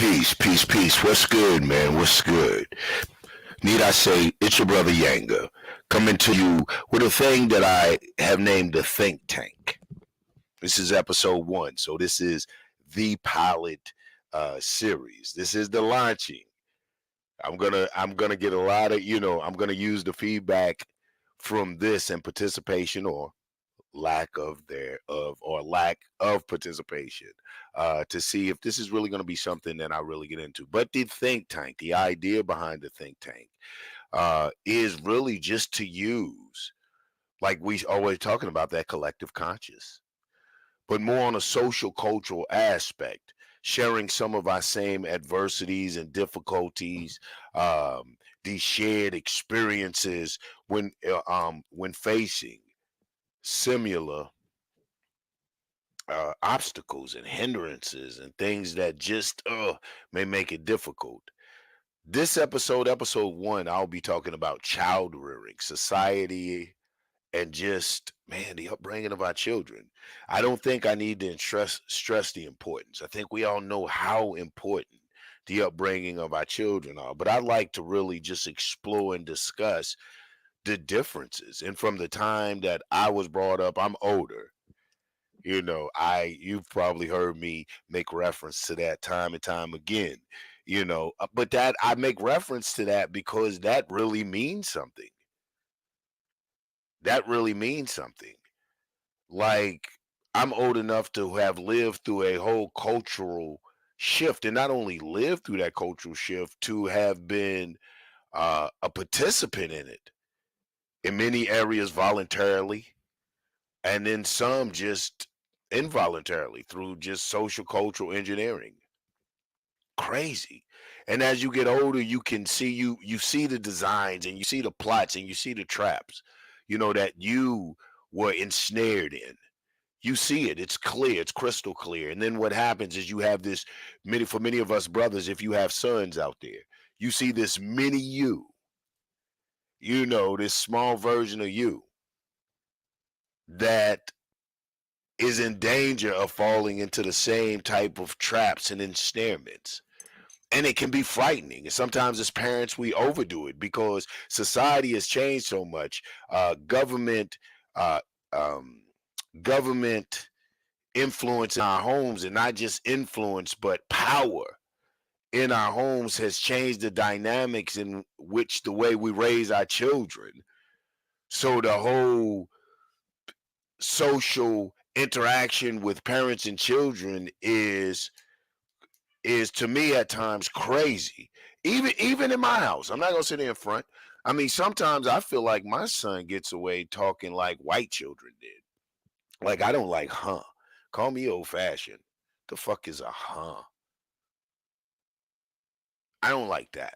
Peace, peace, peace. What's good, man? What's good? Need I say, it's your brother Yanga coming to you with a thing that I have named the Think Tank. This is episode one, so this is the pilot series. This is the launching. I'm gonna get a lot of I'm gonna use the feedback from this and participation or lack of participation to see if this is really going to be something that I really get into. But the think tank, the idea behind the think tank, is really just to use, like we always talking about, that collective conscious, but more on a social cultural aspect, sharing some of our same adversities and difficulties, these shared experiences when facing similar obstacles and hindrances and things that just may make it difficult. This episode one, I'll be talking about child rearing, society, and just, man, the upbringing of our children. I don't think I need to stress the importance. I think we all know how important the upbringing of our children are, but I'd like to really just explore and discuss the differences. And from the time that I was brought up, I'm older. You've probably heard me make reference to that time and time again. But that I make reference to that because that really means something. That really means something. Like, I'm old enough to have lived through a whole cultural shift, and not only lived through that cultural shift, to have been a participant in it in many areas voluntarily, and then some just involuntarily through just social cultural engineering. Crazy. And as you get older, you can see you see the designs and you see the plots and you see the traps, that you were ensnared in. You see it, it's clear, it's crystal clear. And then what happens is you have this for many of us brothers, if you have sons out there, you see this mini you, this small version of you that is in danger of falling into the same type of traps and ensnarements. And it can be frightening. And sometimes as parents, we overdo it because society has changed so much. Government, uh, um, government influence in our homes, and not just influence, but power in our homes has changed the dynamics in which the way we raise our children. So the whole social interaction with parents and children is to me at times crazy. Even in my house, I'm not gonna sit there in front. I mean, sometimes I feel like my son gets away talking like white children did. Like, I don't like Call me old fashioned. The fuck is a I don't like that.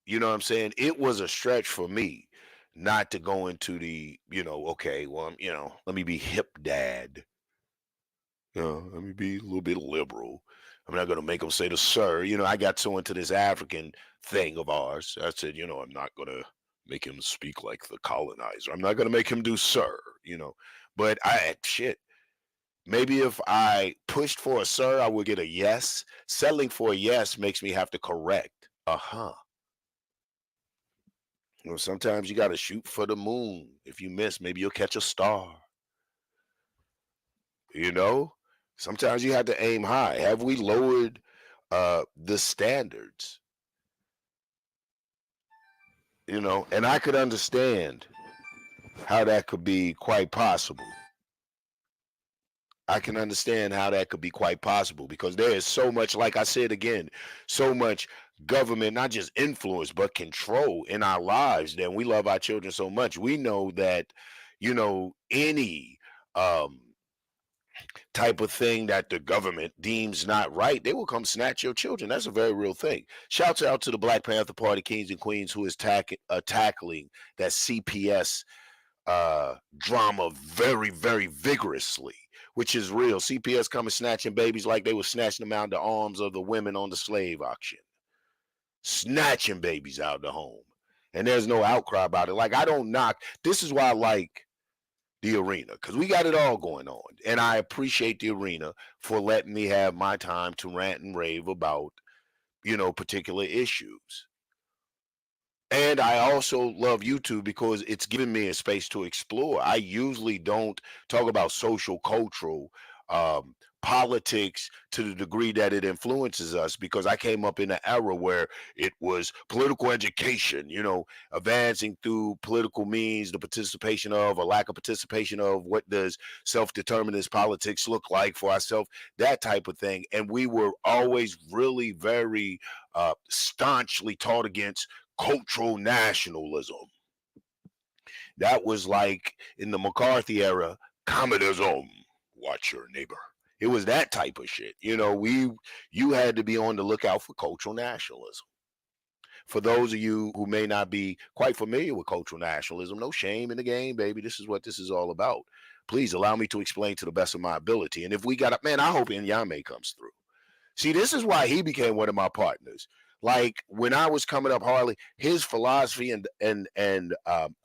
You know what I'm saying? It was a stretch for me not to go into the, okay, well, let me be hip dad. Let me be a little bit liberal. I'm not going to make them say the sir. I got so into this African thing of ours. I said, I'm not going to make him speak like the colonizer. I'm not going to make him do sir. But shit. Maybe if I pushed for a sir, I would get a yes. Settling for a yes makes me have to correct. Sometimes you got to shoot for the moon. If you miss, maybe you'll catch a star. You know, Sometimes you have to aim high. Have we lowered the standards? And I could understand how that could be quite possible. I can understand how that could be quite possible because there is so much, like I said again, so much government, not just influence, but control in our lives. That we love our children so much. We know that, any um, type of thing that the government deems not right, they will come snatch your children. That's a very real thing. Shouts out to the Black Panther Party kings and queens who is tackling that CPS drama very, very vigorously, which is real. CPS coming snatching babies like they were snatching them out of the arms of the women on the slave auction, snatching babies out of the home. And there's no outcry about it. Like, I don't knock. This is why I like the arena, because we got it all going on. And I appreciate the arena for letting me have my time to rant and rave about particular issues. And I also love YouTube because it's given me a space to explore. I usually don't talk about social, cultural, politics to the degree that it influences us, because I came up in an era where it was political education, advancing through political means, the participation of or lack of participation of, what does self-determinist politics look like for ourselves, that type of thing. And we were always really very staunchly taught against cultural nationalism. That was like in the McCarthy era, communism. Watch your neighbor. It was that type of shit. You had to be on the lookout for cultural nationalism. For those of you who may not be quite familiar with cultural nationalism, no shame in the game, baby. This is what this is all about. Please allow me to explain to the best of my ability. And if we got up, man, I hope Yame comes through. See, this is why he became one of my partners. Like when I was coming up, Harley, his philosophy and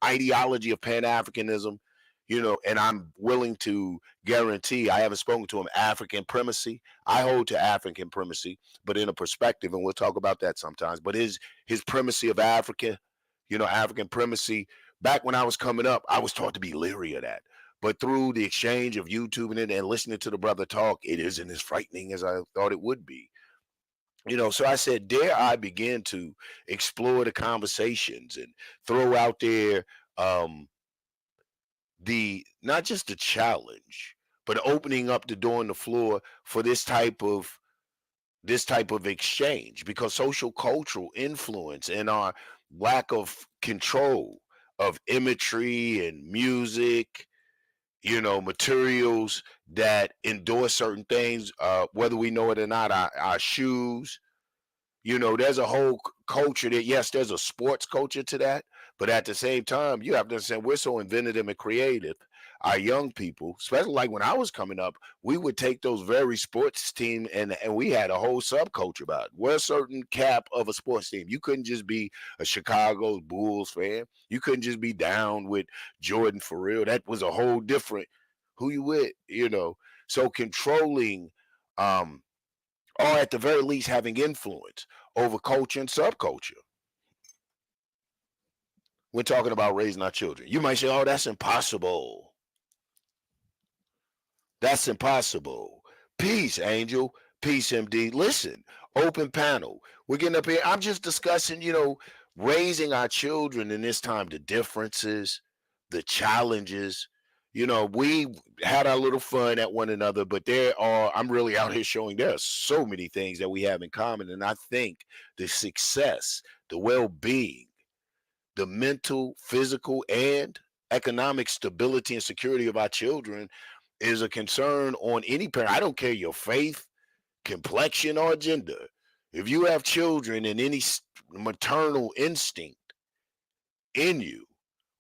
ideology of Pan Africanism, and I'm willing to guarantee, I haven't spoken to him, African primacy. I hold to African primacy, but in a perspective, and we'll talk about that sometimes. But his primacy of Africa, African primacy. Back when I was coming up, I was taught to be leery of that. But through the exchange of YouTube and listening to the brother talk, it isn't as frightening as I thought it would be. So I said, dare I begin to explore the conversations and throw out there the not just the challenge, but opening up the door on the floor for this type of exchange, because social cultural influence and our lack of control of imagery and music, materials that endorse certain things, whether we know it or not, our shoes. There's a whole culture that, yes, there's a sports culture to that, but at the same time, you have to understand we're so inventive and creative. Our young people, especially like when I was coming up, we would take those very sports team and we had a whole subculture about it. We're a certain cap of a sports team. You couldn't just be a Chicago Bulls fan. You couldn't just be down with Jordan for real. That was a whole different who you with. So controlling or at the very least having influence over culture and subculture. We're talking about raising our children. You might say, oh, that's impossible. That's impossible. Peace, Angel. Peace, MD. Listen, open panel. We're getting up here. I'm just discussing, raising our children in this time, the differences, the challenges. We had our little fun at one another, but I'm really out here showing there are so many things that we have in common. And I think the success, the well-being, the mental, physical, and economic stability and security of our children is a concern on any parent. I don't care your faith, complexion, or gender. If you have children and any maternal instinct in you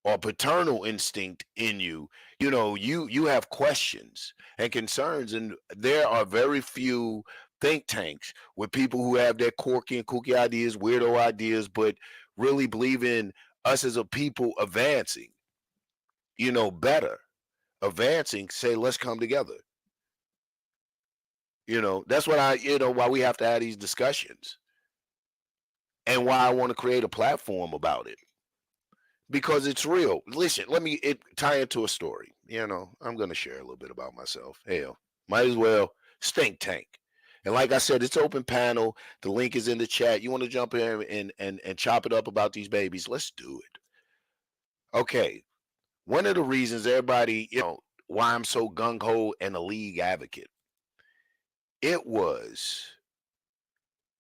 or paternal instinct in you, you have questions and concerns. And there are very few think tanks with people who have their quirky and kooky ideas, weirdo ideas, but really believe in us as a people advancing, better, advancing, say, let's come together. That's what why we have to have these discussions and why I want to create a platform about it, because it's real. Listen, let me tie into a story. I'm going to share a little bit about myself. Hell, might as well. Stink tank. And like I said, it's open panel. The link is in the chat. You want to jump in and chop it up about these babies? Let's do it. Okay. One of the reasons everybody, why I'm so gung-ho and a league advocate, it was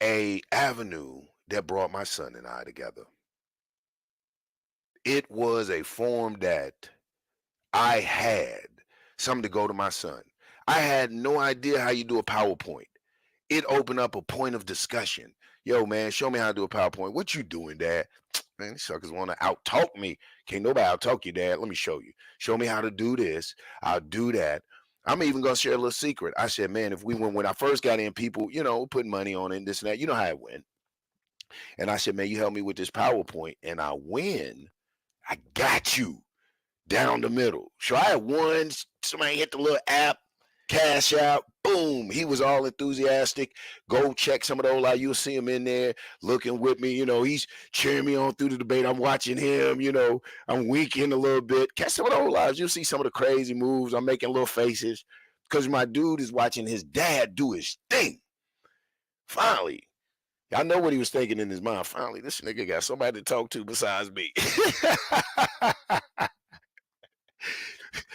a avenue that brought my son and I together. It was a form that I had something to go to my son. I had no idea how you do a PowerPoint. It opened up a point of discussion. Yo, man, show me how to do a PowerPoint. What you doing, Dad? Man, these suckers want to out-talk me. Can't nobody out-talk you, Dad. Let me show you. Show me how to do this. I'll do that. I'm even going to share a little secret. I said, man, if we went, when I first got in, people, putting money on it and this and that, you know how it went. And I said, man, you help me with this PowerPoint and I win. I got you down the middle. So I had one, somebody hit the little app, Cash out, boom. He was all enthusiastic. Go check some of the old live. You'll see him in there looking with me. He's cheering me on through the debate. I'm watching him. I'm winking a little bit. Catch some of the old lives. You'll see some of the crazy moves. I'm making little faces because my dude is watching his dad do his thing. Finally, I know what he was thinking in his mind. Finally, this nigga got somebody to talk to besides me.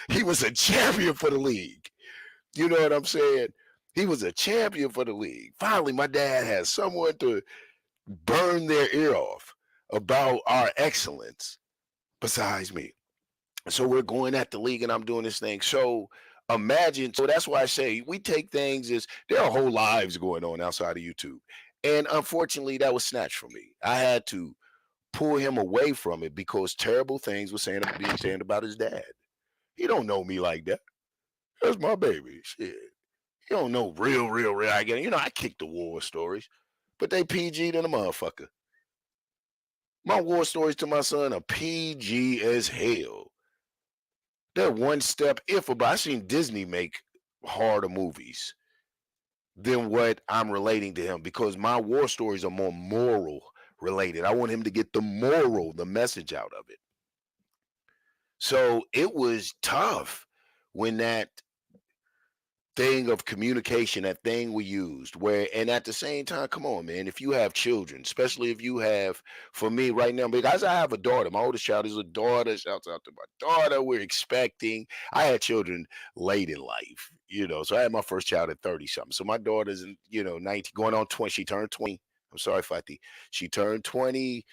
He was a champion for the league. You know what I'm saying? He was a champion for the league. Finally, my dad has someone to burn their ear off about our excellence besides me. So we're going at the league and I'm doing this thing. So imagine, so that's why I say we take things as there are whole lives going on outside of YouTube. And unfortunately, that was snatched from me. I had to pull him away from it because terrible things were being said about his dad. He don't know me like that. That's my baby. Shit. He don't know real. I get it. I kick the war stories, but they PG than a motherfucker. My war stories to my son are PG as hell. They're one step but I seen Disney make harder movies than what I'm relating to him because my war stories are more moral related. I want him to get the message out of it. So it was tough when that thing of communication, that thing we used and at the same time, come on, man, if you have children, especially if you have, for me right now, because I have a daughter, my oldest child is a daughter, shouts out to my daughter, we're expecting, I had children late in life, so I had my first child at 30 something. So my daughter's, 19, going on 20, she turned 20. I'm sorry, Fatih. She turned 20.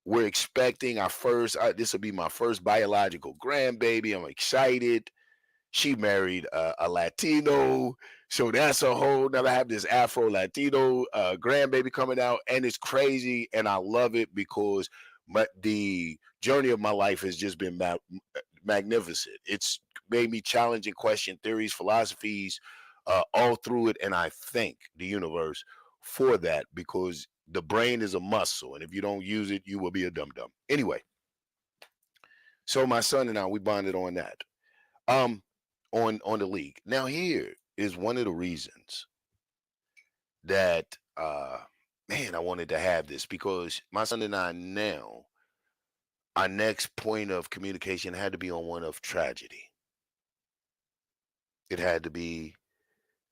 We're expecting this will be my first biological grandbaby. I'm excited. She married a Latino, so that's a whole nother. I have this Afro Latino grandbaby coming out, and it's crazy, and I love it because the journey of my life has just been magnificent. It's made me challenge and question theories, philosophies, all through it, and I thank the universe for that because the brain is a muscle, and if you don't use it, you will be a dum-dum. Anyway, so my son and I, we bonded on that. On the league. Now here is one of the reasons that man, I wanted to have this because my son and I now, our next point of communication had to be on one of tragedy. It had to be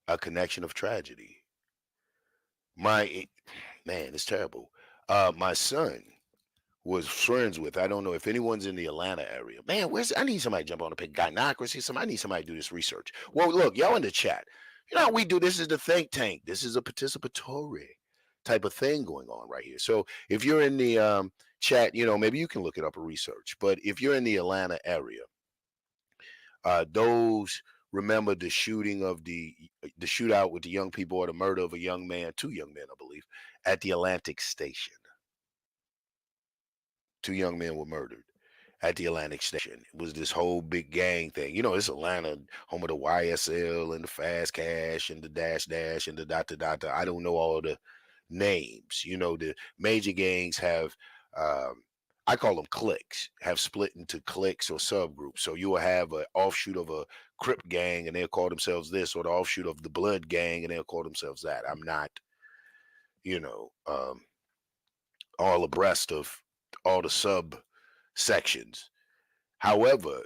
a connection of tragedy. Man, it's terrible. My son was friends with. I don't know if anyone's in the Atlanta area. Man, I need somebody to jump on the pick gynocracy. I need somebody to do this research. Well, look, y'all in the chat. You know how we do this is the think tank. This is a participatory type of thing going on right here. So if you're in the chat, maybe you can look it up or research. But if you're in the Atlanta area, those remember the shooting of the shootout with the young people or the murder of a young man, 2 young men, I believe, at the Atlantic Station. 2 young men were murdered at the Atlantic Station. It was this whole big gang thing. It's Atlanta, home of the YSL and the Fast Cash and the Dash Dash and the dot to dot. I don't know all the names. The major gangs have, I call them cliques, have split into cliques or subgroups. So you will have an offshoot of a Crip gang and they'll call themselves this, or the offshoot of the Blood gang and they'll call themselves that. I'm not, all abreast of all the subsections. However,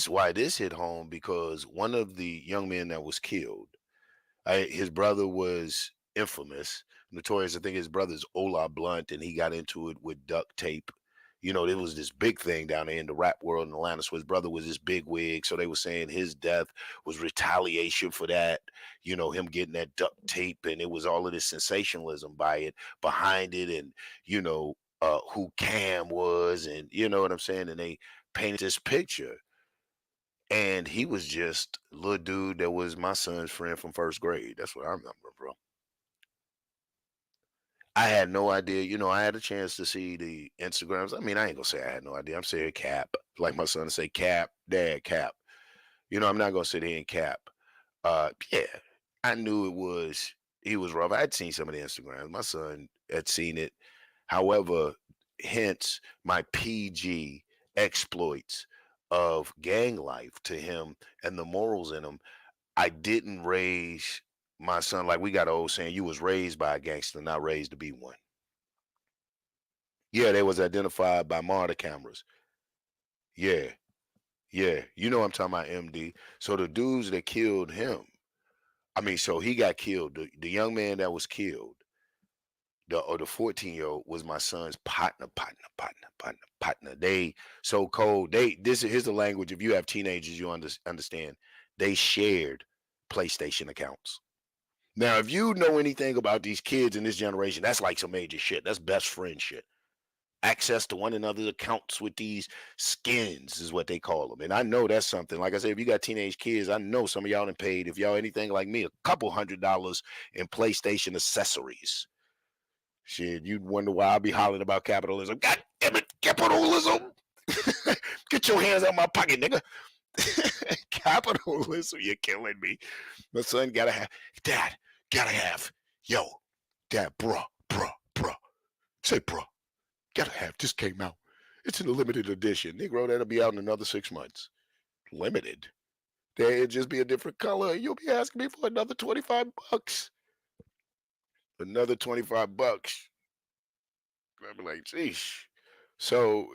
why this hit home because one of the young men that was killed, his brother was infamous, notorious. I think his brother's Ola Blunt, and he got into it with duct tape. There was this big thing down there in the rap world in Atlanta. So his brother was this big wig. So they were saying his death was retaliation for that, him getting that duct tape. And it was all of this sensationalism behind it. And, who Cam was. And you know what I'm saying? And they painted this picture. And he was just a little dude that was my son's friend from first grade. That's what I remember, bro. I had no idea. I had a chance to see the Instagrams. I mean, I ain't gonna say I had no idea. I'm saying cap. Like my son to say cap, dad, cap. I'm not gonna sit here and cap. Yeah. I knew he was rough. I'd seen some of the Instagrams. My son had seen it. However, hence my PG exploits of gang life to him and the morals in him. I didn't raise my son like we got an old saying, you was raised by a gangster, not raised to be one. Yeah, they was identified by monitor cameras. Yeah, yeah. You know I'm talking about MD. So the dudes that killed him, I mean, so he got killed. The young man that was killed, the 14-year-old was my son's partner. They so cold. Here's the language. If you have teenagers, you understand. They shared PlayStation accounts. Now, if you know anything about these kids in this generation, that's like some major shit. That's best friend shit. Access to one another's accounts with these skins is what they call them. And I know that's something. Like I said, if you got teenage kids, I know some of y'all done paid, if y'all anything like me, a couple $100 in PlayStation accessories. Shit, you'd wonder why I be hollering about capitalism. God damn it, capitalism! Get your hands out of my pocket, nigga. Capitalism, you're killing me. My son gotta have, Dad, gotta have, yo, Dad, bruh. Say, bruh, gotta have, this came out. It's in a limited edition. Negro, that'll be out in another 6 months. Limited. It'll just be a different color. You'll be asking me for another $25. Another $25. I'll be like, geez. So,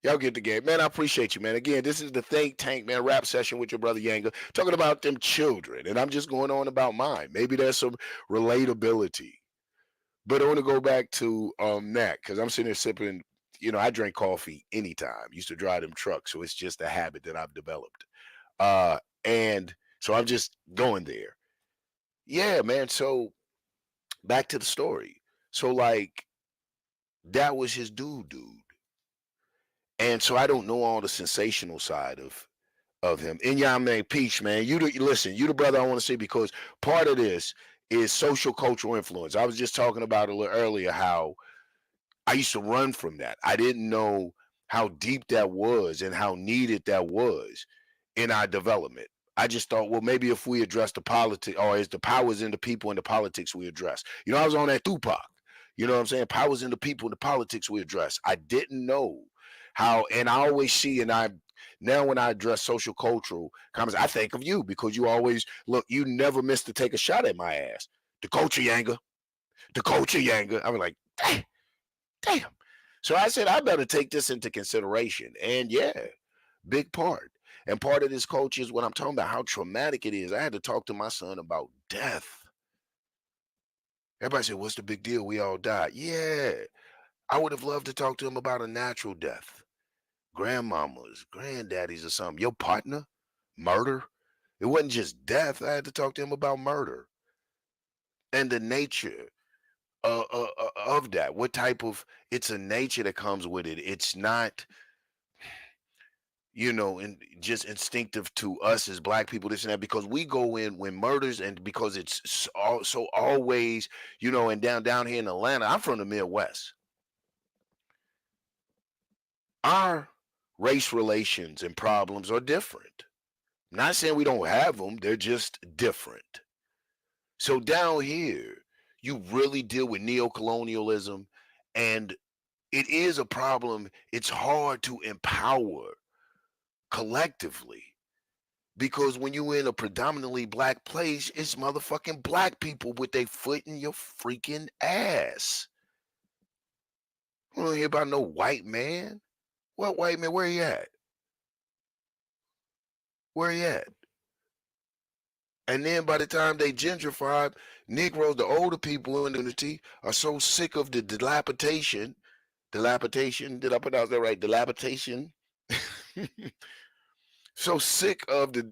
y'all get the game. Man, I appreciate you, man. Again, this is the Think Tank, man, rap session with your brother Yanga, talking about them children. And I'm just going on about mine. Maybe there's some relatability. But I want to go back to that, because I'm sitting there sipping, I drink coffee anytime. Used to drive them trucks, so it's just a habit that I've developed. And so I'm just going there. Yeah, man. So back to the story. So like that was his dude. And so I don't know all the sensational side of him. And yeah, man, Peach, man, listen, you the brother I want to see, because part of this is social cultural influence. I was just talking about a little earlier how I used to run from that. I didn't know how deep that was and how needed that was in our development. I just thought, well, maybe if we address the politics, or is the powers in the people and the politics we address. I was on that Tupac. You know what I'm saying? Powers in the people and the politics we address. I didn't know how, and I always see, and now when I address social cultural comments, I think of you, because you always look, you never miss to take a shot at my ass. The culture Yanga. I was like, damn. So I said, I better take this into consideration. And yeah, big part. And part of this culture is what I'm talking about, how traumatic it is. I had to talk to my son about death. Everybody said, what's the big deal? We all died. Yeah. I would have loved to talk to him about a natural death. Grandmamas, granddaddies, or something. Your partner, murder. It wasn't just death. I had to talk to him about murder and the nature of that. What type of, it's a nature that comes with it. It's not, and just instinctive to us as black people, this and that, because we go in when murders, and because it's so always, and down here in Atlanta, I'm from the Midwest. Our race relations and problems are different. I'm not saying we don't have them, they're just different. So down here, you really deal with neocolonialism, and it is a problem. It's hard to empower collectively, because when you in a predominantly black place, it's motherfucking black people with their foot in your freaking ass. We don't hear about no white man. What white man? Where he at? Where he at? And then by the time they gentrify, Negroes, the older people in the community, are so sick of the dilapidation. Dilapidation, did I pronounce that right? Dilapidation. So sick of the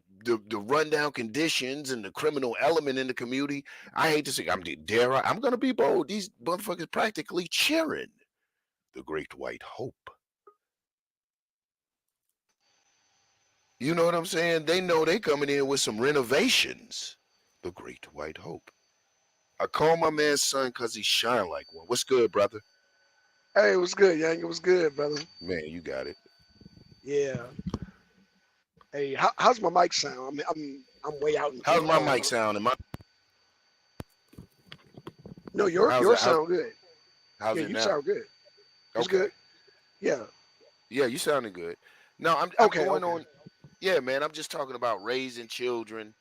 rundown conditions and the criminal element in the community. I hate to say, I'm gonna be bold. These motherfuckers practically cheering the Great White Hope. You know what I'm saying? They know they coming in with some renovations. The Great White Hope. I call my man's son because he shine like one. What's good, brother? Hey, it was good, Yang. It was good, brother. Man, you got it. Yeah. Hey, how's my mic sound? I'm way out in How's the my car. mic sounding? No, How's yours it? sound good. How's Yeah, it you now? sound good. It's Okay. good. Yeah. Yeah, you sounding good. No, I'm Okay. going Okay. on. Yeah, man, I'm just talking about raising children.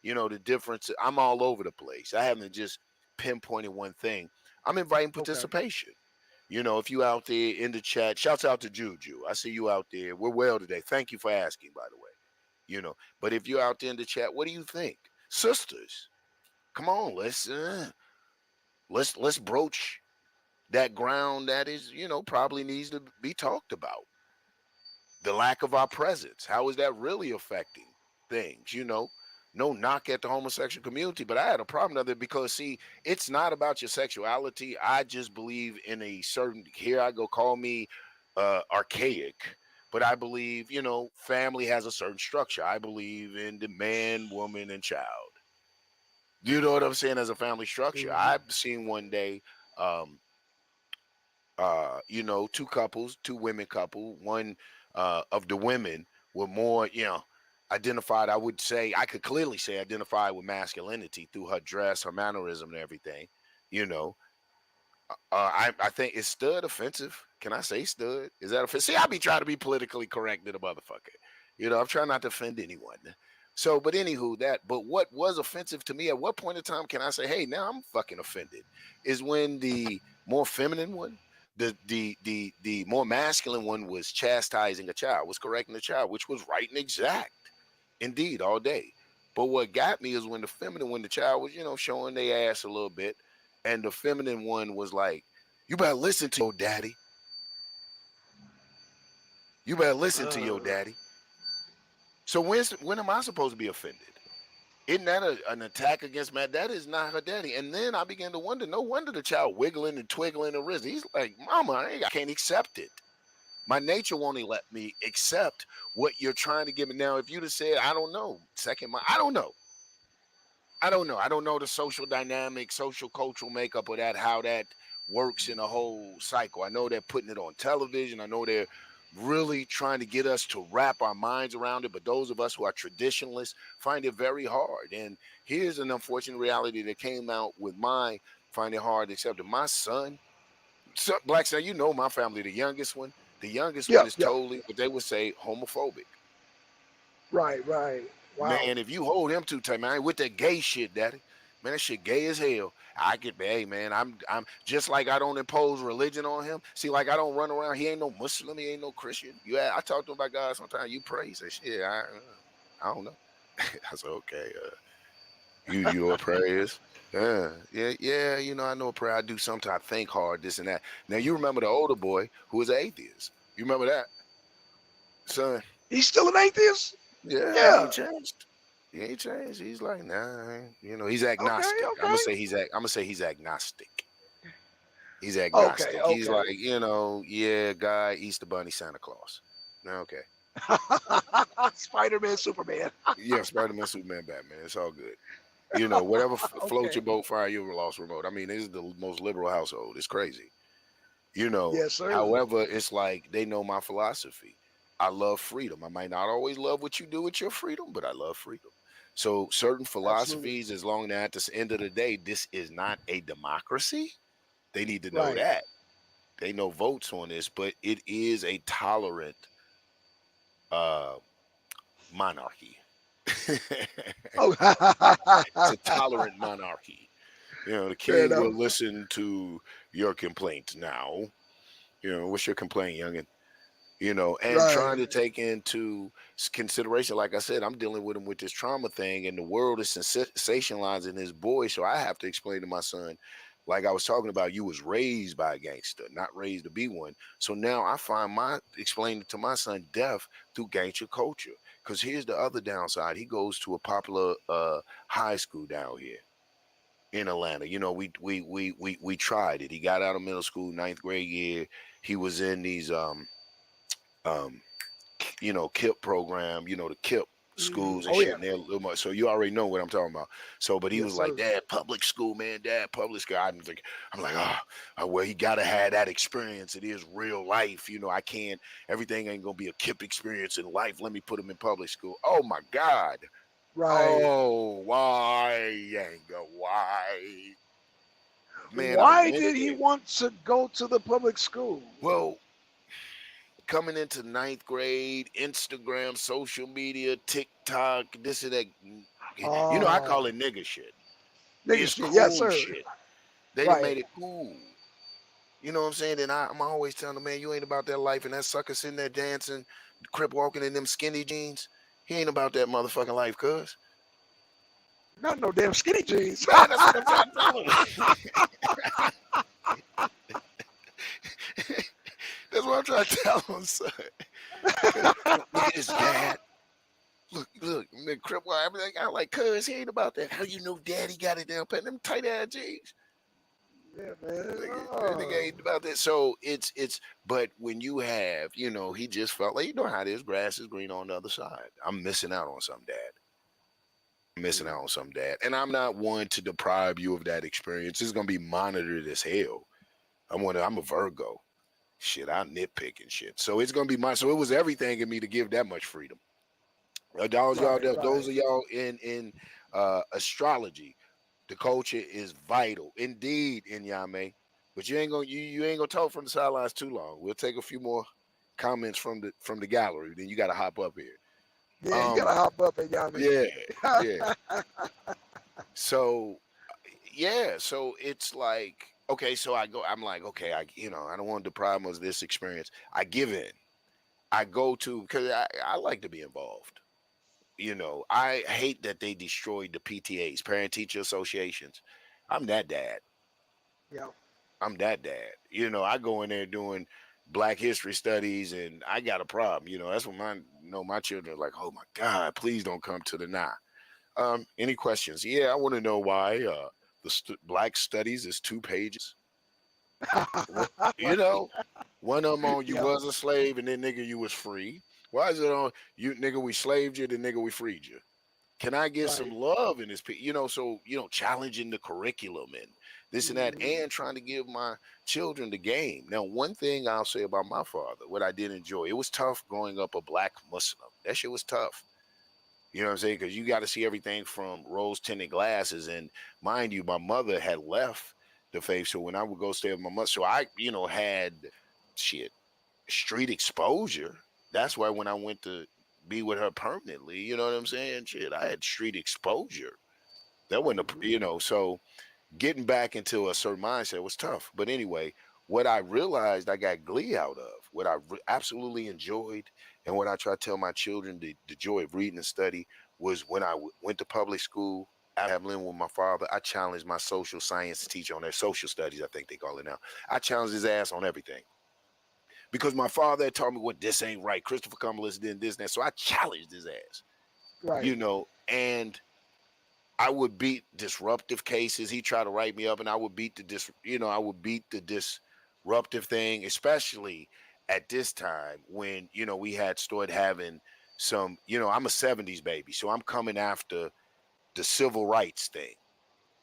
The difference. I'm all over the place. I haven't just pinpointed one thing. I'm inviting Okay. participation. If you out there in the chat, shouts out to Juju. I see you out there. We're well today. Thank you for asking, by the way. But if you're out there in the chat, what do you think? Sisters, come on, let's broach that ground that is, probably needs to be talked about. The lack of our presence. How is that really affecting things? No knock at the homosexual community, but I had a problem with it because, see, it's not about your sexuality. I just believe in a certain, here I go, call me archaic, but I believe, family has a certain structure. I believe in the man, woman, and child. You know what I'm saying? As a family structure, Hmm. I've seen one day, um, two couples, two women couple. One of the women were more, identified. I would say I could clearly say identified with masculinity through her dress, her mannerism, and everything. You know, I think is stud offensive. Can I say stud? Is that offensive? See, I be trying to be politically correct to the motherfucker. I'm trying not to offend anyone. So, but anywho, but what was offensive to me? At what point in time can I say, "Hey, now I'm fucking offended"? Is when the more feminine one, the more masculine one was chastising a child, was correcting the child, which was right and exact, indeed, all day. But what got me is when the child was, showing their ass a little bit, and the feminine one was like, "You better listen to your daddy. You better listen to your Uh, daddy." So when am I supposed to be offended? Isn't that an attack against my dad? Is not her daddy. And then I began to wonder, no wonder the child wiggling and twiggling the wrist. He's like, "Mama, I can't accept it. My nature won't let me accept what you're trying to give me." Now, if you'd have said, I don't know, second mind, I don't know. I don't know. I don't know the social dynamic, social cultural makeup of that, how that works in a whole cycle. I know they're putting it on television. I know they're really trying to get us to wrap our minds around it. But those of us who are traditionalists find it very hard. And here's an unfortunate reality that came out with my find it hard to accept it. My son, Black son, my family, the youngest one. The youngest yeah, one is yeah. totally what they would say homophobic. Right, right. Wow. Man, if you hold him too tight, man, with that gay shit, daddy. Man, that shit gay as hell. I get, hey, man, I'm just like I don't impose religion on him. See, like I don't run around. He ain't no Muslim. He ain't no Christian. I talk to him about God sometimes. You pray. He say, shit, I don't know. I said, okay. You know what prayer is? Yeah. I know a prayer. I do sometimes. I think hard, this and that. Now you remember the older boy who was an atheist. You remember that, son? He's still an atheist? Yeah, he Yeah. ain't changed. He ain't changed. He's like, nah, he's Okay, agnostic. I'm gonna okay. say he's agnostic. He's Okay, agnostic. He's okay. like, yeah, guy, Easter Bunny, Santa Claus. Okay. Spider-Man, Superman. Yeah, Spider-Man, Superman, Batman. It's all good. Whatever floats Okay. your boat, fire your lost remote. I mean, this is the most liberal household. It's crazy. Yes, sir. However, it's like they know my philosophy. I love freedom. I might not always love what you do with your freedom, but I love freedom. So certain Absolutely. philosophies, as long as at the end of the day, this is not a democracy. They need to know Right. that. They know votes on this, but it is a tolerant uh monarchy. Oh, It's a tolerant monarchy. The fair king enough. will listen to your complaints now. What's your complaint, youngin? And Right. trying to take into consideration, like I said, I'm dealing with him with this trauma thing, and the world is sensationalizing his boy. So I have to explain to my son, like I was talking about, you was raised by a gangster, not raised to be one. So now I find my explaining to my son death through gangster culture. Because here's the other downside: he goes to a popular high school down here in Atlanta. We tried it. He got out of middle school, ninth grade year. He was in these um KIP program, the KIP Mhm. schools and Oh shit, yeah. and they're a little much. So you already know what I'm talking about. So, but he Yes, was like, sir. "Dad, public school, man, Dad, public school." I'm like, well, he gotta have that experience. It is real life. I can't. Everything ain't gonna be a KIP experience in life. Let me put him in public school. Oh my God. Right. Oh, why, Yanga? Why? Man, I Why went did he there. want to go to the public school? Well, coming into ninth grade, Instagram, social media, TikTok, this and that. I Oh, call it nigga shit. nigga It's shit. Yes, cool sir. shit. They done Right. made it cool. You know what I'm saying? And I'm always telling them, man, you ain't about that life. And that sucker sitting there dancing, crip walking in them skinny jeans, he ain't about that motherfucking life, cuz. Not no damn skinny jeans. Man, that's what I'm trying to tell him. That's what I'm trying to tell him, son. Look at his dad. Look, nigga, crip walk, everything. I'm like, cuz, he ain't about that. How you know daddy got it down, pat them tight ass jeans? Yeah, man. Nigga ain't about that. So but when you have, he just felt like, how it is, grass is green on the other side. I'm missing out on some, dad. I'm missing Mm, out on some, dad. And I'm not one to deprive you of that experience. It's gonna be monitored as hell. I'm a Virgo. Shit, I nitpick and shit. So it's gonna be so it was everything in me to give that much freedom. right, right. Those of y'all in astrology, the culture is vital indeed in Yame. But you ain't gonna talk from the sidelines too long. We'll take a few more comments from the gallery. Then you got to hop up here. Yeah, you Um, gotta hop up and yami. yeah, yeah. So so it's like, okay, so I'm like, okay, I don't want to deprive them of this experience. I give in. I go to because I like to be involved. I hate that they destroyed the PTAs, parent teacher associations. I'm that dad. Yeah. I'm that dad. I go in there doing Black History studies, and I got a problem. That's when my children are like, oh my God, please don't come to the nah. Any questions? Yeah, I want to know why Black Studies is 2 pages. What, you Right. know, one of them on you Yeah. was a slave, and then nigga you was free. Why is it on you nigga we slaved you, then nigga we freed you? Can I get some Right. love in this? So challenging the curriculum and this and that, Hmm. and trying to give my children the game. Now, one thing I'll say about my father, what I did enjoy, it was tough growing up a Black Muslim. That shit was tough. You know what I'm saying? Because you got to see everything from rose tinted glasses, and mind you, my mother had left the faith, so when I would go stay with my mother, so I had shit street exposure. That's why when I went to be with her permanently, you know what I'm saying? Shit, I had street exposure. That wasn't Hmm. so getting back into a certain mindset was tough. But anyway, what I realized I got glee out of, what I absolutely enjoyed, and what I try to tell my children the joy of reading and study was when I went to public school. I have lived with my father. I challenged my social science teacher on their social studies, I think they call it now. I challenged his ass on everything because my father had taught me what this ain't right. Christopher Columbus did this and that. So I challenged his ass, Right. and I would beat disruptive cases. He tried to write me up, and I would beat I would beat the disruptive thing, especially at this time when we had started having some. I'm a '70s baby, so I'm coming after the civil rights thing.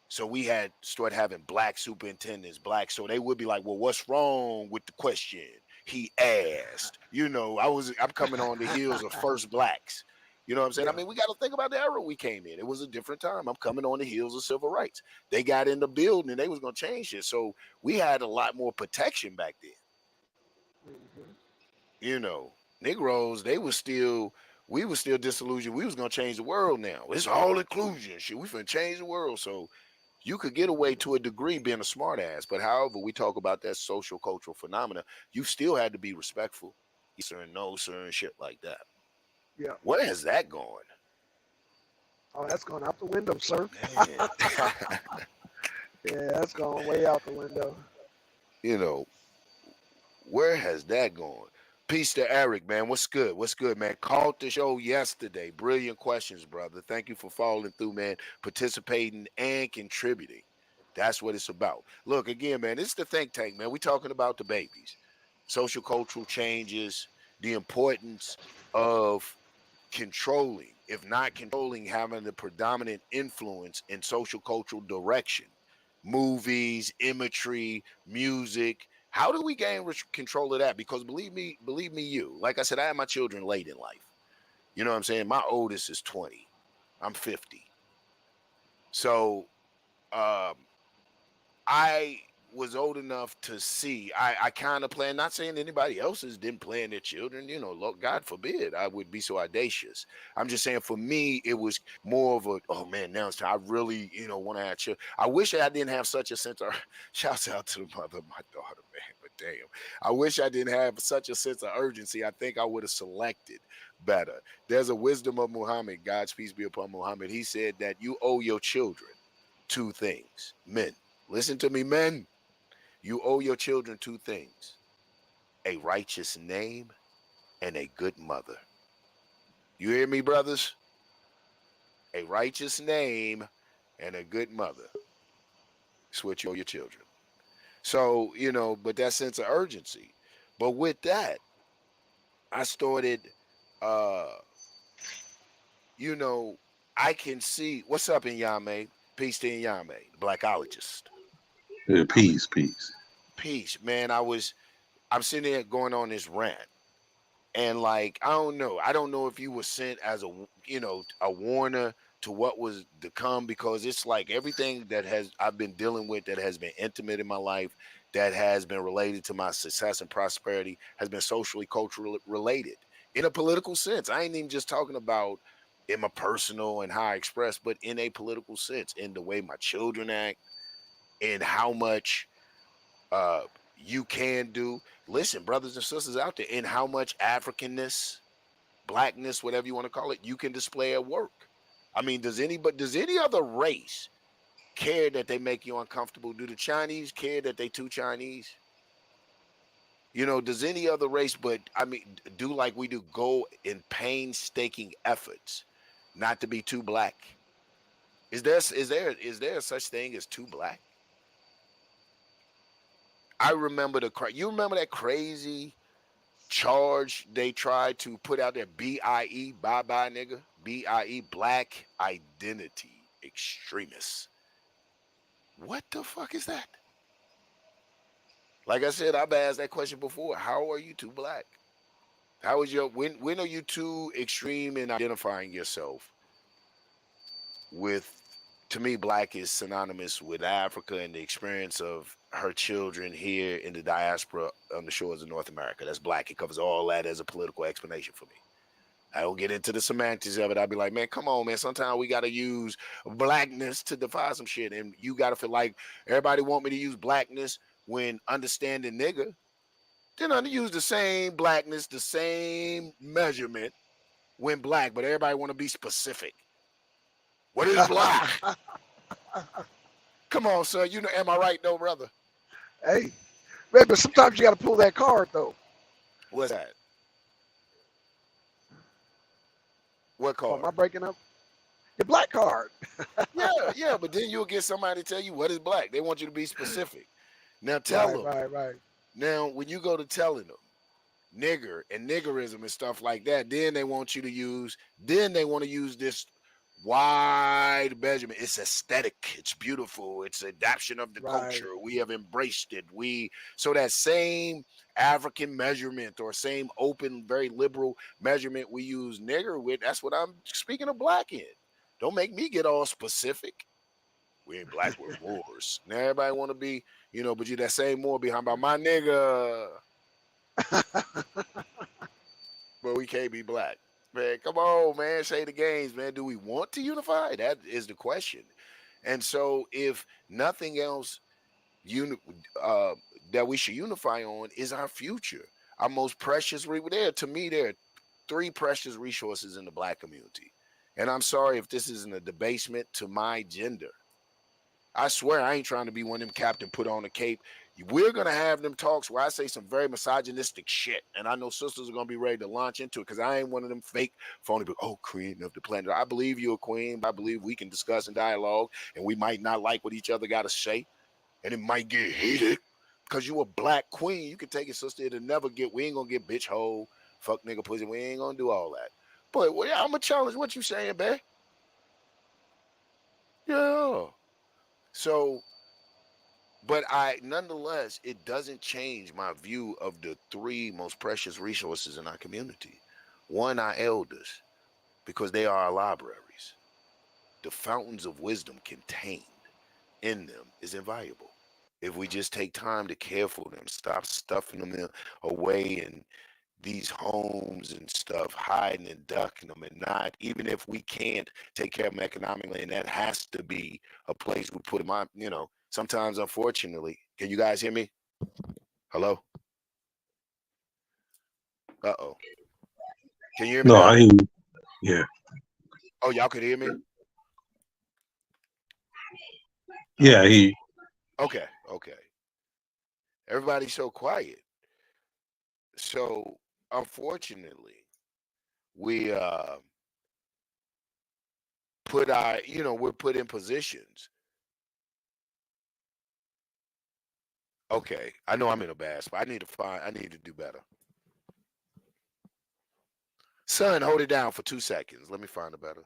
So we had started having Black superintendents, Black. So they would be like, "Well, what's wrong with the question?" He asked. I'm coming on the heels of first Blacks. You know what I'm saying? I Yeah. mean, we got to think about the era we came in. It was a different time. I'm coming on the heels of civil rights. They got in the building and they was gonna change it. So we had a lot more protection back then. Hmm. You know, Negroes, we were still disillusioned. We was gonna change the world now. It's all inclusion. Shit, we finna change the world. So you could get away to a degree being a smartass, but however we talk about that social cultural phenomena, you still had to be respectful. Yes sir and no sir and shit like that. Yeah. Where has that gone? Oh, that's gone out the window, sir. Man. Yeah, that's gone way out the window. you know, where has that gone? Peace to Eric, man. What's good? What's good, man? Called the show yesterday. Brilliant questions, brother. Thank you for following through, man, participating and contributing. That's what it's about. Look, again, man, this is the think tank, man. We talking about the babies, social cultural changes, the importance of controlling, if not controlling, having the predominant influence in social cultural direction, movies, imagery, music. How do we gain control of that? Because believe me, like I said, I had my children late in life. You know what I'm saying? My oldest is 20. I'm 50. So um, I was old enough to see, I kind of plan, not saying anybody else's didn't plan their children, Lord, God forbid, I would be so audacious. I'm just saying for me, it was more of a, oh man, now it's time. I really, want to have children. I wish I didn't have such a sense of, shouts out to the mother of my daughter, man, but damn, I wish I didn't have such a sense of urgency. I think I would have selected better. There's a wisdom of Muhammad, God's peace be upon Muhammad. He said that you owe your children two things. Men, listen to me, men. You owe your children two things: a righteous name and a good mother. You hear me, brothers? A righteous name and a good mother. That's what you owe your children. So, but that sense of urgency. But with that, I started, uh, you know, I can see what's up in Yame. Peace to Yame, the blackologist. Yeah, I was peace, peace. peace, man. I'm sitting there going on this rant. And like, I don't know if you were sent as a warner to what was to come, because it's like everything that has I've been dealing with that has been intimate in my life, that has been related to my success and prosperity, has been socially culturally related in a political sense. I ain't even just talking about in my personal and how I express, but in a political sense, in the way my children act, in how much uh you can do. Listen, brothers and sisters out there, in how much Africanness, blackness, whatever you want to call it, you can display at work. I mean, does any other race care that they make you uncomfortable? Do the Chinese care that they too Chinese? Does any other race, but I mean, do like we do, go in painstaking efforts not to be too black? Is there such thing as too black? I remember you remember that crazy charge they tried to put out there, BIE, bye bye nigga, BIE, black identity extremists. What the fuck is that? Like I said, I've asked that question before. How are you too black? How is your when are you too extreme in identifying yourself with? To me, black is synonymous with Africa and the experience of her children here in the diaspora on the shores of North America. That's black. It covers all that as a political explanation for me. I don't get into the semantics of it. I'd be like, man, come on, man. Sometimes we got to use blackness to define some shit. And you got to feel like everybody want me to use blackness when understanding nigga. Then I use the same blackness, the same measurement when black, but everybody want to be specific. What is black? Come on, sir. Am I right though, brother? Hey, man, but sometimes you got to pull that card though. What's that? What Oh, am card? I breaking up? Your black card. Yeah, yeah, but then you'll get somebody to tell you what is black. They want you to be specific. Now tell Right, them. right, right. Now, when you go to telling them nigger and niggerism and stuff like that, then they want to use this wide measurement. It's aesthetic, it's beautiful, it's adaptation of the Right. culture. We have embraced it. So that same African measurement or same open, very liberal measurement we use nigger with, that's what I'm speaking of black in. Don't make me get all specific. We ain't black, we're Moors. Now everybody want to be, but you that same Moor behind about my nigga, but we can't be black. Man, come on, man. Say the games, man. Do we want to unify? That is the question. And so, if nothing else, uni- uh, that we should unify on is our future, our most precious. To me, there are three precious resources in the black community. And I'm sorry if this isn't a debasement to my gender. I swear I ain't trying to be one of them captain put on a cape. We're gonna have them talks where I say some very misogynistic shit, and I know sisters are gonna be ready to launch into it because I ain't one of them fake phony. But oh, queen of the planet, I believe you're a queen. But I believe we can discuss and dialogue, and we might not like what each other got to say, and it might get heated because you a black queen. You can take it, sister. It'll never get. We ain't gonna get bitch hole, fuck nigga pussy. We ain't gonna do all that. But well, yeah, I'm gonna challenge what you saying, babe. Yeah. So but nonetheless, it doesn't change my view of the three most precious resources in our community. One, our elders, because they are our libraries. The fountains of wisdom contained in them is invaluable. If we just take time to care for them, stop stuffing them away in these homes and stuff, hiding and ducking them, and not, even if we can't take care of them economically, and that has to be a place we put them on. Sometimes, unfortunately, can you guys hear me? Hello? Uh-oh. Can you hear me No, now? I ain't. Yeah, Oh, y'all could hear me? yeah, he. Okay, okay. Everybody's so quiet. So, unfortunately, we we're put in positions. Okay, I know I'm in a bad spot. I need to do better. Son, hold it down for 2 seconds. Let me find a better.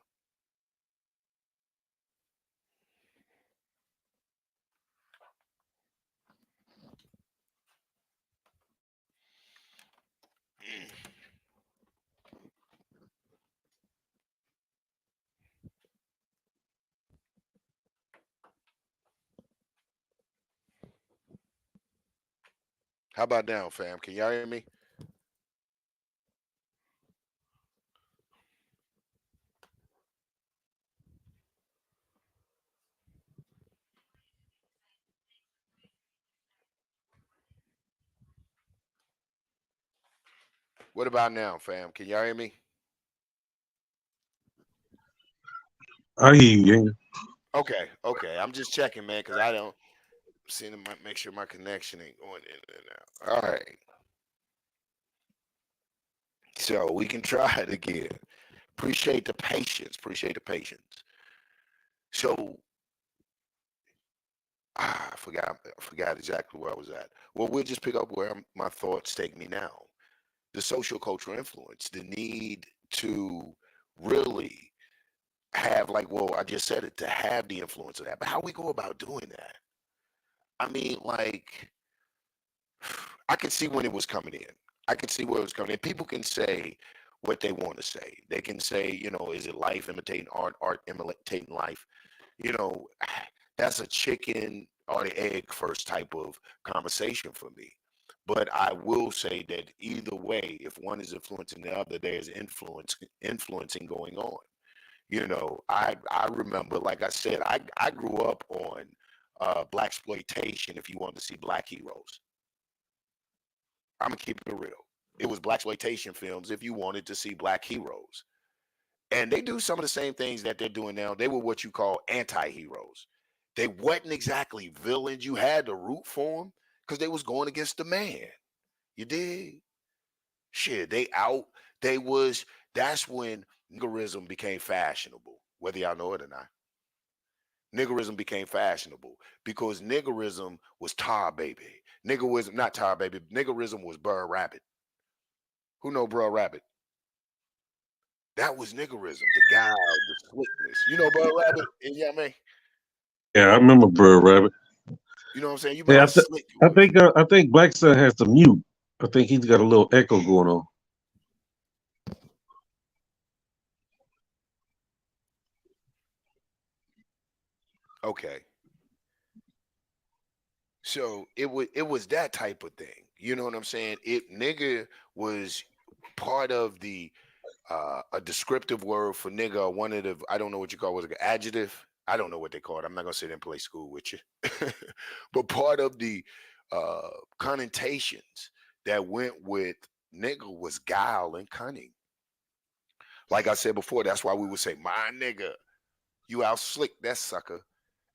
How about now, fam? Can y'all hear me? What about now, fam? Can y'all hear me? I hear you. Yanga. Okay, okay. I'm just checking, man, because I don't seem to make sure my connection ain't going in and out. All right. So we can try it again. Appreciate the patience. Appreciate the patience. So I forgot exactly where I was at. Well, we'll just pick up where my thoughts take me now. The social cultural influence, the need to really have, like, well, I just said it, to have the influence of that. But how we go about doing that? I mean, like, I could see when it was coming in. I could see where it was coming in. People can say what they want to say. They can say, is it life imitating art, art imitating life? You know, that's a chicken or the egg first type of conversation for me. But I will say that either way, if one is influencing the other, there's influencing going on. I remember, like I said, I grew up on black exploitation. If you wanted to see black heroes, I'm gonna keep it real. It was black exploitation films if you wanted to see black heroes. And they do some of the same things that they're doing now. They were what you call anti-heroes. They wasn't exactly villains. You had to root for them because they was going against the man. You did. Shit, they was, that's when niggerism became fashionable, whether y'all know it or not. Niggerism became fashionable because niggerism was tar baby. Niggerism, not tar baby, niggerism was Burr Rabbit. Who know Burr Rabbit? That was niggerism. The guy, the slickness. You know Burr Rabbit? Yeah, man. Yeah, I remember Bird Rabbit. You know what I'm saying? You remember Yeah, how slick it I was. think I think Black Son has the mute. I think he's got a little echo going on. Okay. So it was that type of thing. You know what I'm saying? It nigga was part of the a descriptive word for nigga, one of the, I don't know what you call, was it, an adjective? I don't know what they call it. I'm not gonna sit there and play school with you. But part of the uh connotations that went with nigga was guile and cunning. Like I said before, that's why we would say, my nigga, you out slick that sucker.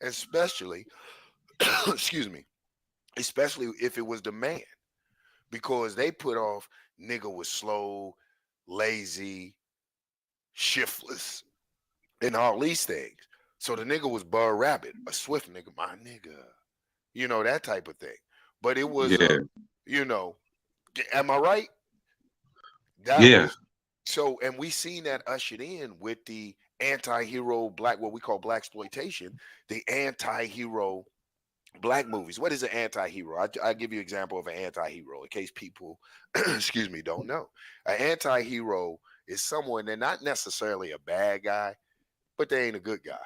Especially, excuse me, especially if it was the man, because they put off nigga was slow, lazy, shiftless, and all these things. So the nigga was Bud Rabbit, a swift nigga, my nigga, that type of thing. But it was Yeah, you know, am I right? That yeah, was so, and we seen that ushered in with the anti-hero black, what we call black exploitation, the anti-hero black movies. What is an anti-hero? I give you an example of an anti-hero in case people, excuse me, don't know. An anti-hero is someone, they're not necessarily a bad guy, but they ain't a good guy.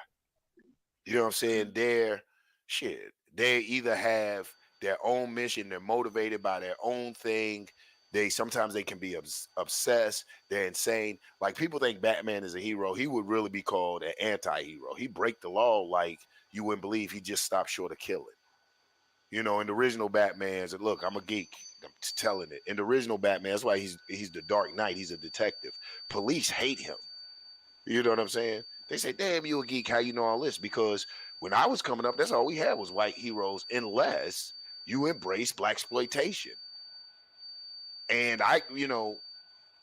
You know what I'm saying? They're shit. They either have their own mission, they're motivated by their own thing. They sometimes they can be obsessed. They're insane. Like people think Batman is a hero. He would really be called an anti-hero. He break the law like you wouldn't believe. He just stopped short of killing. You know, in the original Batman's, look, I'm a geek. I'm telling it. In the original Batman, that's why he's the Dark Knight. He's a detective. Police hate him. You know what I'm saying? They say, "Damn, you a geek? How you know all this?" Because when I was coming up, that's all we had was white heroes, unless you embrace black exploitation. And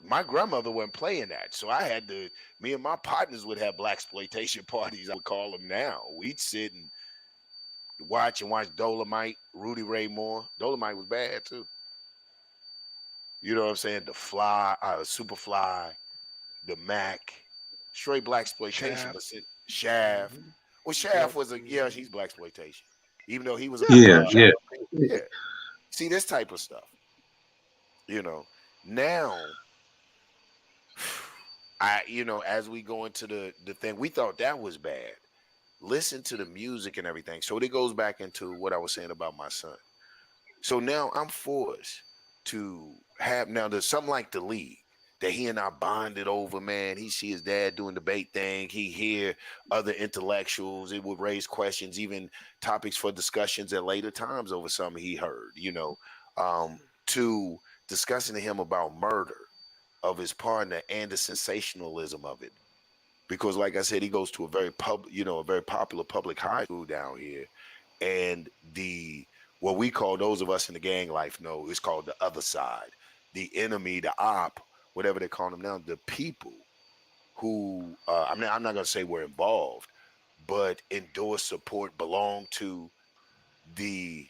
my grandmother wasn't playing that, so I had to. Me and my partners would have black exploitation parties. I would call them now. We'd sit and watch Dolomite, Rudy Ray Moore. Dolomite was bad too. You know what I'm saying? The Fly, Superfly, the Mac, straight black exploitation. But Shaft. Shaft, Hmm. well, Shaft Yep. was Hmm. she's black exploitation, even though he was a Yeah. Yeah, villain. Yeah. yeah. Yeah, see this type of stuff. You know, now as we go into the thing, we thought that was bad. Listen to the music and everything. So it goes back into what I was saying about my son. So now I'm forced to have now there's something like the league that he and I bonded over, man. He see his dad doing the debate thing. He hear other intellectuals. It would raise questions, even topics for discussions at later times over something he heard, to discussing to him about murder of his partner and the sensationalism of it. Because like I said, he goes to a very popular public high school down here, and the what we call, those of us in the gang life know, it's called the other side, the enemy, the op, whatever they call them now, the people who I'm not going to say we're involved, but endorse, support, belong to the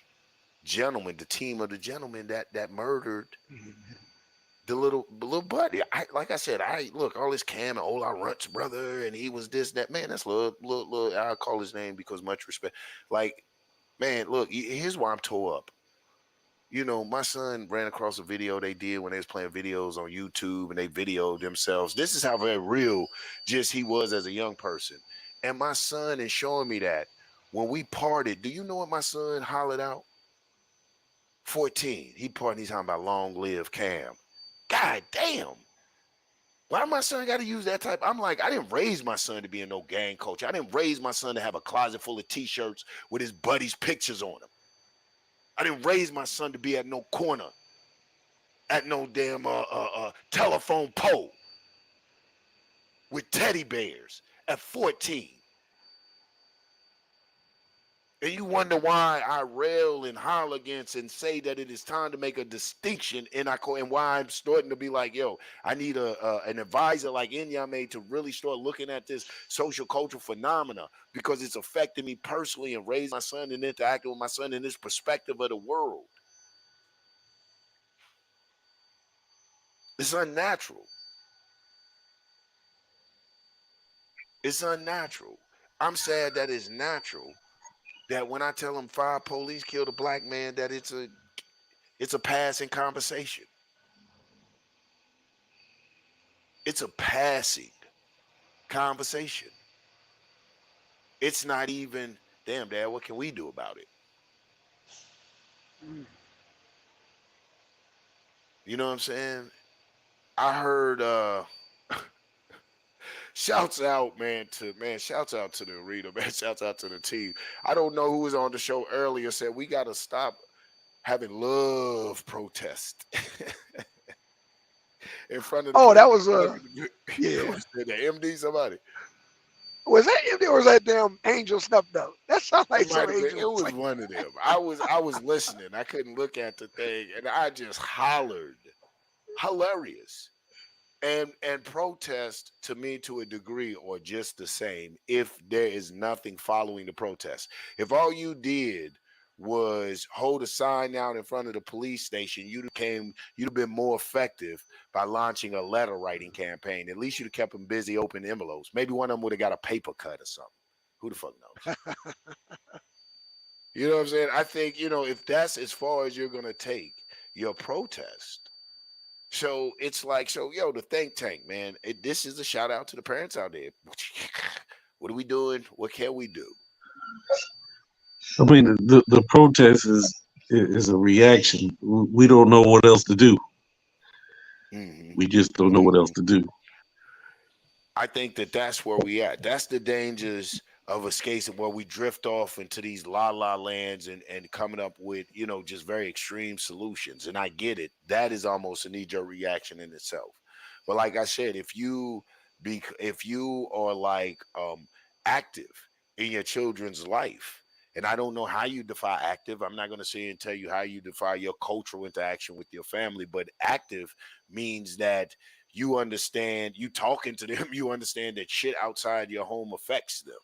gentleman, the team of the gentleman that murdered Hmm. the little buddy. Like I said, I look all this Cam and Ola Runt's brother, and he was this that man. That's little. I call his name because much respect. Like, man, look, here's why I'm tore up. My son ran across a video they did when they was playing videos on YouTube, and they videoed themselves. This is how very real just he was as a young person. And my son is showing me that when we parted, do you know what my son hollered out? 14. He parted, he's talking about long live Cam. God damn. Why my son got to use that type? I'm like, I didn't raise my son to be a no gang coach. I didn't raise my son to have a closet full of t-shirts with his buddies' pictures on them. I didn't raise my son to be at no corner, at no damn telephone pole with teddy bears at 14. And you wonder why I rail and holler against and say that it is time to make a distinction in our and why I'm starting to be like, yo, I need an advisor like Inyame to really start looking at this social cultural phenomena, because it's affecting me personally and raising my son and interacting with my son in this perspective of the world. It's unnatural. It's unnatural. I'm sad that it's natural, that when I tell them 5 police killed a black man, that it's a passing conversation. It's a passing conversation. It's not even, damn, Dad, what can we do about it? You know what I'm saying? I heard shouts out to the arena, man. Shouts out to the team. I don't know who was on the show earlier, said we gotta stop having love protest in front of the Oh, police. that was Who yeah. said that? MD somebody. Was that him or was that damn Angel Snuff Note? That sounds It like might some have been. angel It was like one of them. I was listening. I couldn't look at the thing, and I just hollered, hilarious. And protest to me to a degree or just the same if there is nothing following the protest. If all you did was hold a sign out in front of the police station, you'd have been more effective by launching a letter writing campaign. At least you'd have kept them busy opening envelopes. Maybe one of them would have got a paper cut or something. Who the fuck knows? You know what I'm saying? I think, if that's as far as you're gonna take your protest. So it's like, so yo, the think tank, man. This is a shout out to the parents out there. What are we doing? What can we do? I mean, the protest is a reaction. We don't know what else to do. Hmm. We just don't know what else Hmm. to do. I think that that's where we at. That's the dangers of escaping where we drift off into these la la lands and coming up with, just very extreme solutions. And I get it. That is almost a knee jerk reaction in itself. But like I said, if you are like active in your children's life, and I don't know how you define active. I'm not going to say and tell you how you define your cultural interaction with your family, but active means that you understand, you talking to them, you understand that shit outside your home affects them.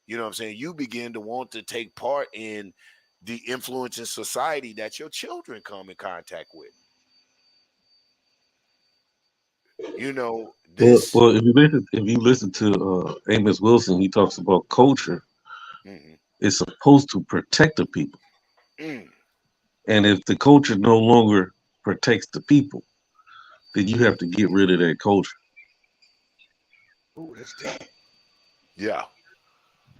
You know what I'm saying? You begin to want to take part in the influence in society that your children come in contact with. You know, this. Well, if you listen to Amos Wilson, he talks about culture. Mm, It's supposed to protect the people, mm, and if the culture no longer protects the people, then you have to get rid of that culture. Ooh, that's deep. yeah,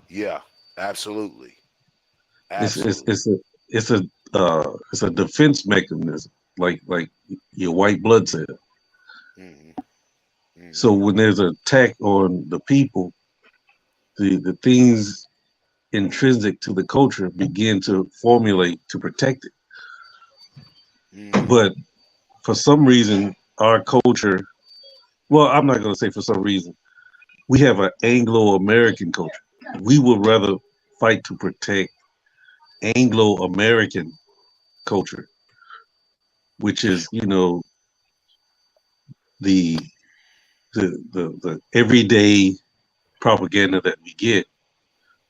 yeah, absolutely. It's it's Absolutely. it's a it's a it's a defense mechanism, like your white blood cell. Mm, So mm, when there's an attack on the people, the things intrinsic to the culture begin to formulate to protect it. mm, But for some reason, our culture, well, I'm not going to say for some reason, we have an Anglo American culture. We would rather fight to protect Anglo American culture, which is, the, the everyday propaganda that we get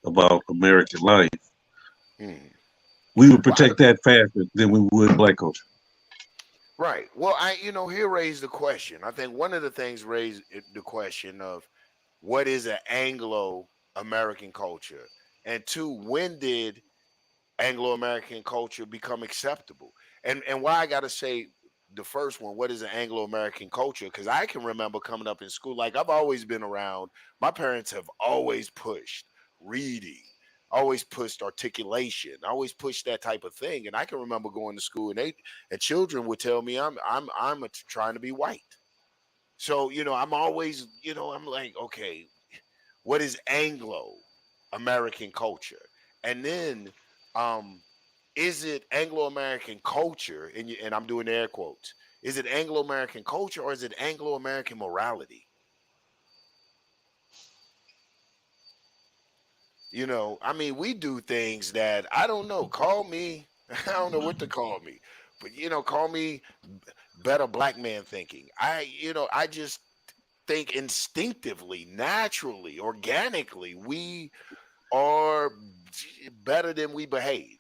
about American life. mm. We would Well, protect that faster than we would black culture. right. Well, here raised the question. I think one of the things raised the question of what is an Anglo American culture? And two, when did Anglo American culture become acceptable? And why I gotta say the first one, what is an Anglo American culture? Because I can remember coming up in school, like I've always been around, my parents have always pushed reading, always pushed articulation, always pushed that type of thing. And I can remember going to school and children would tell me I'm trying to be white. So, I'm always, I'm like, okay, what is Anglo American culture? And then, um, is it Anglo American culture? And I'm doing air quotes. Is it Anglo American culture or is it Anglo American morality? I mean, we do things that I don't know. Call me, I don't know what to call me, but call me better black man thinking. I just think instinctively, naturally, organically, we are better than we behave.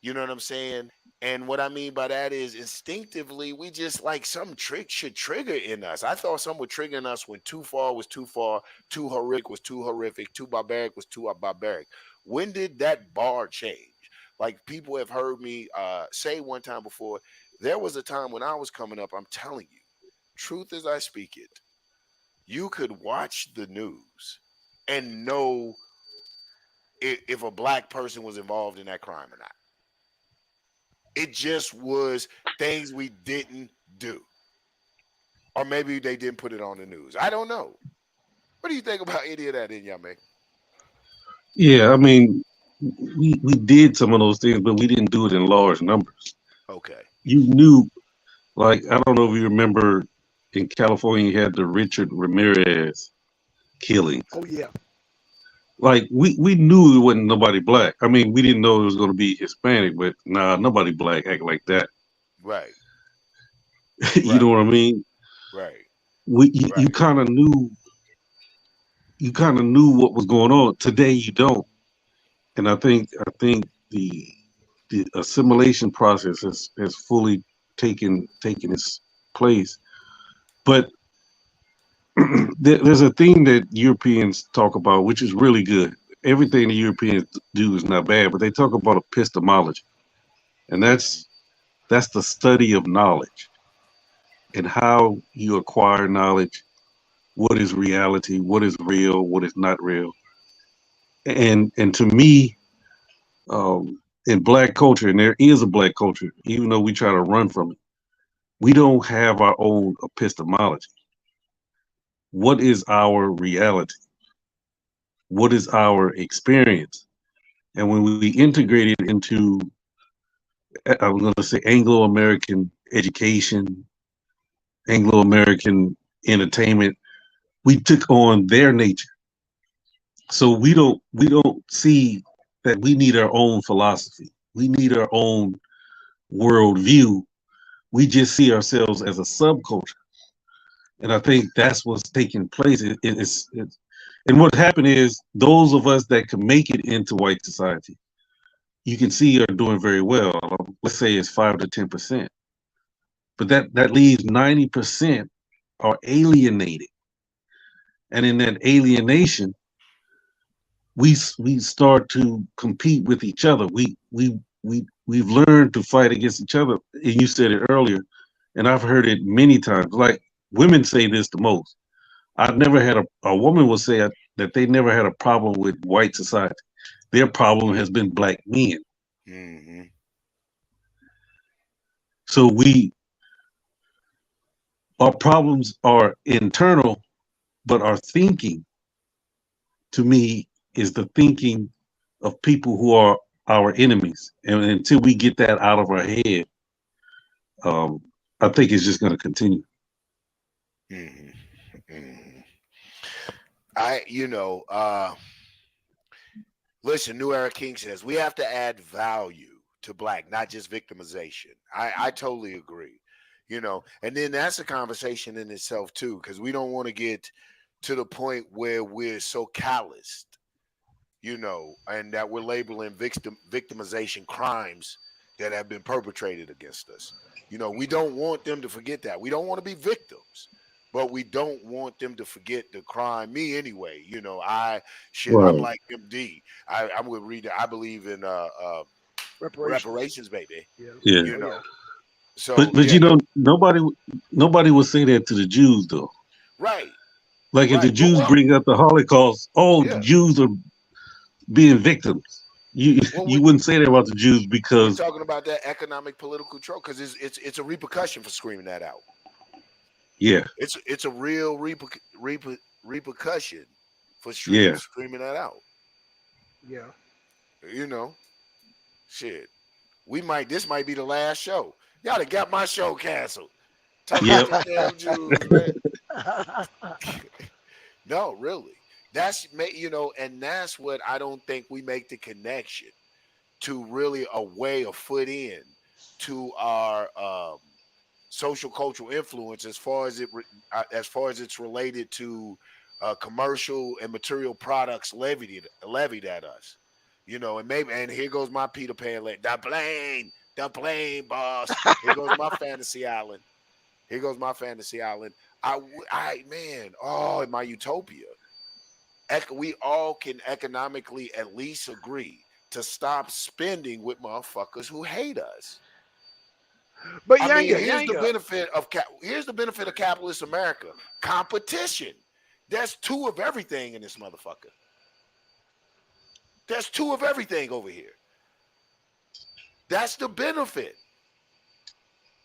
You know what I'm saying? And what I mean by that is instinctively, we just like some trick should trigger in us. I thought some would trigger in us when too far was too far, too horrific was too horrific, too barbaric was too barbaric. When did that bar change? Like people have heard me say one time before, there was a time when I was coming up, I'm telling you, truth as I speak it, you could watch the news and know if a black person was involved in that crime or not. It just was things we didn't do. Or maybe they didn't put it on the news. I don't know. What do you think about any of that in y'all, man? Yeah, I mean, we did some of those things, but we didn't do it in large numbers. Okay. You knew, like, I don't know if you remember in California, you had the Richard Ramirez killing. Oh yeah. Like, we knew it wasn't nobody black. I mean, we didn't know it was going to be Hispanic, but nah, nobody black act like that. Right. You know Right. what I mean? Right. You Right. kind of knew what was going on. Today you don't, and I think the assimilation process has fully taken its place. But there's a thing that Europeans talk about, which is really good. Everything the Europeans do is not bad, but they talk about epistemology, and Mm-hmm. that's the study of knowledge and how you acquire knowledge. What is reality? What is real? What is not real? And to me, in black culture, and there is a black culture, even though we try to run from it, we don't have our own epistemology. What is our reality? What is our experience? And when we integrate it into, I'm going to say, Anglo American education, Anglo American entertainment, we took on their nature. So we don't see that we need our own philosophy. We need our own worldview. We just see ourselves as a subculture, and I think that's what's taking place. And what happened is those of us that can make it into white society, you can see are doing very well. Let's say it's 5 to 10%, but that leaves 90% are alienated, and in that alienation, we start to compete with each other. We've learned to fight against each other. And you said it earlier, and I've heard it many times. Like women say this the most. I've never had a woman will say that they never had a problem with white society. Their problem has been black men. Mm-hmm. So our problems are internal, but our thinking, to me, is the thinking of people who are our enemies. And until we get that out of our head, um, I think it's just going to continue. Mm-hmm. Mm-hmm. I, listen, New Era King says we have to add value to black, not just victimization. I totally agree. And then that's a conversation in itself too, because we don't want to get to the point where we're so calloused, and that we're labeling victimization crimes that have been perpetrated against us. We don't want them to forget that. We don't want to be victims, but we don't want them to forget the crime. Me anyway, I'm Right. like MD. I'm with Reader. I believe in Reparations. reparations, baby. Yeah. Yeah. You Oh know. yeah. But So but yeah, you know nobody will say that to the Jews though. right, Like if the right. Well, Jews bring up the Holocaust, oh, the yeah. Jews are being victims. You Well, you wouldn't say that about the Jews we're because talking about that economic political control because it's a repercussion for screaming that out. yeah, It's a real repercussion for yeah. screaming that out. Yeah. You know, shit. This might be the last show. Y'all done got my show canceled. Talking about Yep. them damn Jews, man. No, really. And that's what I don't think we make the connection to really a way of foot in to our social cultural influence as far as it's related to commercial and material products levied at us. And here goes my Peter Pan the plane, boss. Here goes my fantasy island. Here goes my fantasy island. Man, oh, in my utopia, we all can economically at least agree to stop spending with motherfuckers who hate us. But I mean, Yanga, Yanga. here's the benefit of capitalist America: competition. There's two of everything in this motherfucker. There's two of everything over here. That's the benefit.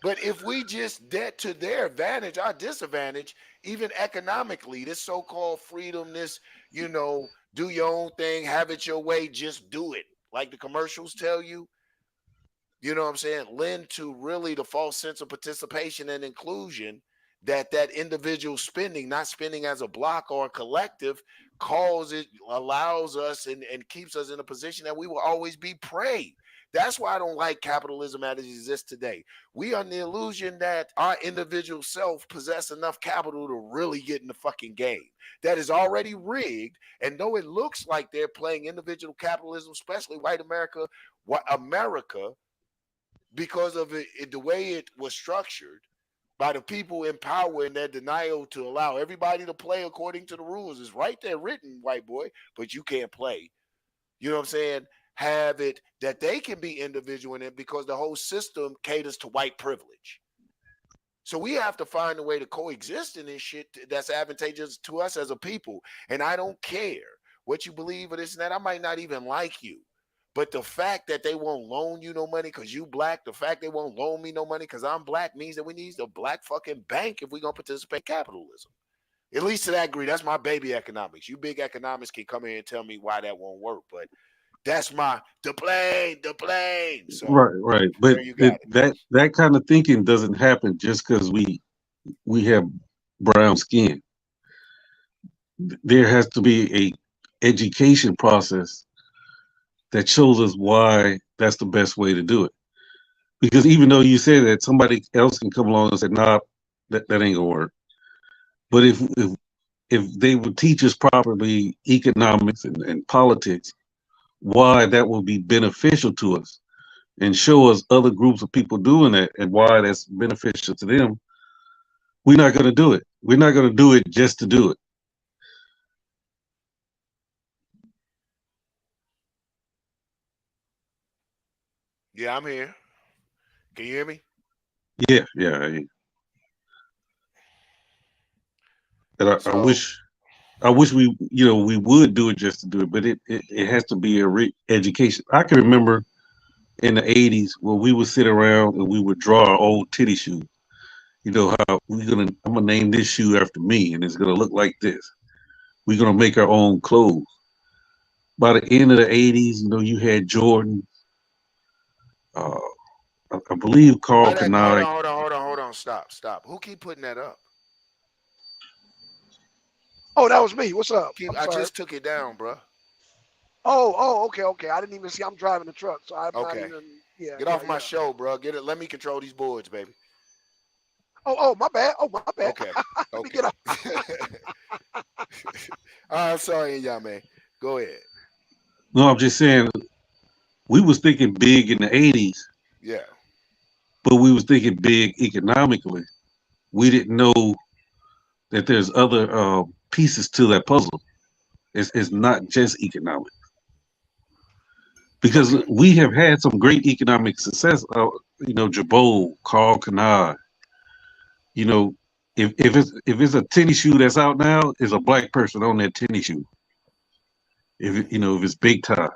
But if we just debt to their advantage, our disadvantage, even economically, this so-called freedom, do your own thing, have it your way, just do it. Like the commercials tell you, you know what I'm saying, lend to really the false sense of participation and inclusion that individual spending, not spending as a block or a collective, allows us and keeps us in a position that we will always be prey. That's why I don't like capitalism as it exists today. We are in the illusion that our individual self possess enough capital to really get in the fucking game. That is already rigged. And though it looks like they're playing individual capitalism, especially white America, because of the way it was structured by the people in power and their denial to allow everybody to play according to the rules is right there written, white boy, but you can't play. You know what I'm saying? Have it that they can be individual in it because the whole system caters to white privilege. So we have to find a way to coexist in this shit that's advantageous to us as a people. And I don't care what you believe or this and that. I might not even like you. But the fact that they won't loan you no money because you black, the fact they won't loan me no money because I'm black means that we need a black fucking bank if we're gonna participate in capitalism. At least to that degree, that's my baby economics. You big economics can come here and tell me why that won't work, but that's the plane. So right. But there you got it. that kind of thinking doesn't happen just because we have brown skin. There has to be a education process that shows us why that's the best way to do it. Because even though you say that, somebody else can come along and say, "Nah, that ain't gonna work." But if they would teach us properly economics and politics, why that will be beneficial to us, and show us other groups of people doing that and why that's beneficial to them, we're not going to do it. We're not going to do it just to do it. Yeah, I'm here. Can you hear me? Yeah. And I So wish we would do it just to do it, but it has to be a education. I can remember in the '80s where we would sit around and we would draw our old titty shoes. You know how I'm gonna name this shoe after me, and it's gonna look like this. We're gonna make our own clothes. By the end of the '80s, you had Jordan. Uh, I believe Carl why that? Hold Kanai. on, Stop. Who keep putting that up? Oh, that was me. What's up? I'm I sorry. just took it down, bro. Okay. I didn't even see. I'm driving the truck, so I'm not Okay, even. Yeah, get yeah, off my yeah. show, bro. Get it. Let me control these boards, baby. My bad. Oh, my bad. Okay, Let me okay. get up. I'm sorry, y'all, man. Go ahead. No, I'm just saying we was thinking big in the '80s, Yeah. but we was thinking big economically. We didn't know that there's other pieces to that puzzle. It's not just economic. Because Okay. we have had some great economic success. Jabot, Carl Kanai. You know, if it's a tennis shoe that's out now, is a black person on that tennis shoe. If it's big time.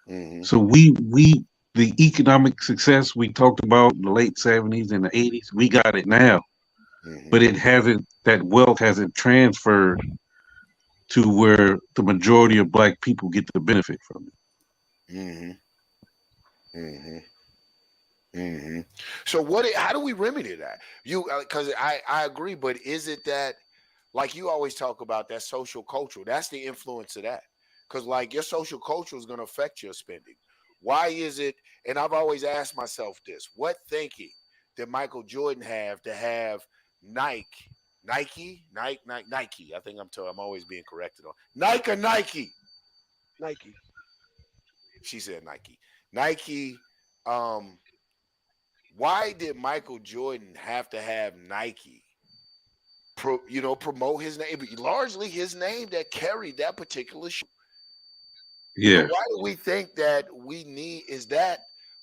Mm-hmm. So the economic success we talked about in the late '70s and the '80s, we got it now, Mm-hmm. but it hasn't. That wealth hasn't transferred to where the majority of black people get the benefit from it. Mm-hmm. Mm-hmm. Mm-hmm. So how do we remedy that? Because I agree, but is it that, like you always talk about, that social cultural? That's the influence of that. Because like your social culture is going to affect your spending. Why is it? And I've always asked myself this: what thinking did Michael Jordan have to have Nike, Nike? I think I'm always being corrected on Nike or Nike. Nike. She said Nike. Nike. Um, why did Michael Jordan have to have Nike promote his name? Largely his name that carried that particular shoe. So Yeah. why do we think that is that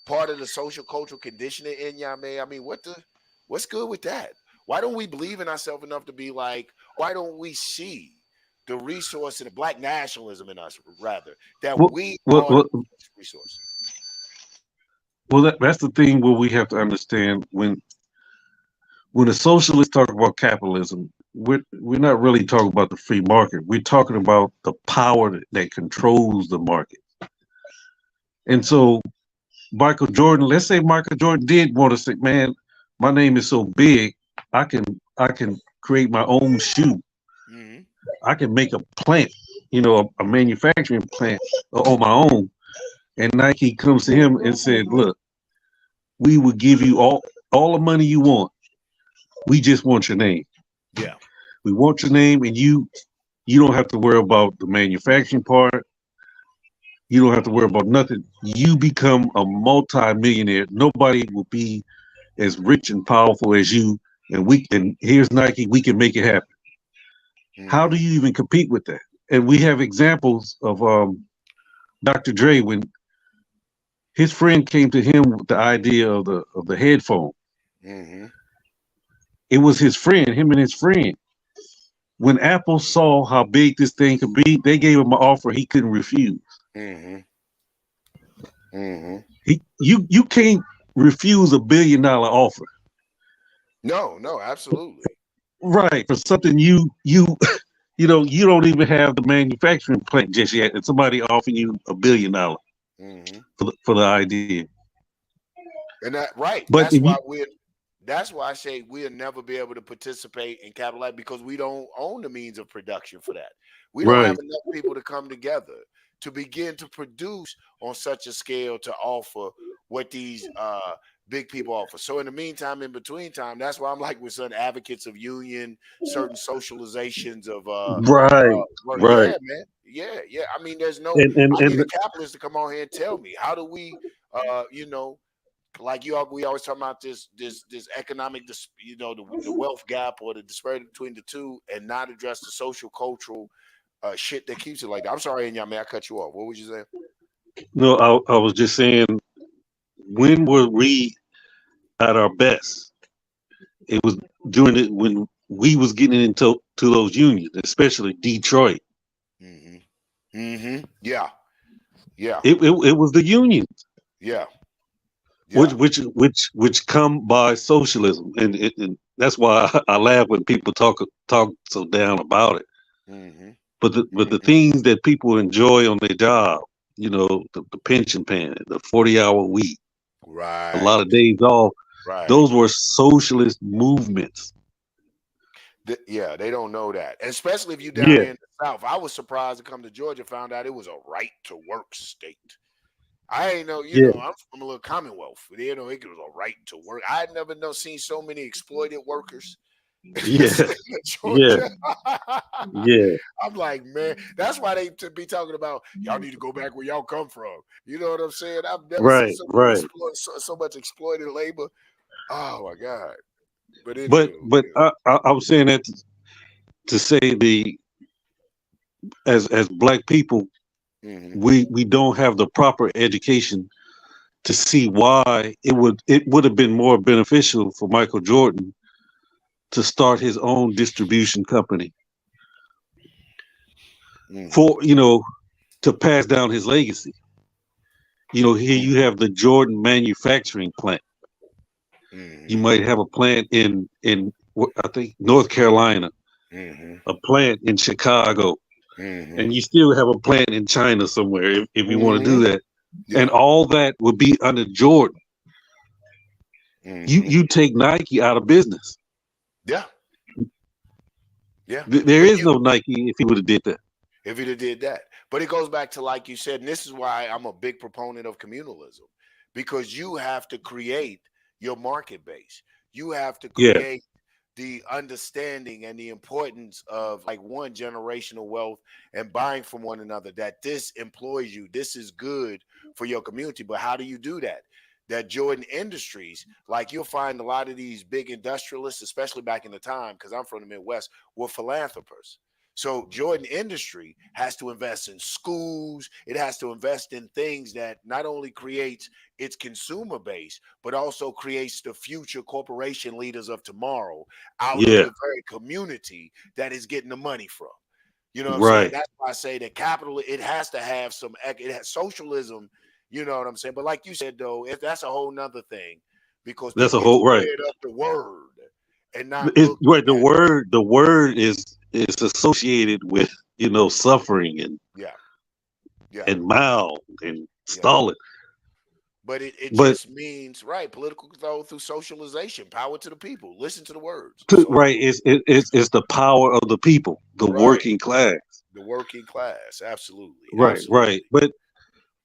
part of the social cultural conditioning in Yame? I mean, what's good with that? Why don't we believe in ourselves enough to be like, why don't we see the resource and the black nationalism in us, rather, that Well, we well, are well, the resource? that's the thing where we have to understand when the socialists talk about capitalism, we're not really talking about the free market. We're talking about the power that controls the market. And so Michael Jordan, let's say Michael Jordan did want to say, man, my name is so big, I can create my own shoe. Mm-hmm. I can make a plant, a manufacturing plant on my own. And Nike comes to him and said, look, we will give you all the money you want. We just want your name. Yeah. We want your name, and you don't have to worry about the manufacturing part. You don't have to worry about nothing. You become a multi-millionaire. Nobody will be as rich and powerful as you. And here's Nike. We can make it happen. How do Mm-hmm. you even compete with that? And we have examples of Dr. Dre when his friend came to him with the idea of the headphone. Mm-hmm. It was him and his friend. When Apple saw how big this thing could be, they gave him an offer he couldn't refuse. Mm-hmm. Hmm. You can't refuse $1 billion offer, No, no, absolutely. right? For something you don't even have the manufacturing plant just yet, and somebody offering you $1 billion Hmm. for the idea. And that right. But if you That's why I say we'll never be able to participate in capitalize because we don't own the means of production for that. We don't right, have enough people to come together to begin to produce on such a scale to offer what these big people offer. So in the meantime, in between time, that's why I'm like with certain advocates of union, certain socializations of right, work. right, Yeah, man. Yeah, yeah. I mean, there's no I need and a capitalist to come on here and tell me how do we you know like we always talk about this economic the wealth gap or the disparity between the two and not address the social cultural shit that keeps it like that. I'm sorry, Inya, man, I cut you off. What was you saying? no, I was just saying, when were we at our best? It was during it when we was getting into those unions, especially Detroit. Mm-hmm. Mm-hmm. Yeah. Yeah. It was the unions, Yeah. which Yeah. which come by socialism, and that's why I laugh when people talk so down about it. Mm-hmm. But the Mm-hmm. things that people enjoy on their job, the pension plan, the 40-hour week, a lot Right. of days off, Right. those were socialist movements. Yeah, they don't know that. And especially if you down Yeah, here in the South. I was surprised to come to Georgia, found out it was a right to work state. I ain't know, yeah, I'm from a little commonwealth. It was a right to work. I had never seen so many exploited workers in the yeah, state of yeah, Georgia. yeah. I'm like, man, that's why they to be talking about y'all need to go back where y'all come from. You know what I'm saying? I've never seen Right, so many right. so much exploited labor. Oh my God. But But anywho, but I was saying that to say the as black people, hmm we don't have the proper education to see why it would have been more beneficial for Michael Jordan to start his own distribution company hmm for to pass down his legacy. Here you have the Jordan manufacturing plant. You hmm might have a plant in I think North Carolina, hmm a plant in Chicago, hmm and you still have a plant in China somewhere if you want to hmm do that. And Yeah. all that would be under Jordan. You hmm you take Nike out of business. Yeah. Yeah. There But is no Nike if he would have did that. if he'd have did that. But it goes back to like you said, and this is why I'm a big proponent of communalism, because you have to create your market base. You have to Yeah, create the understanding and the importance of like one generational wealth and buying from one another that this employs you. This is good for your community. But how do you do that? That Jordan Industries, like you'll find a lot of these big industrialists, especially back in the time, because I'm from the Midwest, were philanthropists. So Jordan Industry has to invest in schools. It has to invest in things that not only creates its consumer base, but also creates the future corporation leaders of tomorrow out of yeah, the very community that is getting the money from. You know what I'm saying? right. That's why I say that capital, it has to have some, it has socialism, you know what I'm saying? But like you said, though, that's a whole nother thing because That's people a get whole right. scared of the word and not It's looking right. The at, word is associated with suffering yeah, yeah, and mild and yeah. stalin. But it But just means, right, political control through socialization, power to the people. Listen to the words. So, right, it's the power of the people, the right, working class. the working class. Absolutely. Right, right. Absolutely.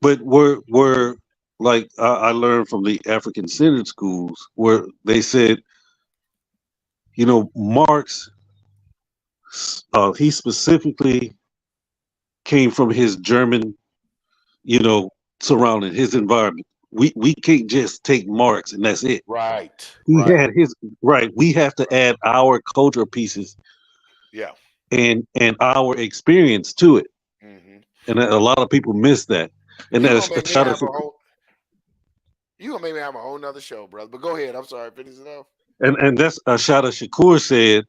But we're like I learned from the African centered schools where they said, Marx, he specifically came from his German, you know, surrounding his environment. We can't just take Marx and that's it. Right. He Right. had his right. We have to add our cultural pieces Yeah. and our experience to it, hmm and a lot of people miss that. And You that's gonna make a me shout out have a to whole you gonna make me have a whole nother show, brother. But go ahead. I'm sorry, finish it off. and that's a shout out. Shakur said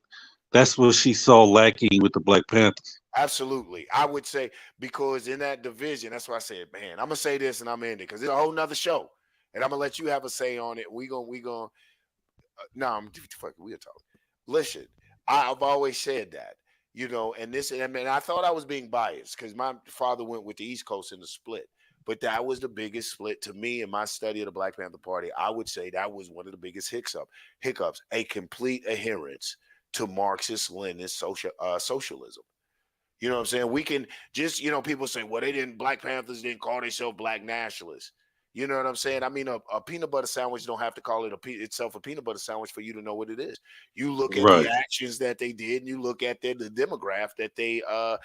that's what she saw lacking with the Black Panthers. Absolutely. I would say because in that division, that's why I said, man, I'm gonna say this and I'm ending because it's a whole nother show. And I'm gonna let you have a say on it. We gonna no, I'm fuck we are talking. Listen, I've always said that, and this and I mean I thought I was being biased because my father went with the East Coast in the split. But that was the biggest split to me in my study of the Black Panther Party. I would say that was one of the biggest hiccups, a complete adherence to Marxist Leninist socialism. You know what I'm saying? We can just, people say, well, Black Panthers didn't call themselves black nationalists. You know what I'm saying? I mean, a peanut butter sandwich don't have to call itself a peanut butter sandwich for you to know what it is. You look at the Right. actions that they did, and you look at the demographic that they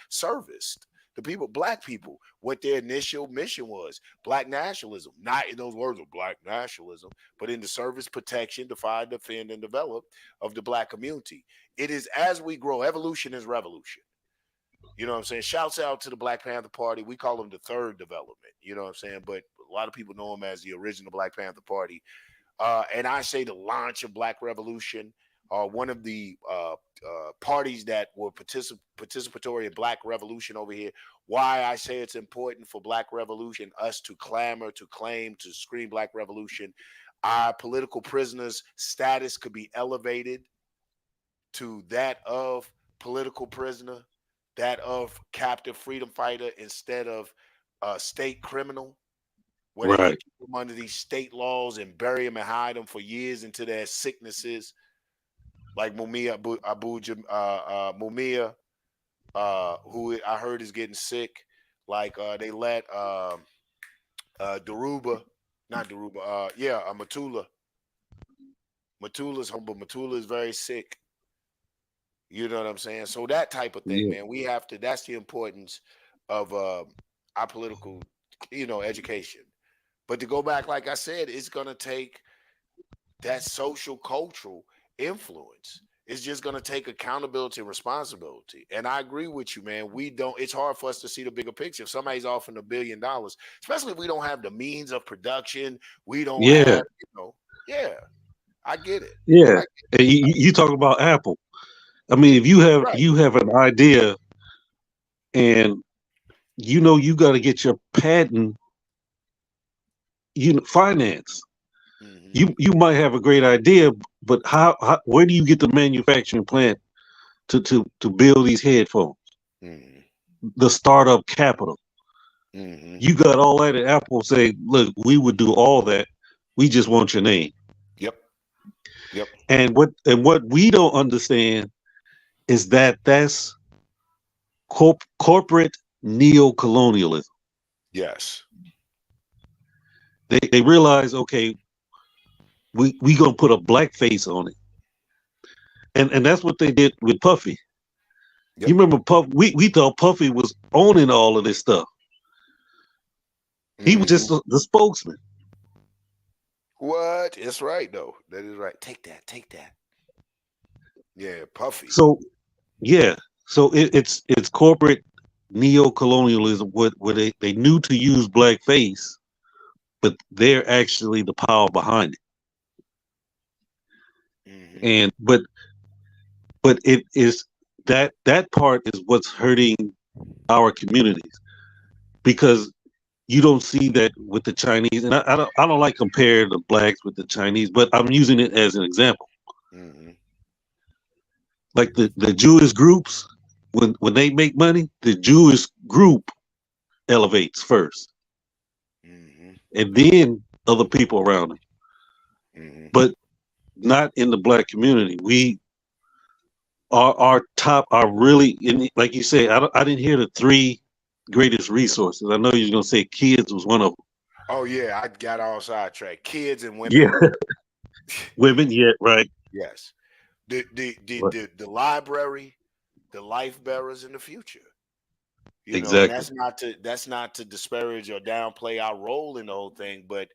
serviced. The people, black people, what their initial mission was, black nationalism, not in those words of black nationalism, but in the service, protection, define, defend, and develop of the black community. It is as we grow, evolution is revolution. You know what I'm saying? Shouts out to the Black Panther Party. We call them the third development. You know what I'm saying? But a lot of people know them as the original Black Panther Party. And I say the launch of Black Revolution, one of the parties that were participatory in Black Revolution over here. Why I say it's important for Black Revolution, us to clamor, to claim, to scream Black Revolution. Our political prisoners' status could be elevated to that of political prisoner, that of captive freedom fighter instead of state criminal, where they can Right. keep them under these state laws and bury them and hide them for years into their sicknesses, like Mumia, who I heard is getting sick. Like they let Daruba, not Daruba, Matula. Matula's home, but Matula is very sick. You know what I'm saying? So that type of thing, Yeah. man, we have to. That's the importance of our political, education. But to go back, like I said, it's gonna take that social cultural influence. It's just gonna take accountability and responsibility. And I agree with you, man. We don't. It's hard for us to see the bigger picture. If somebody's offering $1 billion, especially if we don't have the means of production, we don't Yeah. have, yeah, I get it. Yeah. I And you talk about Apple. I mean, if you have right. you have an idea and you got to get your patent, finance. Hmm. You might have a great idea, but how where do you get the manufacturing plant to build these headphones? Hmm. The startup capital. Hmm. You got all that at Apple say, look, we would do all that. We just want your name. Yep. Yep. And what we don't understand is that that's corporate neo-colonialism. Yes. They realize, okay, we gonna put a black face on it, and that's what they did with Puffy. Yep. You remember Puff? We thought Puffy was owning all of this stuff. He was Hmm. just the spokesman. What? That's right, though. That is right. Take that. Take that. Yeah, Puffy. So yeah, so it's corporate neo-colonialism where they knew to use blackface, but they're actually the power behind it. Hmm. And but it is that part is what's hurting our communities because you don't see that with the Chinese, and I don't like comparing the blacks with the Chinese, but I'm using it as an example. Hmm. Like the Jewish groups, when they make money, the Jewish group elevates first, Hmm. and then other people around them. Hmm. But not in the black community. We our top are really like you say. I didn't hear the three greatest resources. I know you're gonna say kids was one of them. Oh yeah, I got all sidetracked. Kids and women. Yeah, women. Yeah, right. Yes. The, Right. the the library, the life bearers in the future. And Exactly. that's not to disparage or downplay our role in the whole thing, but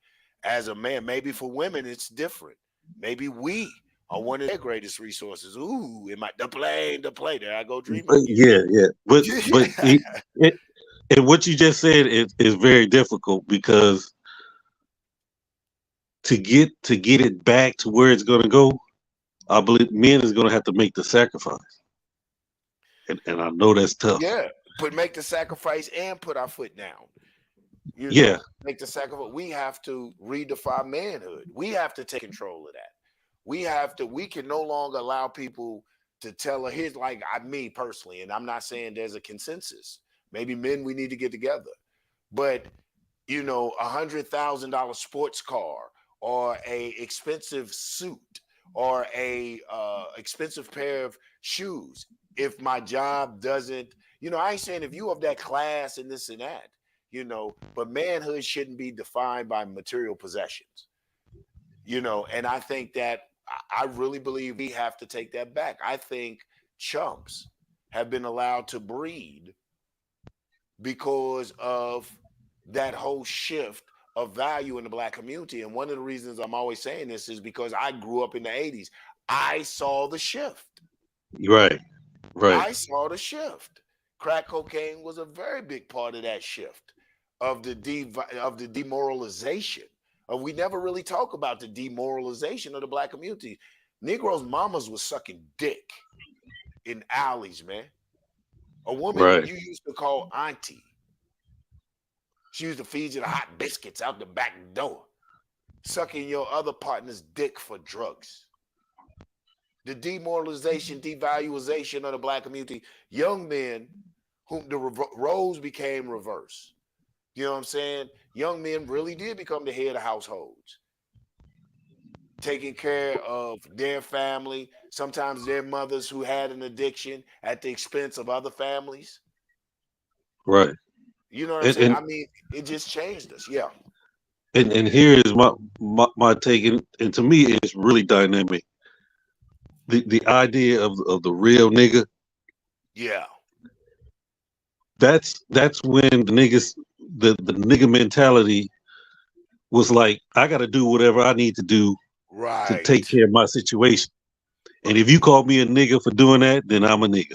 as a man, maybe for women it's different. Maybe we are one of their greatest resources. Ooh, it might the plane. There I go dreaming Yeah, yeah. But again. and what you just said is very difficult because to get it back to where it's gonna go, I believe men is gonna have to make the sacrifice. and I know that's tough. Yeah, but make the sacrifice and put our foot down. You Yeah, know, make the sacrifice. We have to redefine manhood. We have to take control of that. We have to. We can no longer allow people to tell her. Here's like me personally, and I'm not saying there's a consensus. Maybe men we need to get together, but you know, $100,000 sports car or a expensive suit or a expensive pair of shoes. If my job doesn't, you know, I ain't saying if you of that class and this and that, you know, but manhood shouldn't be defined by material possessions, you know, and I think that I really believe we have to take that back. I think chumps have been allowed to breed because of that whole shift of value in the black community. And one of the reasons I'm always saying this is because I grew up in the 80s. I saw the shift. right, right, I saw the shift. Crack cocaine was a very big part of that shift of the demoralization. We never really talk about the demoralization of the black community. Negroes' mamas was sucking dick in alleys, man. A woman right. you used to call auntie. She used to feed you the hot biscuits out the back door, sucking your other partner's dick for drugs. The demoralization, devaluation of the black community, young men whom the roles became reversed. You know what I'm saying? Young men really did become the head of households, taking care of their family, sometimes their mothers who had an addiction at the expense of other families. Right. You know what I'm And saying? and I mean, it just changed us. Yeah. and here is my take, and to me it's really dynamic. The idea of the real nigga, Yeah. that's when the niggas the nigga mentality was like, I gotta do whatever I need to do to take Right. care of my situation. And if you call me a nigga for doing that, then I'm a nigga.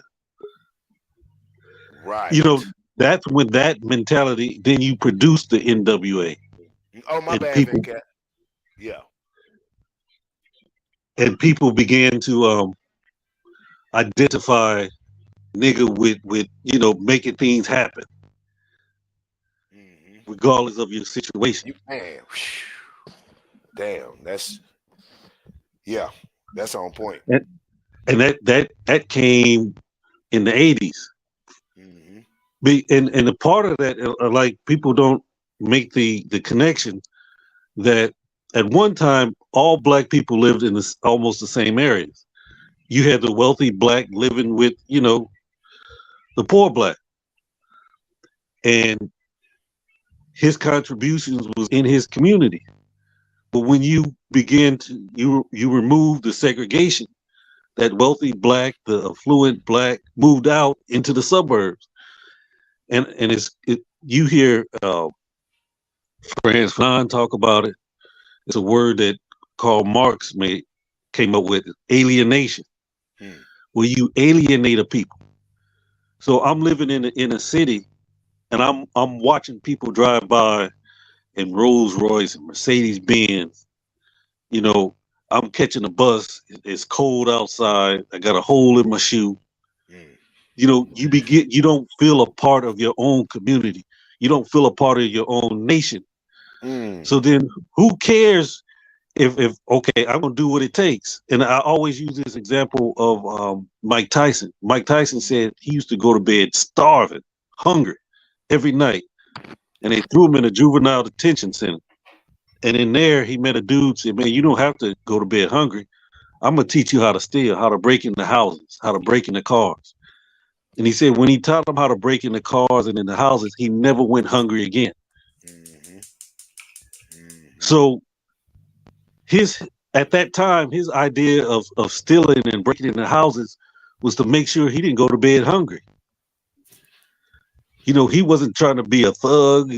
You know, Right. that's when that mentality, then you produce the NWA Oh, my and bad, Big people Cat. Yeah. and people began to identify nigga with making things happen Hmm. regardless of your situation. You man. Damn. Yeah. That's on point. And, and that came in the 80s. Hmm. And the part of that, like people don't make the connection that at one time all black people lived in almost the same areas. You had the wealthy black living with the poor black, and his contributions was in his community. But when you begin to you remove the segregation, that wealthy black, the affluent black, moved out into the suburbs, and you hear Franz Fanon talk about it. It's a word that Karl Marx came up with: alienation, Hmm. where you alienate a people. So I'm living in a city, and I'm watching people drive by in Rolls Royce and Mercedes Benz. You know, I'm catching a bus. It's cold outside. I got a hole in my shoe. Hmm. You don't feel a part of your own community. You don't feel a part of your own nation. Mm. So then who cares if okay, I'm gonna do what it takes. And I always use this example of Mike Tyson. Mike Tyson said he used to go to bed starving, hungry every night. And they threw him in a juvenile detention center. And in there he met a dude, said, man, you don't have to go to bed hungry. I'm gonna teach you how to steal, how to break into houses, how to break into cars. And he said when he taught him how to break into cars and into houses, he never went hungry again. Hmm. Hmm. So his at that time, his idea of stealing and breaking into houses was to make sure he didn't go to bed hungry. He wasn't trying to be a thug.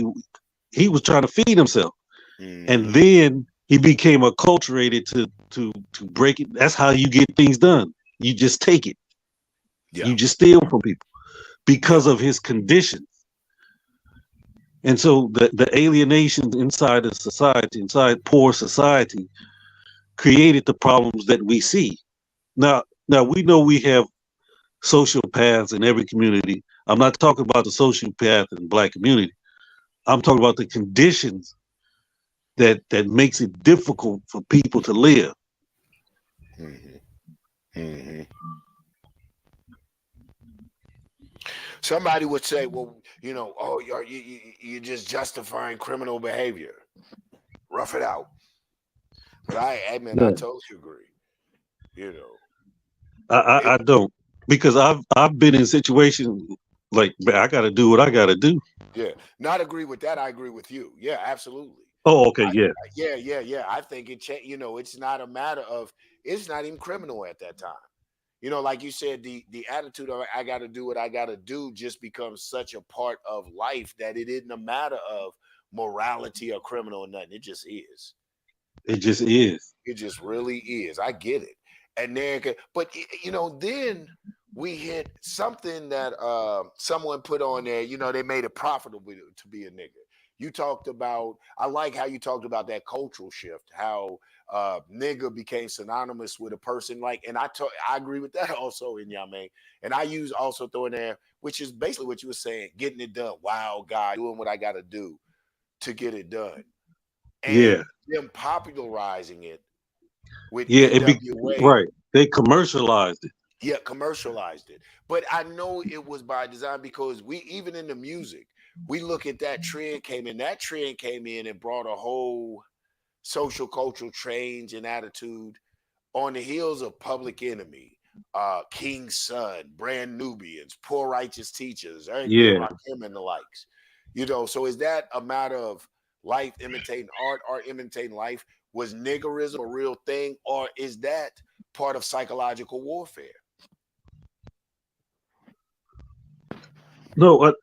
He was trying to feed himself. And Hmm. then he became acculturated to break it. That's how you get things done. You just take it. Yeah. You just steal from people because Yeah. of his conditions. And so the alienation inside the society, inside poor society, created the problems that we see. Now we know we have sociopaths in every community. I'm not talking about the sociopath in the black community. I'm talking about the conditions that makes it difficult for people to live. Hmm. Hmm. Somebody would say, well, oh, you're just justifying criminal behavior. Rough it out. But I No, totally agree. You know, it, I don't, because I've been in situations like, man, I got to do what I got to do. yeah, not agree with that. I agree with you. Yeah, absolutely. Oh, okay, yeah, Yeah. I think it's not a matter of, it's not even criminal at that time. Like you said, the attitude of I got to do what I got to do just becomes such a part of life that it isn't a matter of morality or criminal or nothing. It just is. it just is. It just really is. I get it. And then, but then we hit something that someone put on there. They made it profitable to be a nigga. You talked about. I like how you talked about that cultural shift. How nigga became synonymous with a person like, and I agree with that also in Yame. And I use also throwing there, which is basically what you were saying, getting it done. Wow, God, doing what I got to do to get it done, Yeah, and them popularizing it with yeah, NWA. right. They commercialized it. Yeah, commercialized it. But I know it was by design because we, even in the music, we look at that trend came in. That trend came in and brought a whole social cultural change and attitude on the heels of Public Enemy, King's Son, Brand Nubians, Poor Righteous Teachers, Eric B. and Yeah, Rakim and the likes. So is that a matter of life imitating art imitating life? Was niggerism a real thing, or is that part of psychological warfare? no,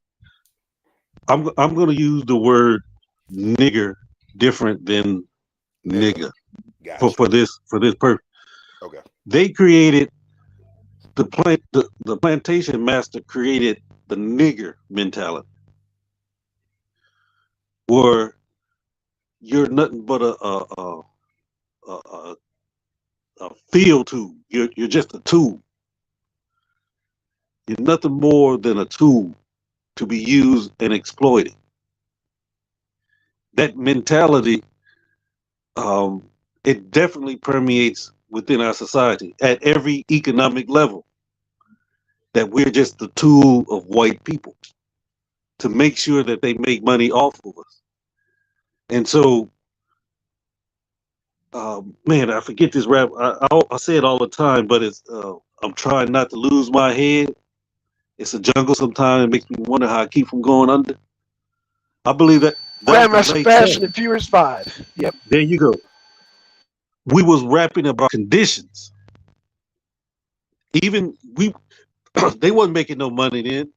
I'm going to use the word nigger different than Nigga, nigga got you. for this purpose. Okay. They created the plantation master created the nigger mentality, where you're nothing but a, a field tool. You're just a tool. You're nothing more than a tool to be used and exploited. That mentality, um, it definitely permeates within our society at every economic level. That we're just the tool of white people to make sure that they make money off of us. And so, man, I forget this rap. I say it all the time, but it's I'm trying not to lose my head. It's a jungle sometimes. It makes me wonder how I keep from going under. I believe that was the Grandmaster main Fast point. and the Furious 5. Yep. There you go. We was rapping about conditions. Even we, they wasn't making no money then,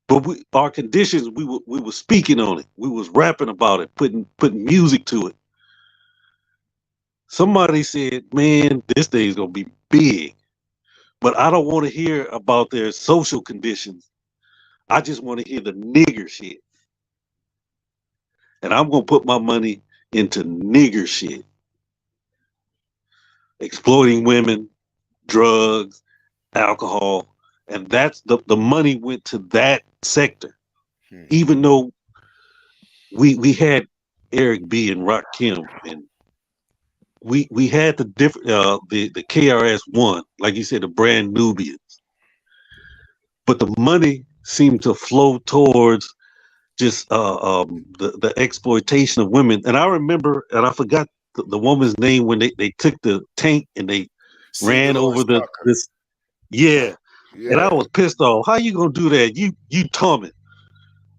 but our conditions, we were speaking on it. We was rapping about it, putting music to it. Somebody said, "Man, this thing's gonna be big," but I don't want to hear about their social conditions. I just want to hear the nigger shit, and I'm gonna put my money into nigger shit, exploiting women, drugs, alcohol, and that's the money went to that sector. Hmm. Even though we had Eric B and Rakim, and we had the different the KRS-One, like you said, the Brand Nubians, but the money seemed to flow towards just the exploitation of women. And I remember, and I forgot the woman's name when they took the tank and they See ran over Dolores Tucker. this. Yeah, and I Yeah. was pissed off. How you gonna do that? You Tommy.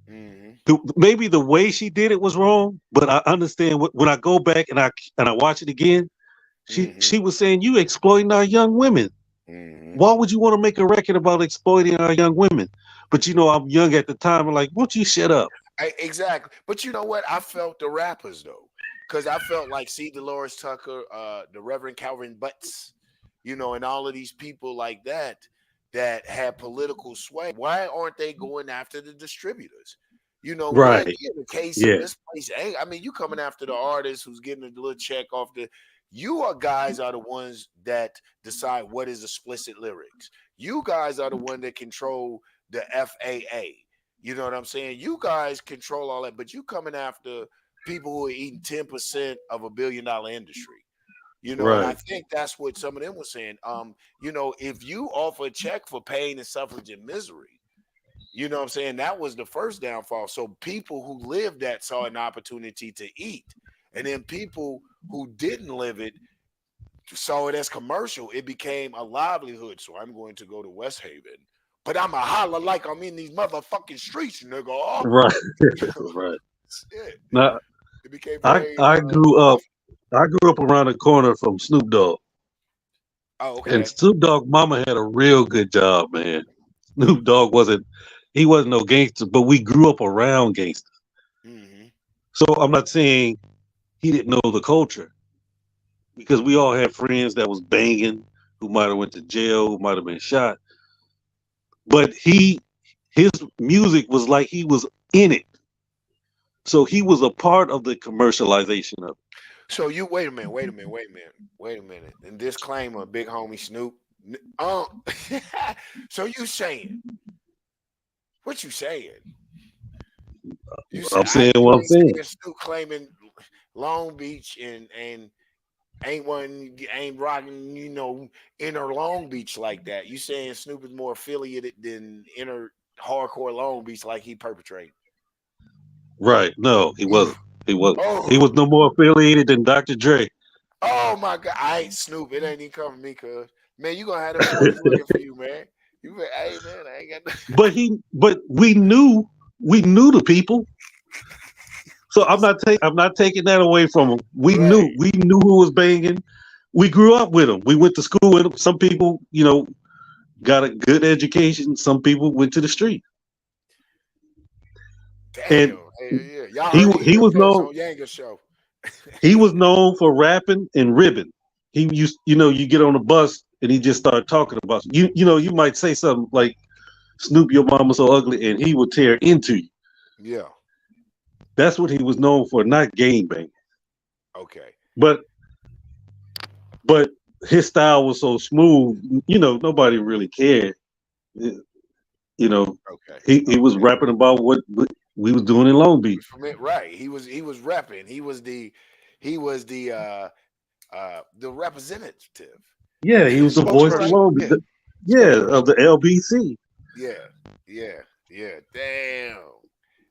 Hmm. Maybe the way she did it was wrong, but I understand when I go back and I watch it again. Hmm. She was saying you exploiting our young women. Hmm. Why would you want to make a record about exploiting our young women? But I'm young at the time. I'm like, won't you shut up? Exactly. But you know what? I felt the rappers though, because I felt like C. Dolores Tucker, the Reverend Calvin Butts, and all of these people like that had political sway. Why aren't they going after the distributors? Yeah, Right. yeah, the case of Yeah. this place. Hey, I mean, you coming after the artist who's getting a little check off the. You are guys are the ones that decide what is explicit lyrics. You guys are the one that control the FAA. You know what I'm saying? You guys control all that, but you coming after people who are eating 10% of $1 billion industry. And I Right. think that's what some of them were saying. If you offer a check for pain and suffrage and misery, you know what I'm saying? That was the first downfall. So people who lived that saw an opportunity to eat. And then people who didn't live it saw it as commercial. It became a livelihood. So I'm going to go to West Haven, but I'm a holler like I'm in these motherfucking streets, nigga. Oh, Right. Right. shit. Now, It became I very I grew up profitable. I grew up around the corner from Snoop Dogg, Oh, and okay. Snoop Dogg mama had a real good job, man. Snoop Dogg wasn't no gangster, but we grew up around gangsters. Hmm. So I'm not saying he didn't know the culture because we all had friends that was banging, who might have went to jail, who might have been shot. But his music was like he was in it. So he was a part of the commercialization of it. So you wait a minute. And disclaimer, big homie Snoop. So you saying what you saying? You say I'm saying what you I'm ain't saying. saying Snoop claiming Long Beach and ain't rocking, inner Long Beach like that. You saying Snoop is more affiliated than inner hardcore Long Beach like he perpetrated. Right. No, he wasn't. Oof. He wasn't. He Oh, was no more affiliated than Dr. Dre. oh my God. I ain't Snoop. It ain't even coming to me, cuz. Man, you gonna have them boys looking for you, man. Hey man, I ain't got no. But we knew the people. So I'm not taking that away from him. Right. We knew who was banging. We grew up with them. We went to school with them. Some people, got a good education. Some people went to the street. And Damn. Hey, yeah. Y'all he heard it he here was first known on Yanga show. he was known for rapping and ribbing. He used, you get on a bus and he just started talking about you. You might say something like, "Snoop, your mama so ugly," and he would tear into you. Yeah. That's what he was known for, not game bang. Okay. But but his style was so smooth. Nobody really cared. You know, Okay. he was Okay. rapping about what we was doing in Long Beach. Right. He was repping. He was the representative. Yeah, he was the voice of Right? Spokesperson. Long Beach. Yeah. Yeah, Spokesperson. of the LBC. Yeah. Yeah. Yeah. Damn.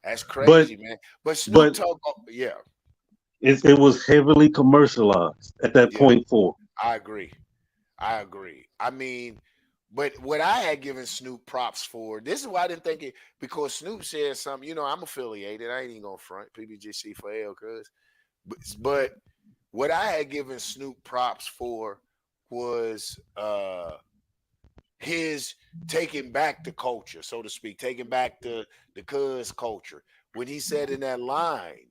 That's But crazy, man. But Snoop but talk. Yeah. it was heavily commercialized at that Yeah. point forward. I agree. I agree. I mean, but what I had given Snoop props for, this is why I didn't think it, because Snoop said something. I'm affiliated. I ain't even gonna front PBGC for L, cuz. But what I had given Snoop props for was his taking back the culture, so to speak, taking back the cuz culture. When he said in that line,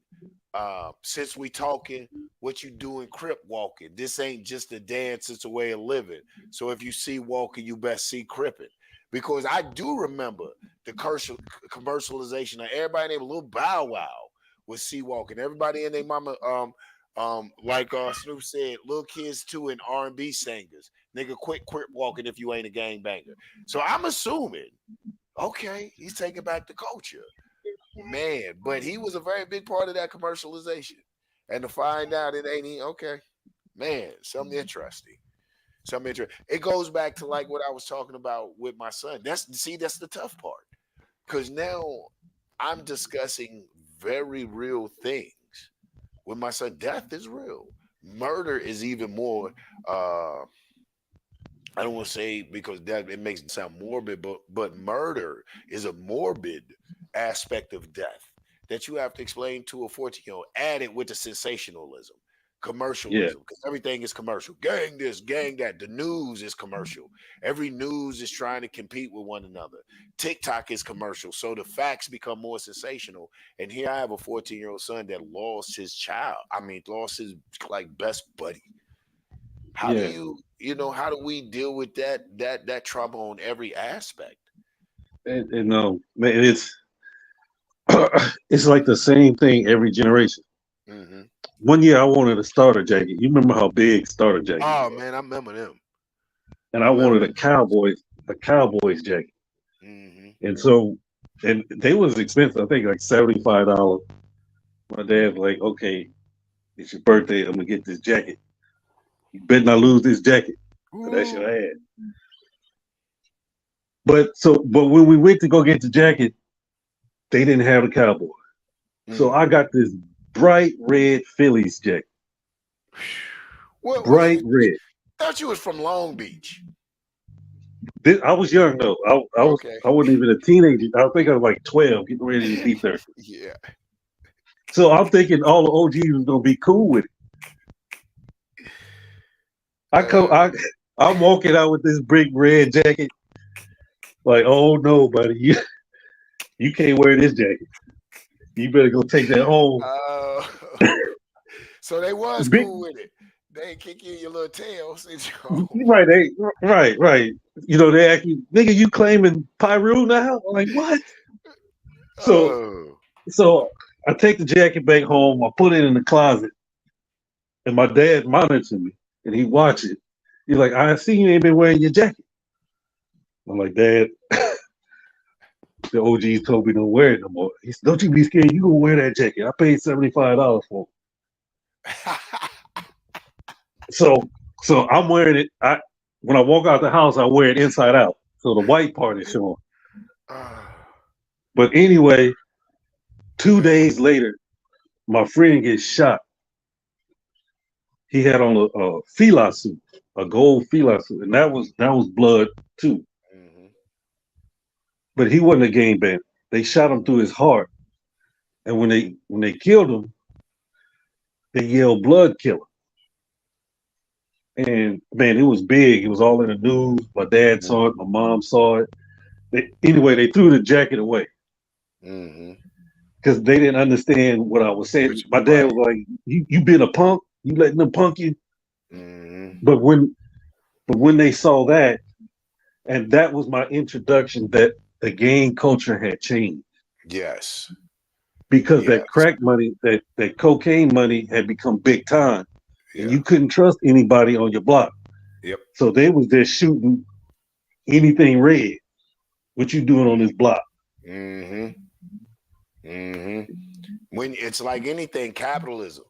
since we talking, what you doing crip walking? This ain't just a dance, it's a way of living. So if you see walking, you best see cripping. Because I do remember the commercialization of everybody named Little Bow Wow was sea walking. Everybody and their mama, like Snoop said, little kids too and R&B singers. Nigga, quit crip walking if you ain't a gangbanger. So I'm assuming, okay, he's taking back the culture. Man, but he was a very big part of that commercialization. And to find out it ain't he, okay, man, something interesting. Something interesting. It goes back to like what I was talking about with my son. That's the tough part. Because now I'm discussing very real things with my son. Death is real. Murder is even more I don't want to say because that it makes it sound morbid, but murder is a morbid aspect of death that you have to explain to a 14-year-old. Add it with the sensationalism, Yeah, commercialism, because everything is commercial. Gang this, gang that. The news is commercial. Every news is trying to compete with one another. TikTok is commercial, so the facts become more sensational. And here I have a 14-year-old son that lost his child. I mean, lost his like best buddy. How do yeah. how do we deal with that trauma on every aspect? And man, it's like the same thing every generation. Hmm. One year I wanted a starter jacket. You remember how big starter jackets Oh were? man, I remember them. And I I remember wanted them. a cowboy. a Cowboys jacket. Mm-hmm. And so, and they was expensive. I think like $75. My dad's like, okay, it's your birthday. I'm gonna get this jacket. You better not lose this jacket. So that's your Ooh. ad. But when we went to go get the jacket, they didn't have the Cowboy. So I Mm. got this bright red Phillies jacket. What was Bright you? red. Thought you was from Long Beach. I was young though. Okay. I wasn't even a teenager. I think I was like 12, getting ready to be 30. Yeah. So I'm thinking all the OGs was gonna be cool with it. I come Uh, I I'm walking out with this big red jacket. Like, oh no, buddy, you can't wear this jacket. You better go take that home. uh, so they was Big cool with it. They ain't kick you in your little tail since you're home. right, right. They ask you, nigga, you claiming Pyru now? I'm like, what? So Oh. so I take the jacket back home, I put it in the closet, and my dad monitors me and he watches it. He's like, I see you ain't been wearing your jacket. I'm like, Dad, the OGs told me don't wear it no more. He said, don't you be scared, you gonna wear that jacket. I paid $75 for it. So so I'm wearing it. I When I walk out the house, I wear it inside out. So the white part is showing. Ah, But anyway, two man. days later, my friend gets shot. He had on a fila suit, a gold fila suit, and that was blood too. Mm-hmm. But he wasn't a game bandit. They shot him through his heart, and when they killed him, they yelled "blood killer." And man, it was big. It was all in the news. My dad saw it. My mom saw it. Anyway, they threw the jacket away Mm-hmm. because they didn't understand what I was saying. Which My dad right. was like, "You been a punk? You letting them punk you?" Mm-hmm. But when they saw that, and that was my introduction that the gang culture had changed Yes. because that Yes. crack money, that cocaine money had become big time, and Yeah. you couldn't trust anybody on your block. Yep. So they was just shooting anything red. What you doing on this block? Mm-hmm. Mm-hmm. When it's like anything, capitalism.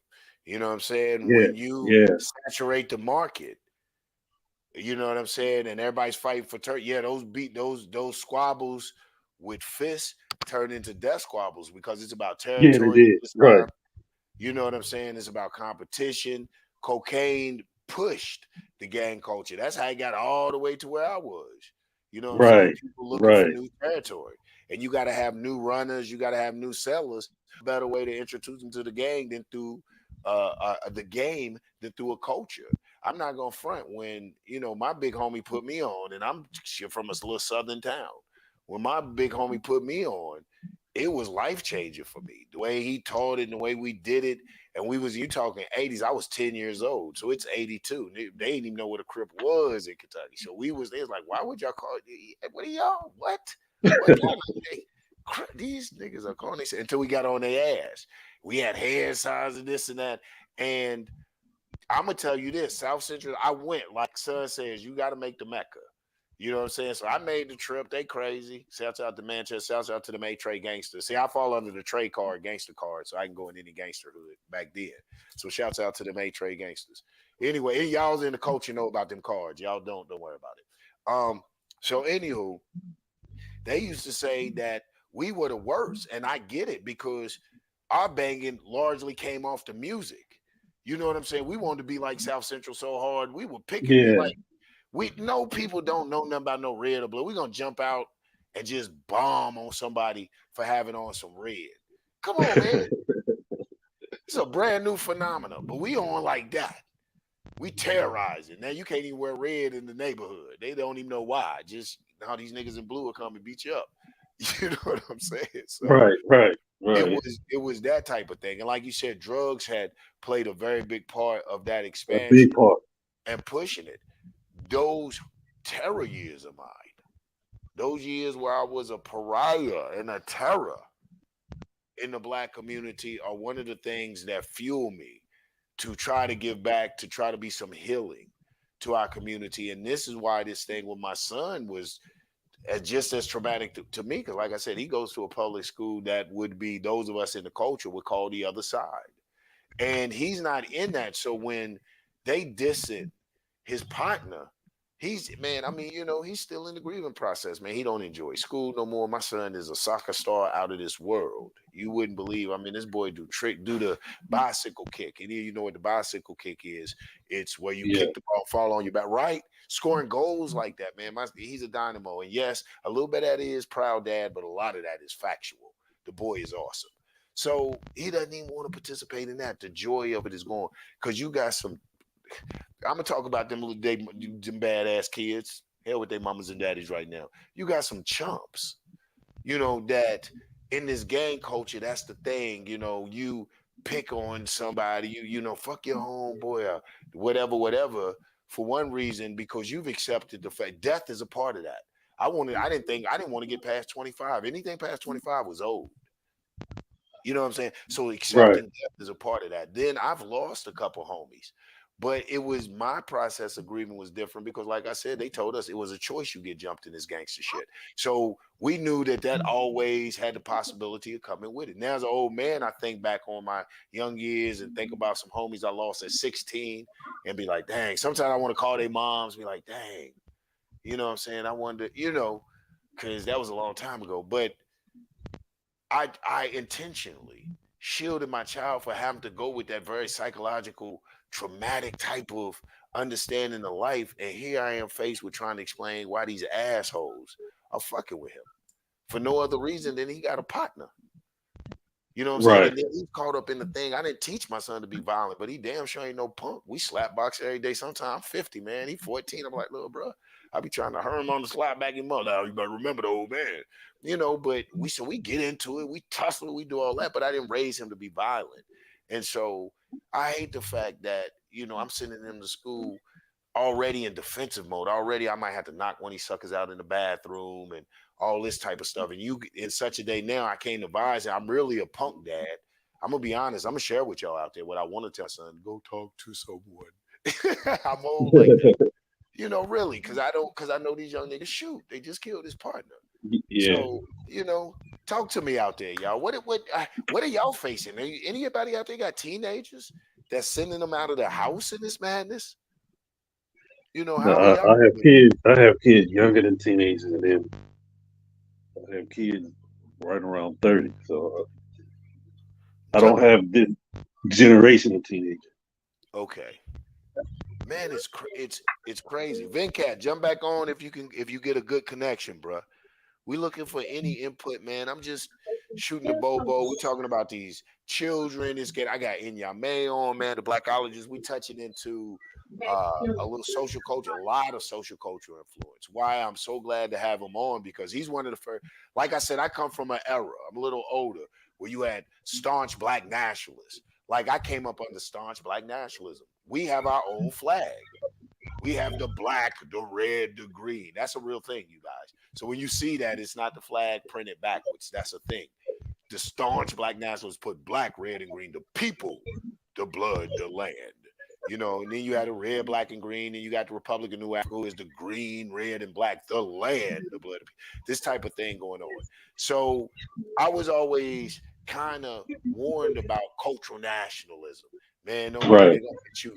You know what I'm saying? Yeah, When you yeah, saturate the market, you know what I'm saying, and everybody's fighting for yeah, those squabbles with fists turn into death squabbles because it's about yeah. They territory. did. Right. You know what I'm saying? It's about competition. Cocaine pushed the gang culture. That's how it got all the way to where I was. You know what I'm saying? Right. People looking for Right. new territory. And you got to have new runners, you got to have new sellers. Better way to introduce them to the gang than through the game than through a culture. I'm not gonna front when my big homie put me on, and I'm shit from a little southern town. When my big homie put me on, it was life changing for me. The way he taught it and the way we did it. And you talking 80s, I was 10 years old. So it's 82. They didn't even know what a Crip was in Kentucky. So they was like, why would y'all call it? What are y'all? What? What kind of these niggas are calling? They said until we got on their ass. We had hair size and this and that. And I'm gonna tell you this, South Central, I went, like Son says, you gotta make the Mecca. You know what I'm saying? So I made the trip. They crazy. Shouts out to Manchester. Shouts out to the May Trey gangsters. See, I fall under the Trey card, gangster card, so I can go in any gangster hood back then. So shouts out to the May Trey gangsters. Anyway, y'all's in the culture know about them cards. Y'all don't worry about it. So anywho, they used to say that we were the worst, and I get it because our banging largely came off the music. You know what I'm saying? We wanted to be like South Central so hard. We were picking it Yeah. like we know people don't know nothing about no red or blue. We're gonna jump out and just bomb on somebody for having on some red. Come on, man. It's a brand new phenomenon, but we on like that. We terrorize it. Now you can't even wear red in the neighborhood. They don't even know why. Just how these niggas in blue will come and beat you up. You know what I'm saying? So Right. Right. it Right. was it was that type of thing. And like you said, drugs had played a very big part of that A big expansion part. and pushing it. Those terror years of mine, those years where I was a pariah and a terror in the black community are one of the things that fuel me to try to give back, to try to be some healing, to our community. And this is why this thing with my son was just as traumatic to me. Because, like I said, he goes to a public school that would be those of us in the culture would call the other side. And he's not in that. So when they diss it, his partner, he's man, I mean, he's still in the grieving process, man. He don't enjoy school no more. My son is a soccer star out of this world. You wouldn't believe. I mean, this boy do the bicycle kick. And you know what the bicycle kick is? It's where you Yeah. kick the ball, fall on your back, right? Scoring goals like that, man. He's a dynamo. And yes, a little bit of that is proud dad, but a lot of that is factual. The boy is awesome. So he doesn't even want to participate in that. The joy of it is gone because you got some. I'm gonna talk about them little them badass kids. Hell with their mamas and daddies right now. You got some chumps, that in this gang culture, that's the thing. You pick on somebody. Fuck your homeboy or whatever. For one reason, because you've accepted the fact death is a part of that. I didn't want to get past 25. Anything past 25 was old. You know what I'm saying? So Right. accepting death is a part of that. Then I've lost a couple homies, but it was my process of grieving was different because, like I said, they told us it was a choice you get jumped in this gangster shit. So we knew that always had the possibility of coming with it. Now, as an old man, I think back on my young years and think about some homies I lost at 16 and be like, dang, sometimes I want to call their moms, be like, dang, you know what I'm saying? I wonder, because that was a long time ago. But I intentionally shielded my child for having to go with that very psychological, traumatic type of understanding of life. And here I am faced with trying to explain why these assholes are fucking with him for no other reason than he got a partner. You know what I'm saying? Right. And then he's caught up in the thing. I didn't teach my son to be violent, but he damn sure ain't no punk. We slap box every day. Sometimes I'm 50, man. He 14. I'm like, little bro, I be trying to hurt him on the slap back in mother. You better remember the old man. But we get into it, we tussle, we do all that, but I didn't raise him to be violent. And so I hate the fact that, I'm sending him to school already in defensive mode. Already I might have to knock one of these suckers out in the bathroom and all this type of stuff. And you in such a day now, I came to advise I'm really a punk dad. I'm gonna be honest, I'm gonna share with y'all out there what I want to tell my son. Go talk to someone. I'm old like that. Really, because I know these young niggas shoot. They just killed his partner. Yeah. So, talk to me out there, y'all. What are y'all facing? Anybody out there got teenagers that's sending them out of the house in this madness? No, How are y'all I have doing it? kids. I have kids younger than teenagers, and then I have kids right around 30. So I Jump. don't have this generation of teenagers. Okay, man, it's crazy. Venkat, jump back on if you get a good connection, bruh. We looking for any input, man. I'm just shooting the bobo. We talking about these children. I got Inyame on, man. The blackologist. We touching into a little social culture, a lot of social cultural influence. Why I'm so glad to have him on because he's one of the first. Like I said, I come from an era. I'm a little older where you had staunch black nationalists. Like I came up under staunch black nationalism. We have our own flag. We have the black, the red, the green. That's a real thing, you guys. So when you see that, it's not the flag printed backwards. That's a thing. The staunch black nationalists put black, red, and green. The people, the blood, the land. And then you had the red, black, and green, and you got the Republic of New Africa, who is the green, red, and black, the land, the blood. This type of thing going on. So I was always kind of warned about cultural nationalism. Man, don't get Right. they're gonna get you.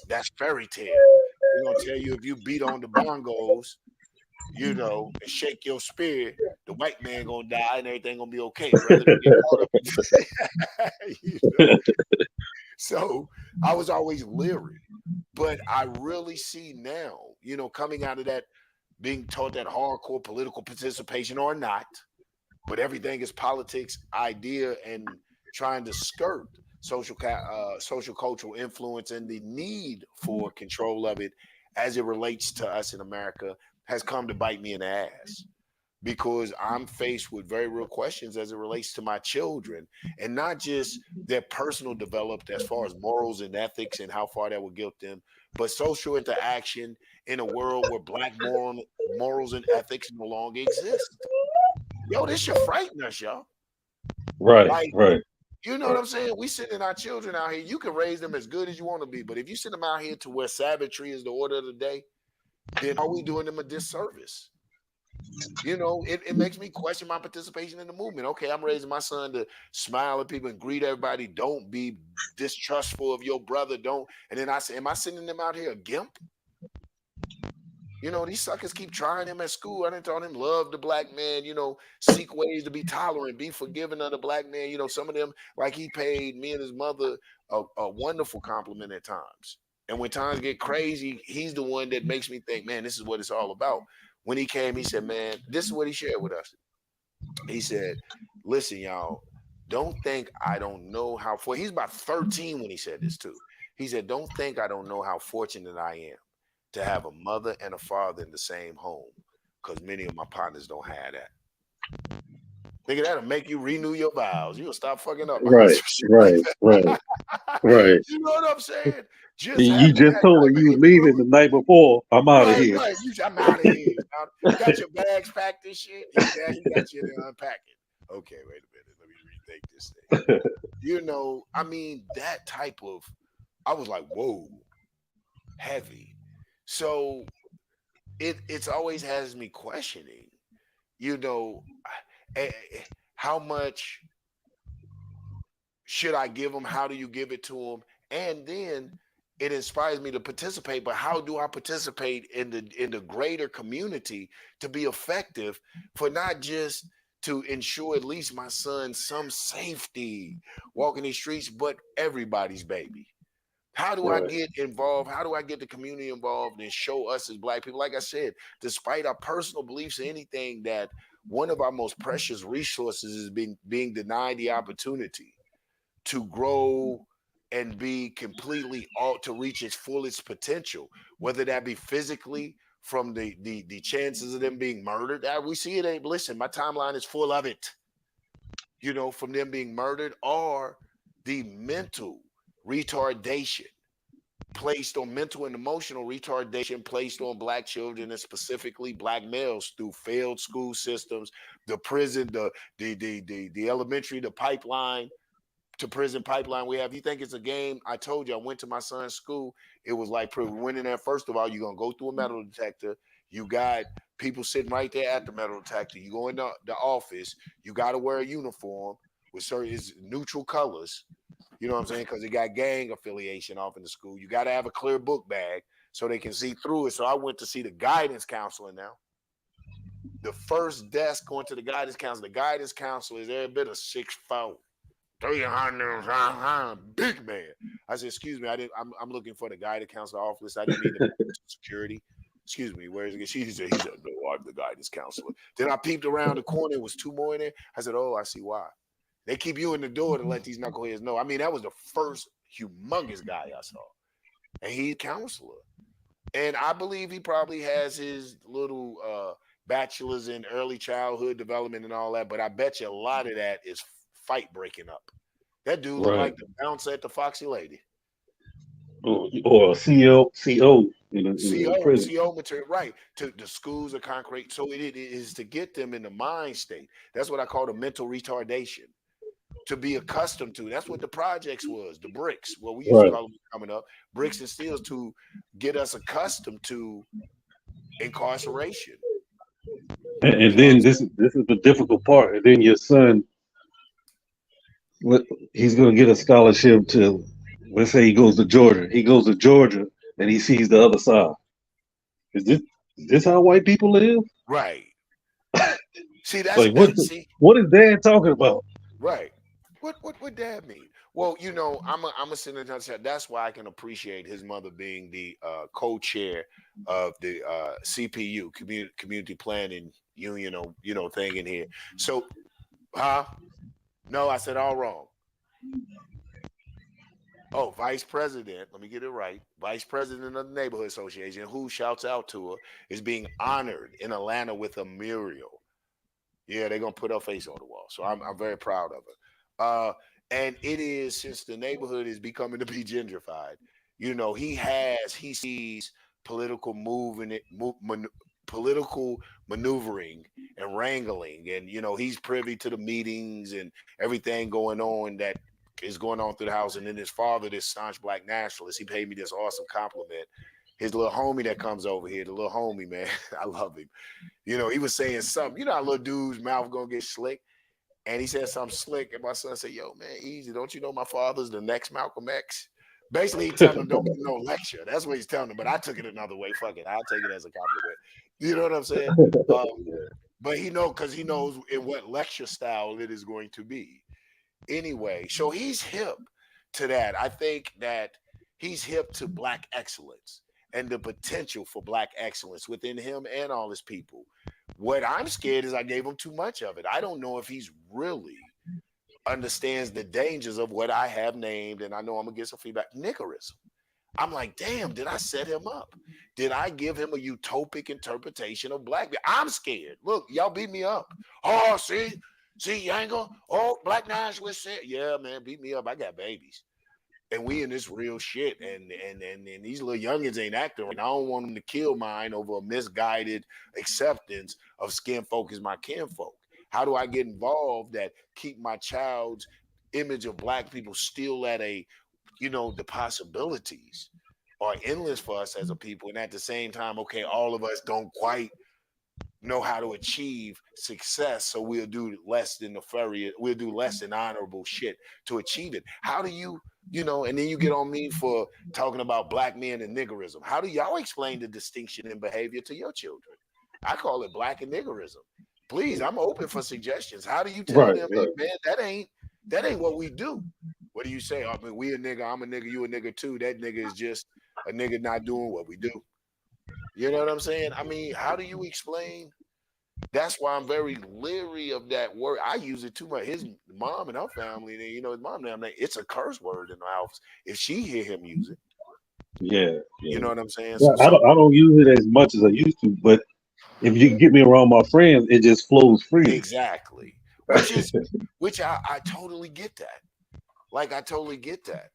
That's fairy tale. They're gonna tell you if you beat on the bongos, and shake your spirit, the white man gonna die and everything gonna be okay, brother. Don't get caught up in you know. So I was always leery, but I really see now, coming out of that, being taught that hardcore political participation or not, but everything is politics, idea, and trying to skirt social cultural influence and the need for control of it as it relates to us in America has come to bite me in the ass because I'm faced with very real questions as it relates to my children and not just their personal development as far as morals and ethics and how far that will guilt them, but social interaction in a world where black morals and ethics no longer exist. Yo, this should frighten us, y'all. Right. Like Right. You know what I'm saying? We sending our children out here. You can raise them as good as you want to be, but if you send them out here to where savagery is the order of the day, then are we doing them a disservice? It makes me question my participation in the movement. Okay, I'm raising my son to smile at people and greet everybody. Don't be distrustful of your brother. Don't. And then I say, am I sending them out here a gimp? These suckers keep trying him at school. I didn't tell him love the black man, seek ways to be tolerant, be forgiving of the black man. Some of them, like he paid me and his mother a wonderful compliment at times. And when times get crazy, he's the one that makes me think, man, this is what it's all about. When he came, he said, man, this is what he shared with us. He said, listen, y'all, don't think I don't know how he's about 13 when he said this too. He said, don't think I don't know how fortunate I am to have a mother and a father in the same home, because many of my partners don't have that. Nigga, that'll make you renew your vows. You'll stop fucking up behind Right, some shit like right, right, that. right. You know what I'm saying? Just You having just that told her type of you was leaving the influence. night before. I'm out of Right, here. right. I'm out of here. Now, you got your bags packed and shit. He got you to unpack it. Okay, wait a minute. Let me rethink this thing. I mean, that type of, I was like, whoa, heavy. So it's always has me questioning, you know, eh, how much should I give them? How do you give it to them? And then it inspires me to participate. But how do I participate in the greater community to be effective for not just to ensure at least my son some safety walking these streets, but everybody's baby? How do I Right, get involved? How do I get the community involved and show us as black people? Like I said, despite our personal beliefs or anything, that one of our most precious resources is being denied the opportunity to grow and be completely all to reach its fullest potential, whether that be physically from the chances of them being murdered. We see it. Ain't listen, my timeline is full of it. From them being murdered, or the mental retardation placed on mental and emotional retardation placed on black children and specifically black males through failed school systems, the prison, the elementary, the pipeline to prison pipeline we have. You think it's a game? I told you I went to my son's school. It was like we went in there. First of all, you're gonna go through a metal detector. You got people sitting right there at the metal detector. You go in the office. You got to wear a uniform with certain neutral colors. You know what I'm saying? Because it got gang affiliation off in the school. You got to have a clear book bag so they can see through it. So I went to see the guidance counselor now. The first desk going to the guidance counselor. The guidance counselor is every bit of 6'4", 300, big man. I said, excuse me, I'm looking for the guidance counselor office. I didn't mean to security. Excuse me, where is it? He said, no, I'm the guidance counselor. Then I peeped around the corner. It was two more in there. I said, oh, I see why. They keep you in the door to let these knuckleheads know. I mean, that was the first humongous guy I saw. And he's a counselor. And I believe he probably has his little bachelor's in early childhood development and all that. But I bet you a lot of that is fight breaking up. That dude looked right. like the bouncer at the Foxy Lady. Or a CO in CO, prison. CO material, right? To the schools of concrete. So it is to get them in the mind state. That's what I call the mental retardation. To be accustomed to. That's what the projects was, the bricks. Well, we used to Right. call them coming up, bricks and steels to get us accustomed to incarceration. You And know what I'm then saying? this is the difficult part. And then your son, what he's going to get a scholarship to. Let's say he goes to Georgia. He goes to Georgia and he sees the other side. Is this how white people live? Right. See, that's Like that. See, what is Dad talking about? right. What would that mean? Well, I'm a senator. That's why I can appreciate his mother being the co-chair of the CPU community planning union or thing in here. So, huh? No, I said all wrong. Oh, vice president. Let me get it right. Vice president of the neighborhood association, who shouts out to her, is being honored in Atlanta with a mural. Yeah, they're gonna put her face on the wall. So I'm very proud of her. And it is, since the neighborhood is becoming to be gentrified. He sees political moving political maneuvering and wrangling, and he's privy to the meetings and everything going on that is going on through the house, and then his father, this staunch black nationalist, he paid me this awesome compliment. His little homie that comes over here, the little homie, man, I love him. You know, he was saying something. You know how little dude's mouth gonna get slick? And he said something slick, and my son said, "Yo, man, easy. Don't you know my father's the next Malcolm X?" Basically, he telling him, "Don't get no lecture." That's what he's telling him. But I took it another way. Fuck it, I'll take it as a compliment. You know what I'm saying? But because he knows in what lecture style it is going to be. Anyway, so he's hip to that. I think that he's hip to black excellence and the potential for black excellence within him and all his people. What I'm scared is I gave him too much of it. I don't know if he's really understands the dangers of what I have named, and I know I'm gonna get some feedback. Niggerism. I'm like, damn, did I set him up? Did I give him a utopic interpretation of black? I'm scared. Look, y'all beat me up. Oh, see, Yanga. Oh, black nationalists said, yeah, man, beat me up. I got babies. And we in this real shit. And these little youngins ain't acting right. I don't want them to kill mine over a misguided acceptance of skin folk is my kinfolk. How do I get involved that keep my child's image of black people still at a, the possibilities are endless for us as a people. And at the same time, okay, all of us don't quite know how to achieve success. So we'll do less than nefarious, we'll do less than honorable shit to achieve it. How do you, and then you get on me for talking about black men and niggerism. How do y'all explain the distinction in behavior to your children? I call it black and niggerism. Please, I'm open for suggestions. How do you tell them, hey, man, that ain't what we do? What do you say? I mean, we a nigga, I'm a nigga, you a nigga too. That nigga is just a nigga not doing what we do. You know what I'm saying? I mean, how do you explain? That's why I'm very leery of that word. I use it too much. His mom and her family, his mom and them, it's a curse word in the house. If she hear him use it, you know what I'm saying? Yeah, I don't use it as much as I used to, but if you get me around my friends, it just flows freely. Exactly. Which I totally get that. Like I totally get that.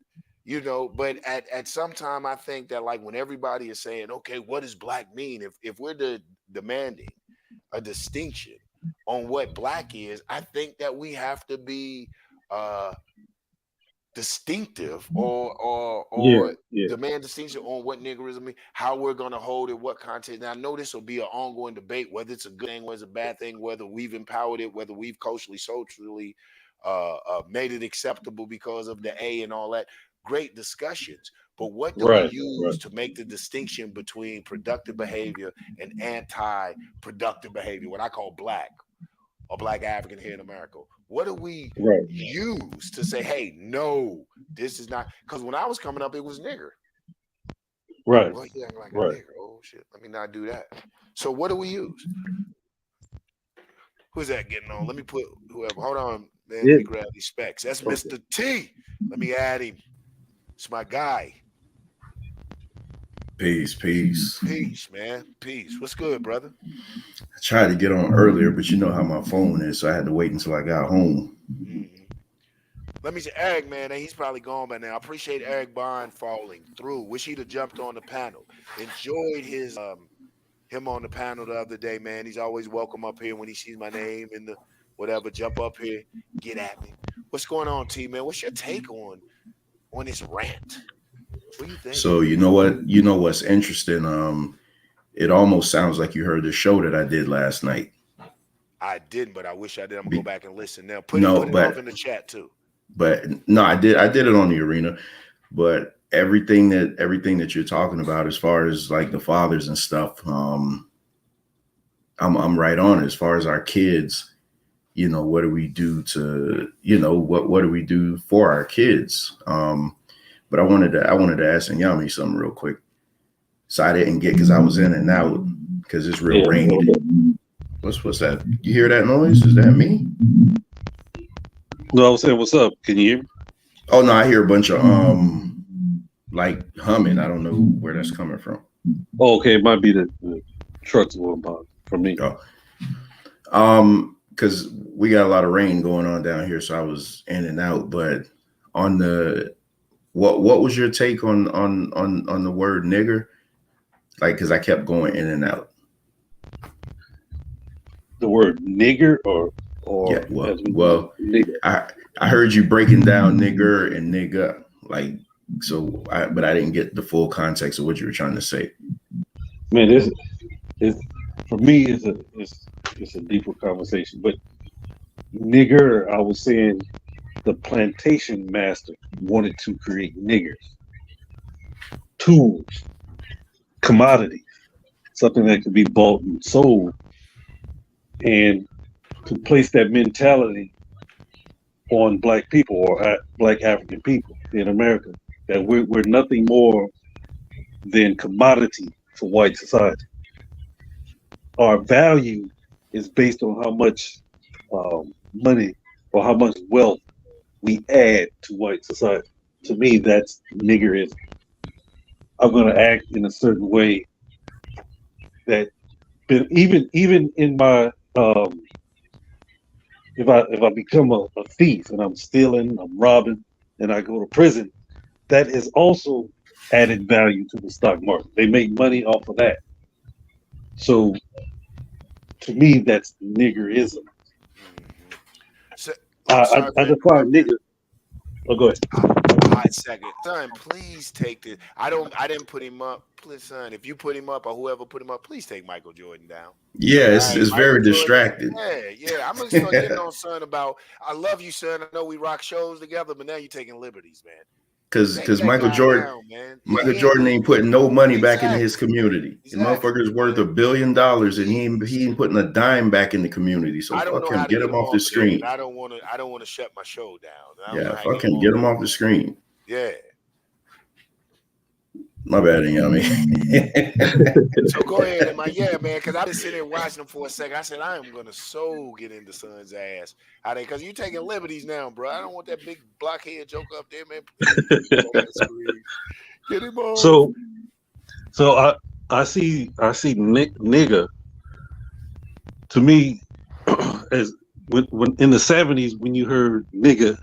But at some time I think that like when everybody is saying, okay, what does black mean? If we're demanding a distinction on what black is, I think that we have to be distinctive or demand distinction on what niggerism means, how we're going to hold it, what content. Now I know this will be an ongoing debate, whether it's a good thing, whether it's a bad thing, whether we've empowered it, whether we've culturally, socially made it acceptable because of the A and all that. Great discussions, but what do we use to make the distinction between productive behavior and anti-productive behavior, what I call black or black African here in America? What do we use to say, hey, no, this is not? Because when I was coming up, it was nigger. Right. Well, yeah, like a nigger. Oh shit, let me not do that. So what do we use? Who's that getting on? Let me put whoever. Hold on, man. Let me grab these specs. That's Mr. T. Let me add him. It's my guy. Peace, man. Peace. What's good, brother? I tried to get on earlier, but you know how my phone is, so I had to wait until I got home. Mm-hmm. Let me say, Eric, man, he's probably gone by now. I appreciate Eric Bond falling through. Wish he'd have jumped on the panel. Enjoyed his him on the panel the other day, man. He's always welcome up here when he sees my name in the whatever. Jump up here, get at me. What's going on, T, man? What's your take on this rant? What do you think? So you know what's interesting? It almost sounds like you heard the show that I did last night. I didn't, but I wish I did. I'm gonna go back and listen now. Put it off in the chat too. But no, I did it on the arena. But everything that you're talking about as far as like the fathers and stuff, I'm right on it. As far as our kids, what do we do to, what do we do for our kids? But I wanted to ask Nyami something real quick. So I didn't get, because I was in and out because it's real rainy. What's that? You hear that noise? Is that me? No, I was saying, what's up? Can you hear me? Oh no, I hear a bunch of like humming. I don't know where that's coming from. Oh, okay, it might be the trucks going by for me. Oh. Because we got a lot of rain going on down here, so I was in and out. But on the what was your take on the word nigger? Like, because I kept going in and out. The word nigger or or Yeah, as we well, nigga. I heard you breaking down nigger and nigga, like, so, but I didn't get the full context of what you were trying to say. Man, this is for me. It's a deeper conversation. But nigger, I was saying the plantation master wanted to create niggers, tools, commodities, something that could be bought and sold, and to place that mentality on black people or black African people in America that we're nothing more than commodity for white society. Our value is based on how much money or how much wealth we add to white society. To me, that's niggerism. I'm going to act in a certain way that, even in my if I become a thief and I'm stealing, I'm robbing, and I go to prison, that is also added value to the stock market. They make money off of that. So to me, that's niggerism. So, I'm sorry I for define interrupting. nigger. Oh, go ahead. Hot second, son. Please take this. I didn't put him up. Please, son. If you put him up or whoever put him up, please take Michael Jordan down. Yeah, All it's right, Michael very Jordan. distracting. Yeah. I'm gonna start getting on son about. I love you, son. I know we rock shows together, but now you're taking liberties, man. Take Because that Michael guy Jordan, down, man. Yeah, Michael Jordan ain't putting no money back into his exactly, community. The motherfucker's worth man. $1 billion, and he ain't putting a dime back in the community. So I don't fuck know him. how to Get get him him off the off there, and screen. I don't want to shut my show down. I don't know Yeah, how to fuck get him him. Get off him off the screen. there. Yeah. My bad, Yummy. So go ahead, and man, because I've been sitting there watching him for a second. I said I am gonna get into son's ass. Because you taking liberties now, bro. I don't want that big blockhead joke up there, man. Please get him off the screen. Get him on. So I see nigger to me as when in the 70s when you heard nigger,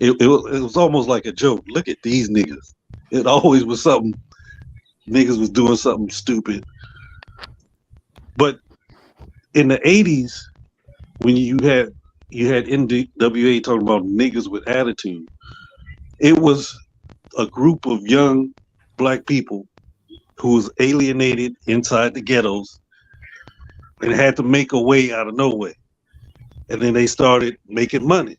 it was almost like a joke. Look at these niggas. It always was something. Niggas was doing something stupid. But in the 80s, when you had NWA talking about niggas with attitude, it was a group of young black people who was alienated inside the ghettos and had to make a way out of no way. And then they started making money.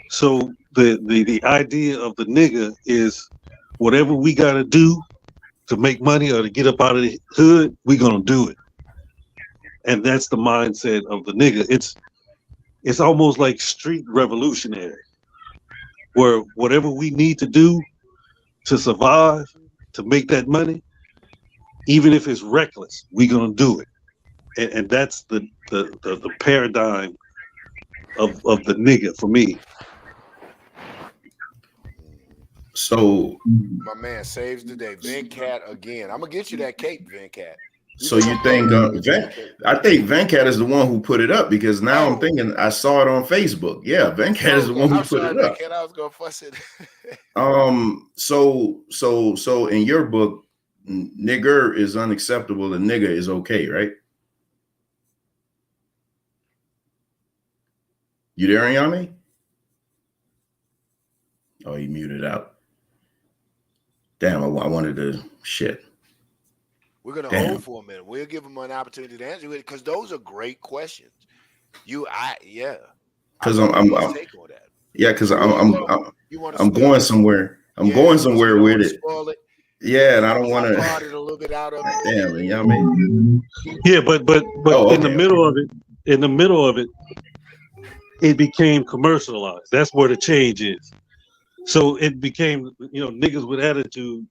So the idea of the nigga is whatever we gotta do to make money or to get up out of the hood, we're gonna do it. And that's the mindset of the nigga. It's almost like street revolutionary, where whatever we need to do to survive, to make that money, even if it's reckless, we're gonna do it. And that's the paradigm of the nigga for me. So My man saves the day. Venkat again. I'm gonna get you that cape, Venkat. So you think I think Venkat is the one who put it up, because now I'm thinking I saw it on Facebook. Yeah, Venkat is the one who put it up. Venkat, I was gonna fuss it. So in your book, nigger is unacceptable and nigga is okay, right? You there, Yami? Oh, he muted out. Damn, I wanted to shit. We're gonna hold for a minute. We'll give them an opportunity to answer it, because those are great questions. Because I'm going somewhere. I'm going somewhere with it. Yeah, and I don't want to. A little bit out of it. Damn, Yami. Yeah, but in the middle of it, it became commercialized. That's where the change is. So it became, niggas with attitude.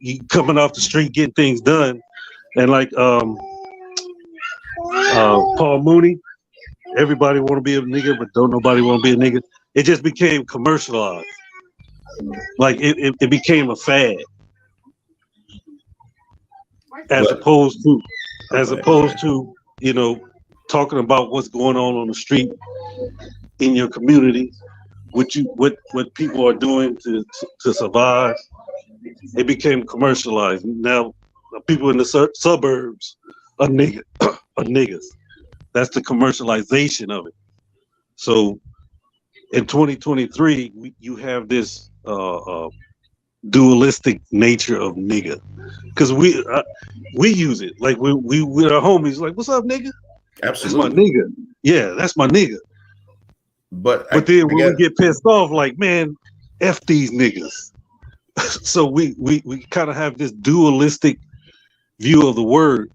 You coming off the street getting things done, and like Paul Mooney, everybody want to be a nigga, but don't nobody want to be a nigga. It just became commercialized. Like it became a fad, as opposed to talking about what's going on the street in your community, what people are doing to survive. It became commercialized. Now people in the suburbs are niggas. That's the commercialization of it. So in 2023, you have this dualistic nature of nigga, because we use it like we with our homies. Like, what's up, nigga? That's my Absolutely. nigga. Yeah, that's my nigga. But But then when we get pissed off, like, man, F these niggas. So we kind of have this dualistic view of the word.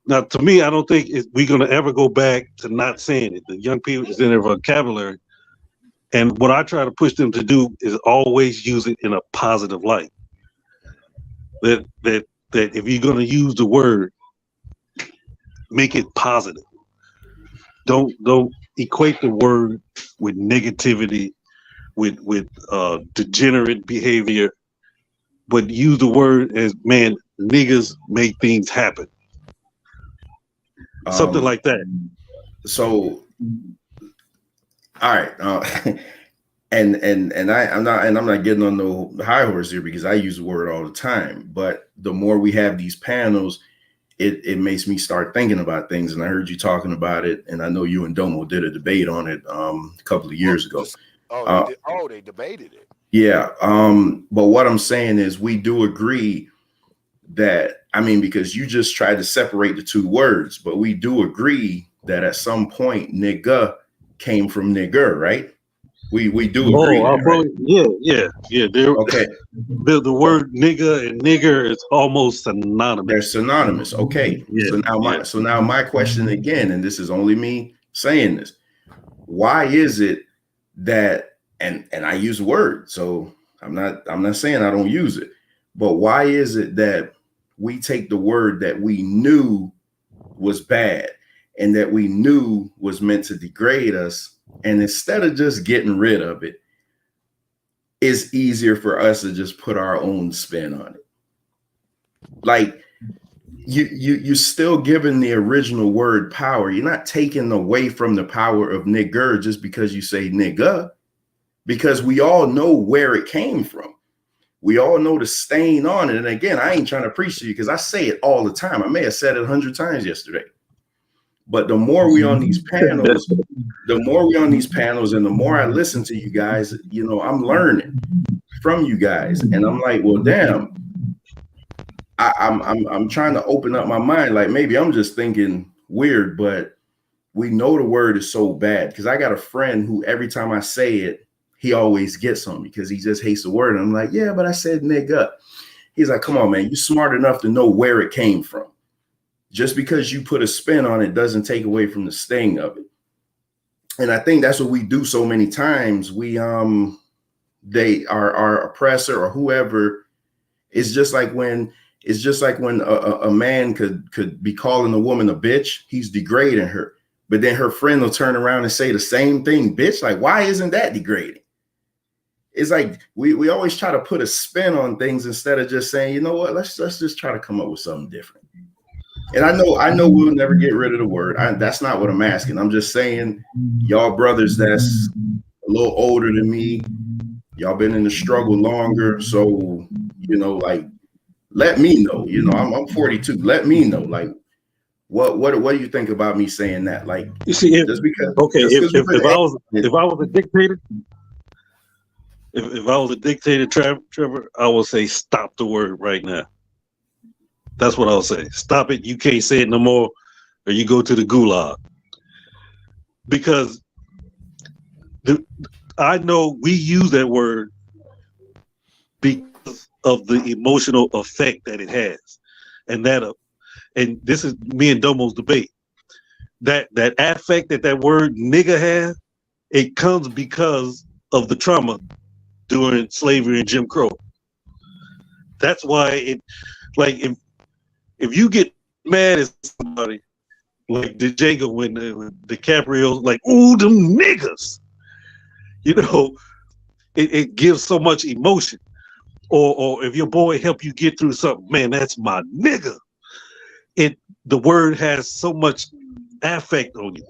Now, to me, I don't think we're going to ever go back to not saying it. The young people is in their vocabulary. And what I try to push them to do is always use it in a positive light. That if you're going to use the word, make it positive. Don't equate the word with negativity, with degenerate behavior, but use the word as, man, niggas make things happen. Something like that. So, all right, and I'm not getting on no high horse here, because I use the word all the time. But the more we have these panels, it makes me start thinking about things. And I heard you talking about it, and I know you and Domo did a debate on it a couple of years ago. They debated it. Yeah. But what I'm saying is, we do agree that, I mean, because you just tried to separate the two words, but we do agree that at some point nigga came from nigger, right? We do agree. Right? Yeah. Okay. The word nigga and nigger is almost synonymous. They're synonymous. Okay. Yeah. So now my question again, and this is only me saying this: why is it that, and I use the word, so I'm not saying I don't use it, but why is it that we take the word that we knew was bad and that we knew was meant to degrade us, and instead of just getting rid of it, it's easier for us to just put our own spin on it? Like, you're still giving the original word power. You're not taking away from the power of nigger just because you say nigga, because we all know where it came from. We all know the stain on it. And again, I ain't trying to preach to you, because I say it all the time. I may have said it 100 times yesterday. But the more we on these panels, and the more I listen to you guys, you know, I'm learning from you guys. And I'm like, well, damn, I'm trying to open up my mind. Like, maybe I'm just thinking weird, but we know the word is so bad, because I got a friend who every time I say it, he always gets on me because he just hates the word. And I'm like, yeah, but I said nigga. He's like, come on, man, you're smart enough to know where it came from. Just because you put a spin on it doesn't take away from the sting of it. And I think that's what we do so many times. We our oppressor or whoever is just like when a man could be calling a woman a bitch, he's degrading her. But then her friend will turn around and say the same thing, bitch. Like, why isn't that degrading? It's like we always try to put a spin on things instead of just saying, you know what, let's just try to come up with something different. And I know we'll never get rid of the word. That's not what I'm asking. I'm just saying, y'all brothers that's a little older than me, y'all been in the struggle longer. So, you know, like, let me know. You know, I'm 42. Let me know, like, what do you think about me saying that? Like, you see, if I was a dictator, if I was a dictator, Trevor, I would say stop the word right now. That's what I'll say. Stop it. You can't say it no more, or you go to the gulag. Because I know we use that word because of the emotional effect that it has, and this is me and Domo's debate. That affect that word nigga has, it comes because of the trauma during slavery and Jim Crow. That's why it, like, if you get mad at somebody like the Django when DiCaprio's like, ooh, them niggas, you know, it gives so much emotion. Or if your boy help you get through something, man, that's my nigga. The word has so much affect on you.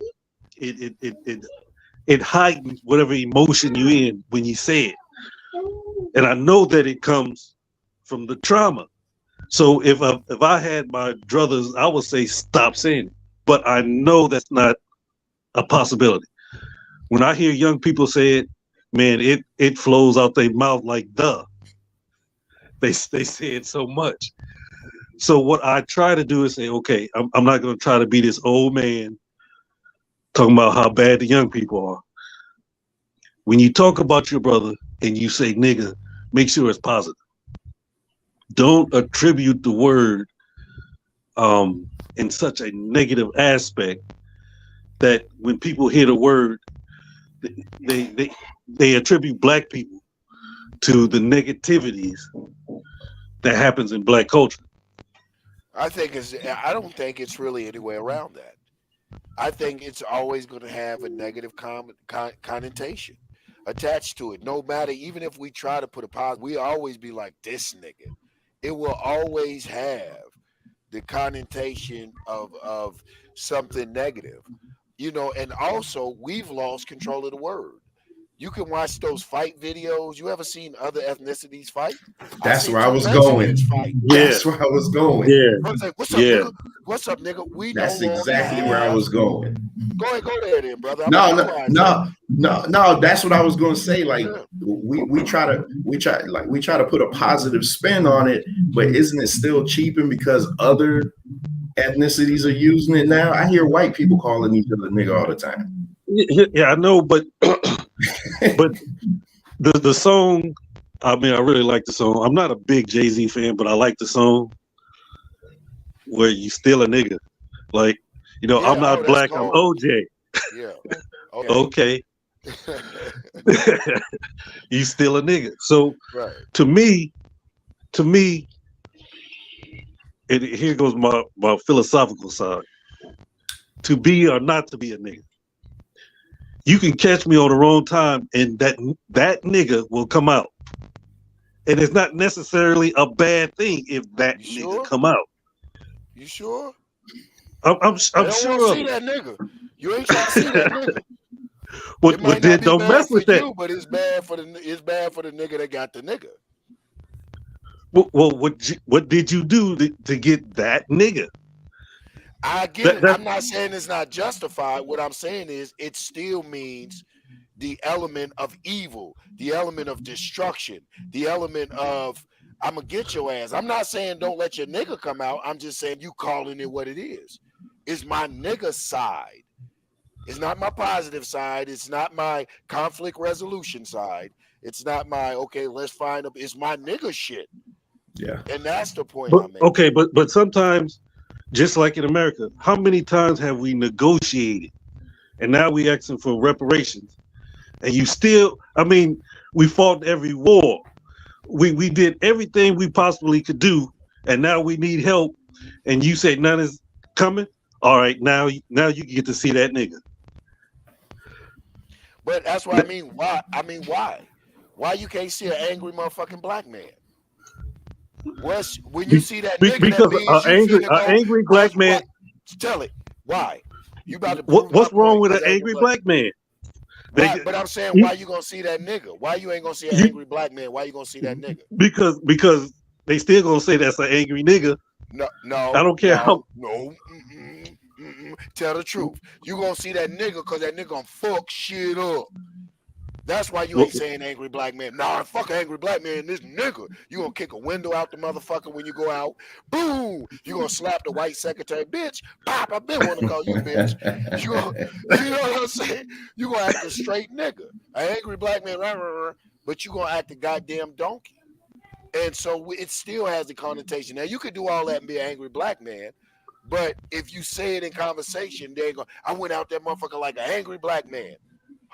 It heightens whatever emotion you're in when you say it. And I know that it comes from the trauma. So if I had my druthers, I would say stop saying it. But I know that's not a possibility. When I hear young people say it, man, it flows out their mouth like duh. They say it so much. So what I try to do is say, okay, I'm not going to try to be this old man talking about how bad the young people are. When you talk about your brother and you say nigga, make sure it's positive. Don't attribute the word in such a negative aspect that when people hear the word, they attribute black people to the negativities that happens in black culture. I don't think it's really any way around that. I think it's always going to have a negative connotation attached to it. No matter, even if we try to put a positive, we always be like this nigga. It will always have the connotation of something negative, and also we've lost control of the word. You can watch those fight videos. You ever seen other ethnicities fight? That's where I was going. That's where I was going. Yeah. Like, what's up, nigga? What's up, nigga? That's exactly where I was going. Go there, then, brother. No. That's what I was going to say. Like we try to put a positive spin on it, but isn't it still cheaping because other ethnicities are using it now? I hear white people calling each other nigga all the time. Yeah, I know, but but the song, I mean, I really like the song. I'm not a big Jay-Z fan, but I like the song where you still a nigga. Like, I'm not black, I'm OJ. Yeah. Okay. You still a nigga. So right. to me, and here goes my philosophical side. To be or not to be a nigga. You can catch me on the wrong time and that nigga will come out. And it's not necessarily a bad thing if that nigga come out. You sure? I'm sure of see that nigga. You ain't trying to see that nigga. But then don't mess with that. You, but it's bad for the nigga that got the nigga. Well, what did you do to get that nigga? I get it. I'm not saying it's not justified. What I'm saying is it still means the element of evil, the element of destruction, the element of I'm gonna get your ass. I'm not saying don't let your nigga come out. I'm just saying you calling it what it is. It's my nigga side. It's not my positive side. It's not my conflict resolution side. It's not my let's find up. It's my nigga shit. Yeah. And that's the point I'm making. Okay, but sometimes, just like in America, how many times have we negotiated and now we asking for reparations? And you still, we fought every war. We did everything we possibly could do, and now we need help. And you say none is coming? All right, now you get to see that nigga. But that's what I mean. Why? Why? Why you can't see an angry motherfucking black man? When you see that nigga, because an angry black man. Tell it. Why? You about to? What's wrong with an angry black man? But I'm saying, why you gonna see that nigga? Why you ain't gonna see an angry black man? Why you gonna see that nigga? Because they still gonna say that's an angry nigga. No, I don't care how. No, tell the truth. You gonna see that nigga because that nigga gonna fuck shit up. That's why you ain't saying angry black man. Nah, fuck an angry black man. This nigga, you gonna kick a window out the motherfucker when you go out. Boom! You gonna slap the white secretary, bitch. Pop! I been want to call you bitch. You know what I'm saying? You gonna act a straight nigga, an angry black man, but you gonna act a goddamn donkey. And so it still has the connotation. Now you could do all that and be an angry black man, but if you say it in conversation, they go, I went out that motherfucker like an angry black man.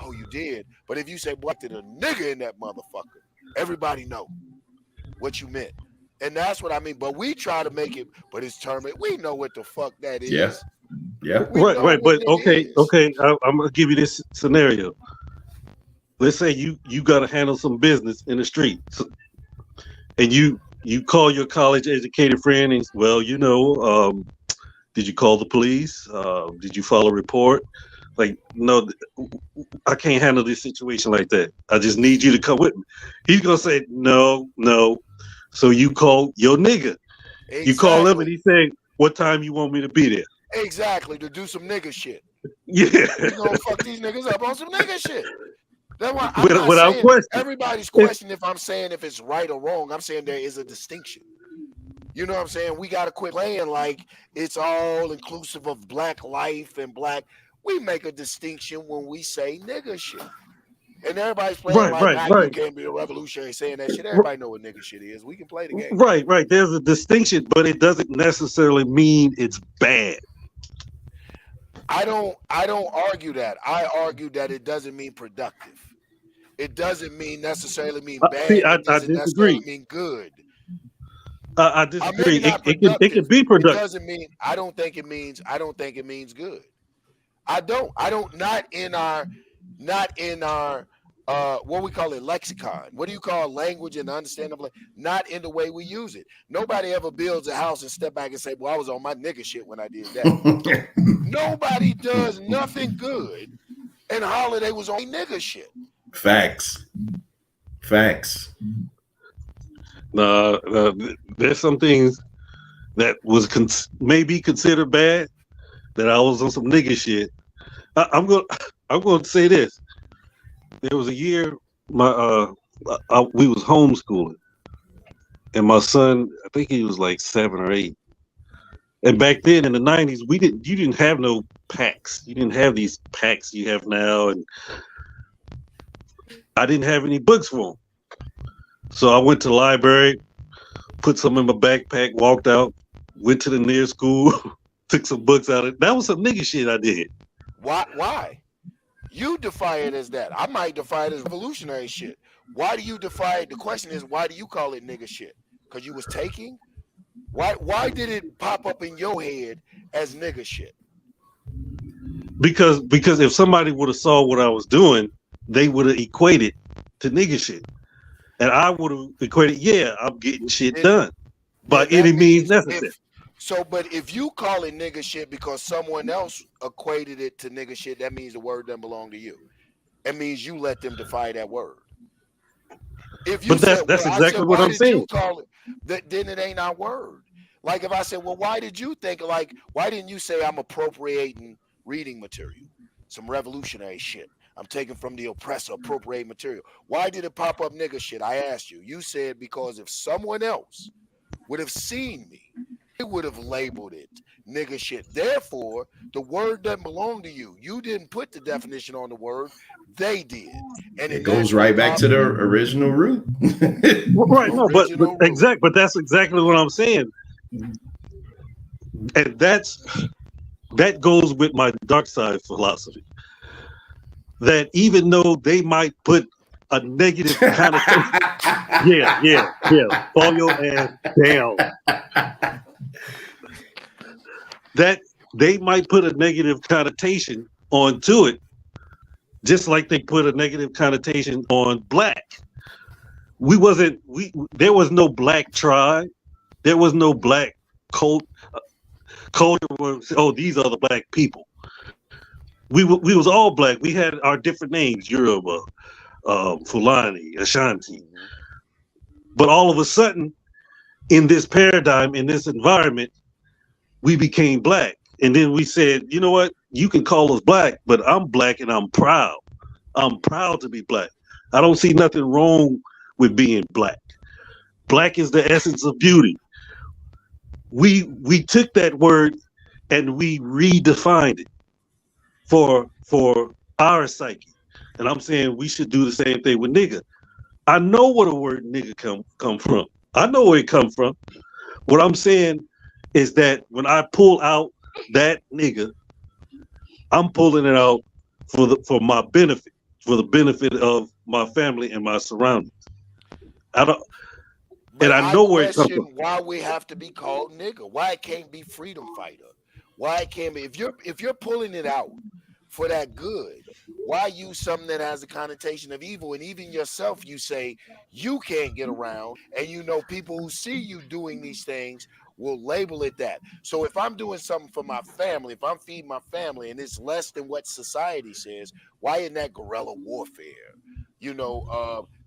Oh, you did. But if you say, what did a nigga in that motherfucker? Everybody know what you meant. And that's what I mean. But we try to make it, but it's termed. We know what the fuck that is. Yeah. Right. But okay. I'm gonna give you this scenario. Let's say you gotta handle some business in the street. And you call your college educated friend and did you call the police? Did you file a report? Like, no, I can't handle this situation like that. I just need you to come with me. He's gonna say, no. So you call your nigga. Exactly. You call him and he's saying, what time you want me to be there? Exactly, to do some nigga shit. Yeah, We gonna fuck these niggas up on some nigga shit. That's why I'm not without saying question. everybody's If, questioning if I'm saying if it's right or wrong. I'm saying there is a distinction. You know what I'm saying? We gotta quit playing like it's all inclusive of black life and black. We make a distinction when we say nigga shit. And everybody's playing right, like, right, nah, you right, can't be a revolutionary saying that shit. r- Everybody know what nigga shit is. We can play the game. right, right. There's a distinction, but it doesn't necessarily mean it's bad. I don't argue that. I argue that it doesn't mean productive. It doesn't mean necessarily mean See, bad. It I doesn't necessarily disagree. mean good. I Maybe disagree. not It can productive. be It productive doesn't mean I don't think it means good. I don't not in our what we call it lexicon. What do you call language and understanding of not in the way we use it. Nobody ever builds a house and step back and say, well, I was on my nigga shit when I did that. Nobody does nothing good and Holiday was on nigga shit. Facts. Facts. There's some things that was maybe considered bad that I was on some nigga shit. I'm going. I'm going to say this. There was a year we was homeschooling, and my son, I think he was like 7 or 8. And back then in the '90s, you didn't have no packs. You didn't have these packs you have now, and I didn't have any books for him. So I went to the library, put some in my backpack, walked out, went to the nearest school, took some books out of it. That was some nigga shit I did. Why? You define it as that. I might define it as revolutionary shit. Why do you define it? The question is, why do you call it nigga shit? Because you was taking? Why did it pop up in your head as nigga shit? Because if somebody would have saw what I was doing, they would have equated to nigga shit. And I would have equated, yeah, I'm getting shit done by Then any that means means necessary. but if you call it nigga shit because someone else equated it to nigga shit, that means the word doesn't belong to you. It means you let them define that word. If you But said, that's well, I said, exactly what why I'm did you saying. call it? Then it ain't our word. Like if I said, well, why did you think why didn't you say I'm appropriating reading material, some revolutionary shit? I'm taking from the oppressor, appropriate material. Why did it pop up nigga shit? I asked you. You said because if someone else would have seen me, they would have labeled it nigga shit. Therefore, the word doesn't belong to you. You didn't put the definition on the word. They did. And It in goes that you right back to popped the original root. Right, no, but original root. but that's exactly what I'm saying. And that goes with my dark side philosophy. That even though they might put a negative connotation, fall your ass down. That they might put a negative connotation onto it, just like they put a negative connotation on black. There was no black tribe. There was no black culture where, oh, these are the black people. We was all black. We had our different names, Yoruba, Fulani, Ashanti. But all of a sudden, in this paradigm, in this environment, we became black. And then we said, you know what? You can call us black, but I'm black and I'm proud. I'm proud to be black. I don't see nothing wrong with being black. Black is the essence of beauty. We took that word and we redefined it for our psyche. And I'm saying we should do the same thing with nigga. I know where the word nigga come from. I know where it come from. What I'm saying is that when I pull out that nigga, I'm pulling it out for my benefit, for the benefit of my family and my surroundings. I don't, and But I I know where it comes question from. why we have to be called nigga. Why it can't be freedom fighter? Why it can't be if you're pulling it out for that good, why use something that has a connotation of evil? And even yourself, you say you can't get around, and you know people who see you doing these things will label it that. So if I'm doing something for my family, if I'm feeding my family, and it's less than what society says, why isn't that guerrilla warfare?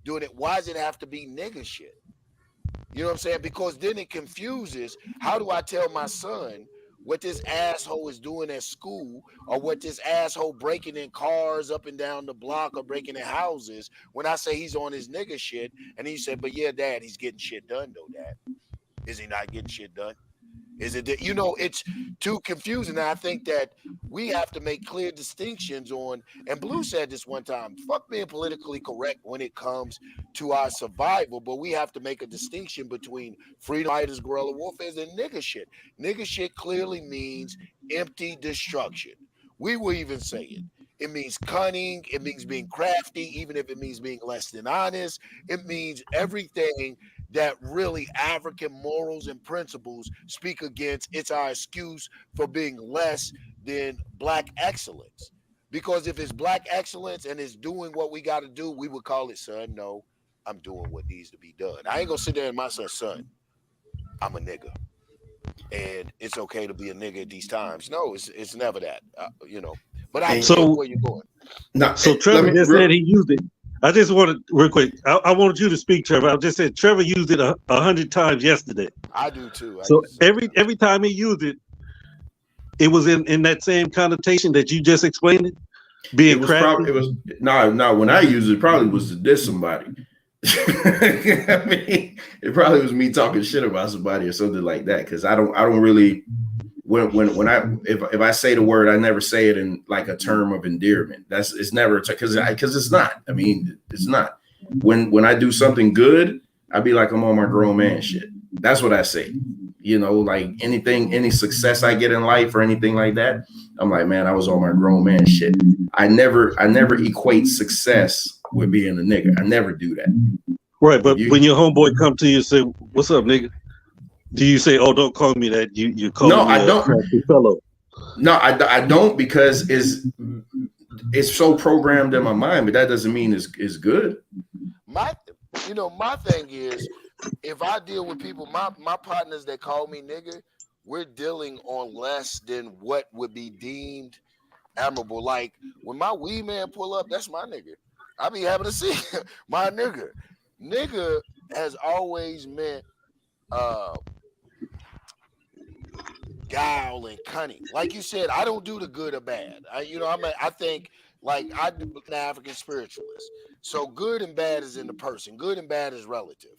Doing it. Why does it have to be nigga shit? You know what I'm saying? Because then it confuses. How do I tell my son what this asshole is doing at school, or what this asshole breaking in cars up and down the block or breaking in houses. When I say he's on his nigga shit, and he said, but yeah, Dad, he's getting shit done though, Dad. Is he not getting shit done? Is it that, it's too confusing. And I think that we have to make clear distinctions on, and Blue said this one time, fuck being politically correct when it comes to our survival, but we have to make a distinction between freedom fighters, guerrilla warfare, and nigga shit. Nigga shit clearly means empty destruction. We will even say it. It means cunning. It means being crafty, even if it means being less than honest. It means everything that really African morals and principles speak against. It's our excuse for being less than black excellence. Because if it's black excellence and it's doing what we got to do, we would call it, son, no, I'm doing what needs to be done. I ain't going to sit there and my son, I'm a nigga. And it's okay to be a nigga at these times. No, it's never that, But I get where you're going. No, so Trevor just said he used it. I just wanted, real quick, I wanted you to speak, Trevor. I just said Trevor used it 100 times yesterday. I do too. So every time he used it, it was in that same connotation that you just explained it. Being crafty. No. When I used it, probably was to diss somebody. I mean, it probably was me talking shit about somebody or something like that. Because I don't really. If I say the word, I never say it in like a term of endearment. It's never because it's not. I mean, it's not. When I do something good, I be like, I'm on my grown man shit. That's what I say. Like any success I get in life or anything like that, I'm like, man, I was on my grown man shit. I never equate success with being a nigga. I never do that. Right, but when your homeboy come to you and say, "What's up, nigga?" Do you say, "Oh, don't call me that"? You call me I don't. Fellow. No, I don't, because it's so programmed in my mind, but that doesn't mean it's good. My thing is, if I deal with people, my partners that call me nigga, we're dealing on less than what would be deemed admirable. Like when my weed man pull up, that's my nigga. I be happy to see my nigga. Nigga has always meant guile and cunning. Like you said, I don't do the good or bad. I think like I do an African spiritualist. So good and bad is in the person. Good and bad is relative.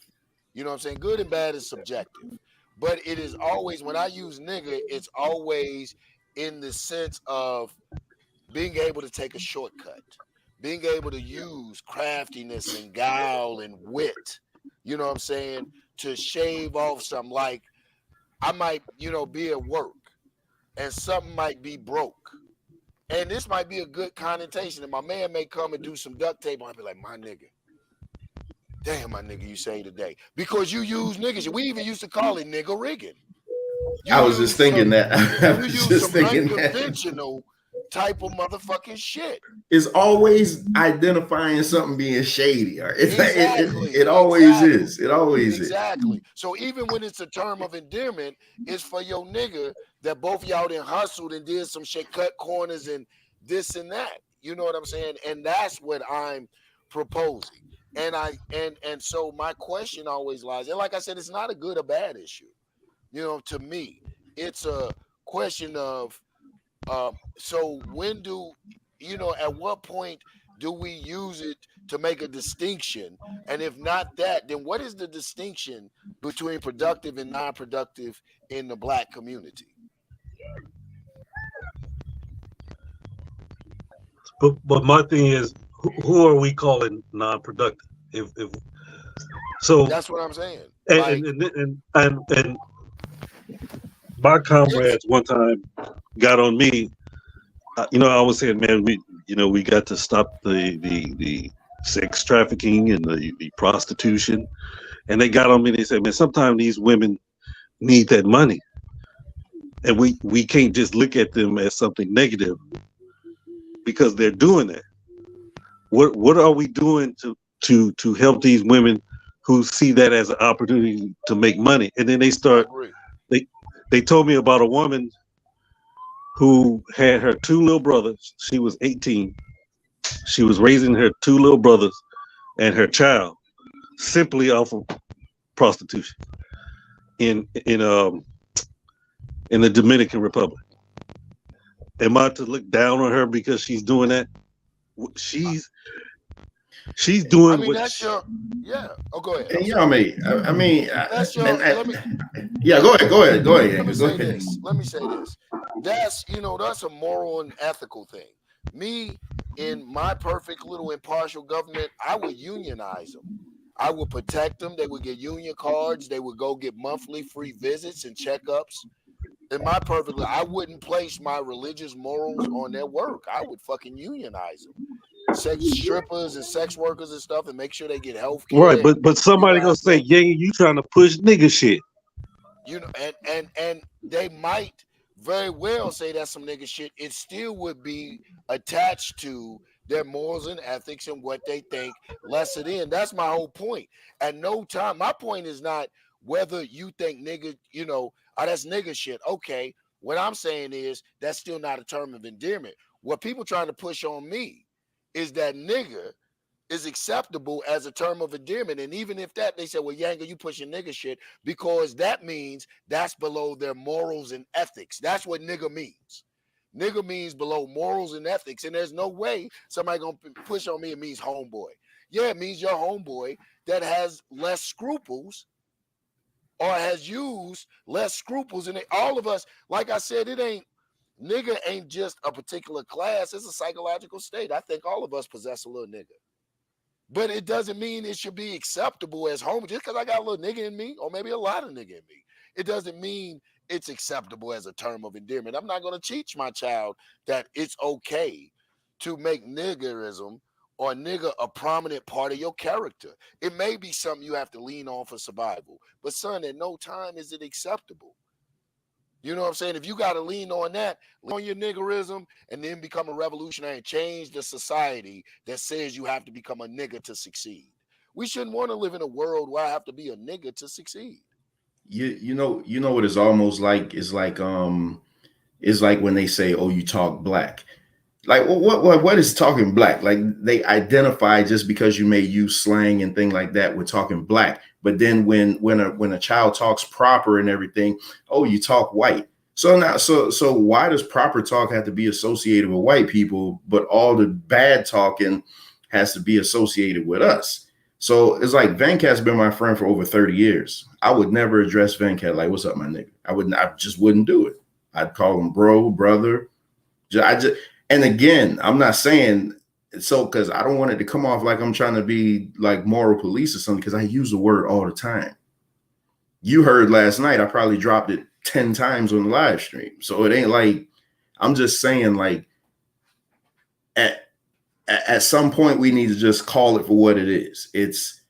You know what I'm saying? Good and bad is subjective. But it is always, when I use nigga, it's always in the sense of being able to take a shortcut, being able to use craftiness and guile and wit, you know what I'm saying, to shave off something. Like I might, be at work and something might be broke. And this might be a good connotation. And my man may come and do some duct tape. I'll be like, my nigga. Damn, my nigga, you say today. Because you use niggas. We even used to call it nigga rigging. I was just thinking that. You use some unconventional type of motherfucking shit. It's always identifying something being shady. Exactly. It always is. It always is. Exactly. So even when it's a term of endearment, it's for your nigga that both y'all done hustled and did some shit, cut corners and this and that. You know what I'm saying? And that's what I'm proposing. And so my question always lies, and like I said, it's not a good or bad issue. To me, it's a question of so when at what point do we use it to make a distinction? And if not that, then what is the distinction between productive and non-productive in the black community? But my thing is, who are we calling non-productive? If so, that's what I'm saying. And my comrades one time got on me. I was saying, man, we got to stop the sex trafficking and the prostitution, and they got on me. They said, man, sometimes these women need that money, and we can't just look at them as something negative because they're doing that. What are we doing to help these women who see that as an opportunity to make money? And then they told me about a woman who had her two little brothers. She was 18. She was raising her two little brothers and her child simply off of prostitution in in the Dominican Republic. Am I to look down on her because she's doing that? She's I doing mean, what that's your, yeah. Oh, go ahead. I'm And sorry. I mean, That's your, and let me, yeah, go ahead, let me Yanga, go say ahead. this. Let me say this. That's, that's a moral and ethical thing. Me, in my perfect little impartial government, I would unionize them. I would protect them. They would get union cards. They would go get monthly free visits and checkups. In my perfect, I wouldn't place my religious morals on their work. I would fucking unionize them. Sex strippers and sex workers and stuff, and make sure they get health right, care. but somebody gonna say, "Yeah, you trying to push nigga shit." And they might very well say that's some nigga shit. It still would be attached to their morals and ethics and what they think less it in. That's my whole point. At no time, my point is not whether you think nigga, that's nigga shit. Okay, what I'm saying is that's still not a term of endearment. What people trying to push on me is that nigga is acceptable as a term of endearment. And even if that, they say, well, Yanga, you pushing nigga shit, because that means that's below their morals and ethics. That's what nigga means. Nigga means below morals and ethics. And there's no way somebody gonna push on me it means homeboy. Yeah, it means your homeboy that has less scruples or has used less scruples. And all of us, like I said, nigga ain't just a particular class. It's a psychological state. I think all of us possess a little nigga. But it doesn't mean it should be acceptable as homo. Just because I got a little nigga in me, or maybe a lot of nigga in me, it doesn't mean it's acceptable as a term of endearment. I'm not going to teach my child that it's okay to make niggerism or nigga a prominent part of your character. It may be something you have to lean on for survival. But son, at no time is it acceptable. You know what I'm saying? If you got to lean on that, lean on your niggerism, and then become a revolutionary and change the society that says you have to become a nigga to succeed. We shouldn't want to live in a world where I have to be a nigga to succeed. You know what it's almost like? It's like when they say, "Oh, you talk black." Like, what is talking black? Like, they identify just because you may use slang and things like that, we're talking black. But then when a child talks proper and everything, oh, you talk white. So now, so why does proper talk have to be associated with white people, but all the bad talking has to be associated with us? So it's like Venkat's been my friend for over 30 years. I would never address Venkat like, "What's up, my nigga?" I just wouldn't do it. I'd call him bro, brother. And again, I'm not saying so because I don't want it to come off like I'm trying to be like moral police or something, because I use the word all the time. You heard last night, I probably dropped it 10 times on the live stream. So it ain't like, I'm just saying, like, at some point we need to just call it for what it is. It's,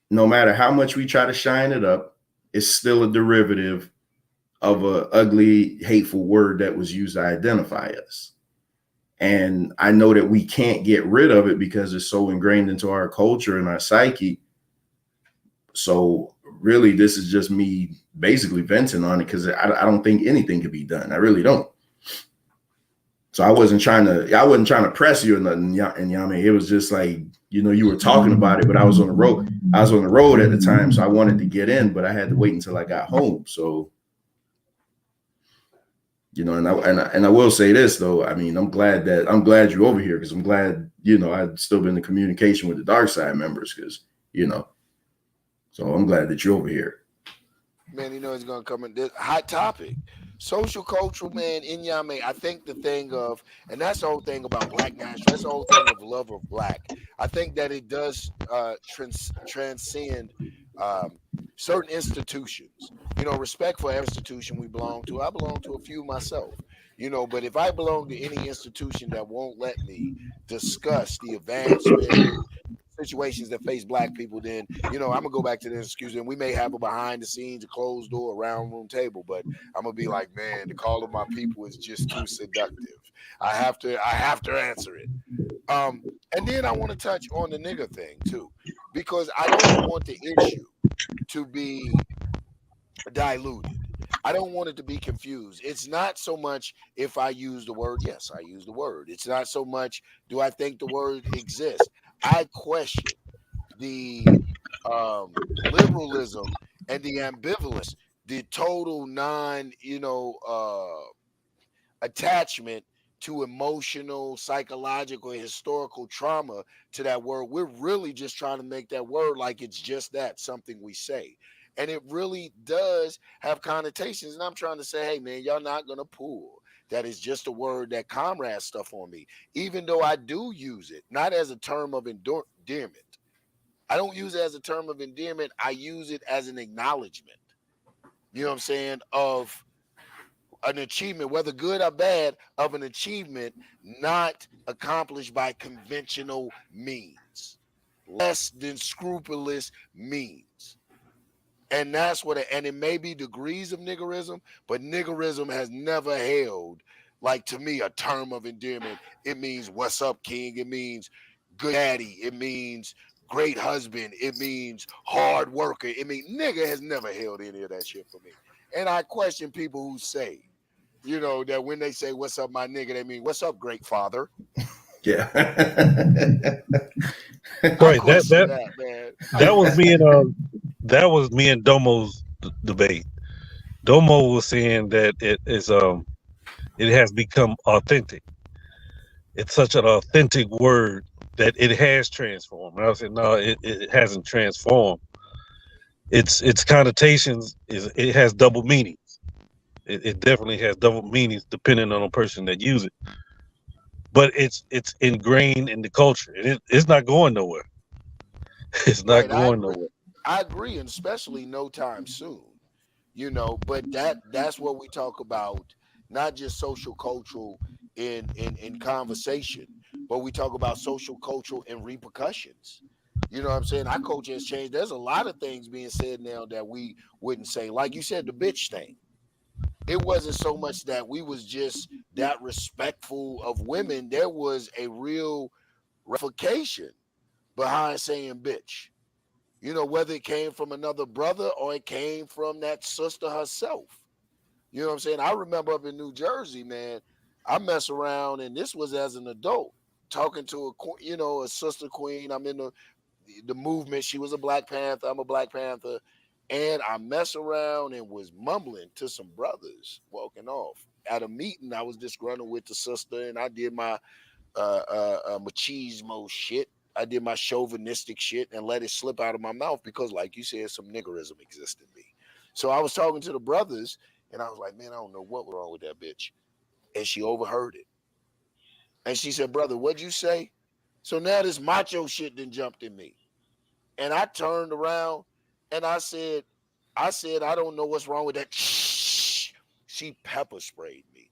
no matter how much we try to shine it up, it's still a derivative of a ugly, hateful word that was used to identify us. And I know that we can't get rid of it because it's so ingrained into our culture and our psyche. So really, this is just me basically venting on it, because I don't think anything could be done. I really don't. So I wasn't trying to press you or nothing. And Yami, it was just like, you were talking about it, but I was on the road. I was on the road at the time, so I wanted to get in, but I had to wait until I got home. So, and I will say this though. I mean, I'm glad you're over here, because I'm glad, I've still been in communication with the Dark Side members, because, so I'm glad that you're over here. Man, it's gonna come in this hot topic. Social cultural, man, in Yame. I think the thing of, and that's the whole thing about Black national, that's the whole thing of love of Black. I think that it does transcend certain institutions. Respect for every institution we belong to. I belong to a few myself. But if I belong to any institution that won't let me discuss the advancement and situations that face Black people, then I'm gonna go back to the excuse, and we may have a behind the scenes, a closed door, round room table, but I'm gonna be like, man, the call of my people is just too seductive. I have to answer it. And then I want to touch on the nigga thing too, because I don't want the issue to be diluted. I don't want it to be confused. It's not so much if I use the word. Yes, I use the word. It's not so much do I think the word exists. I question the liberalism and the ambivalence the total attachment to emotional, psychological, historical trauma to that word. We're really just trying to make that word like it's just that, something we say. And it really does have connotations. And I'm trying to say, hey, man, y'all not going to pull that is just a word that comrade stuff on me, even though I do use it, not as a term of endearment. I don't use it as a term of endearment. I use it as an acknowledgement, you know what I'm saying, of an achievement, whether good or bad, of an achievement not accomplished by conventional means, less than scrupulous means. And that's what and it may be degrees of niggerism, but niggerism has never held, like, to me, a term of endearment. It means what's up, king. It means good daddy. It means great husband. It means hard worker. It means nigga has never held any of that shit for me. And I question people who say, that when they say what's up, my nigga, they mean what's up, great father. Yeah. I Right. question that, man. That was me and Domo's debate. Domo was saying that it has become authentic. It's such an authentic word that it has transformed. And I said, no, it hasn't transformed. Its connotations it has double meanings. It definitely has double meanings depending on the person that use it. But it's ingrained in the culture. It's not going nowhere. It's not Right, going nowhere. I agree, and especially no time soon. But that's what we talk about, not just social cultural in conversation, but we talk about social cultural and repercussions. You know what I'm saying? Our culture has changed. There's a lot of things being said now that we wouldn't say. Like you said, the bitch thing. It wasn't so much that we was just that respectful of women. There was a real ramification behind saying bitch. Whether it came from another brother or it came from that sister herself. You know what I'm saying? I remember up in New Jersey, man, I mess around, and this was as an adult, talking to a sister queen. I'm in the movement. She was a Black Panther. I'm a Black Panther. And I mess around and was mumbling to some brothers walking off. At a meeting, I was disgruntled with the sister, and I did my machismo shit. I did my chauvinistic shit and let it slip out of my mouth because, like you said, some niggerism exists in me. So I was talking to the brothers, and I was like, man, I don't know what was wrong with that bitch. And she overheard it. And she said, brother, what'd you say? So now this macho shit then jumped in me. And I turned around and I don't know what's wrong with that. She pepper sprayed me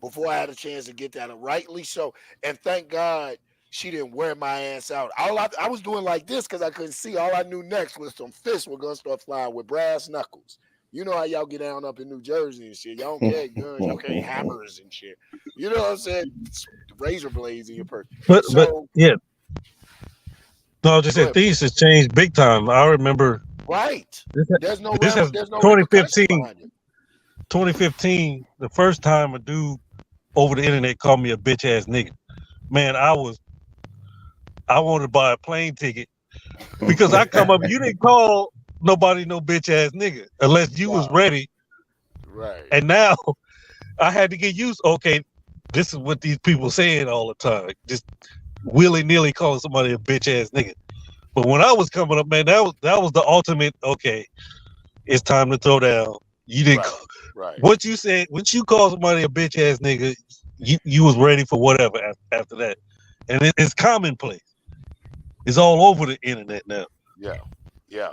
before I had a chance to get that. And rightly so. And thank God she didn't wear my ass out. I was doing like this because I couldn't see. All I knew next was some fists were gonna start flying with brass knuckles. You know how y'all get down up in New Jersey and shit. Y'all don't carry guns, y'all carry hammers and shit. You know what I'm saying? Razor blades in your purse. But So yeah, no, just go said ahead, bro. things has changed big time. I remember Right. this, this has There's no repercussion 2015, behind it. 2015, the first time a dude over the internet called me a bitch ass nigga. Man, I wanted to buy a plane ticket because I come up, you didn't call nobody no bitch ass nigga unless you was No. ready. Right. And now I had to get used. Okay, this is what these people saying all the time. Just willy nilly calling somebody a bitch ass nigga. But when I was coming up, man, that was the ultimate. Okay, it's time to throw down. You didn't. Right. Right. What you said, once you call somebody a bitch ass nigga, you was ready for whatever after that, and it's commonplace. It's all over the internet now. Yeah. Yeah.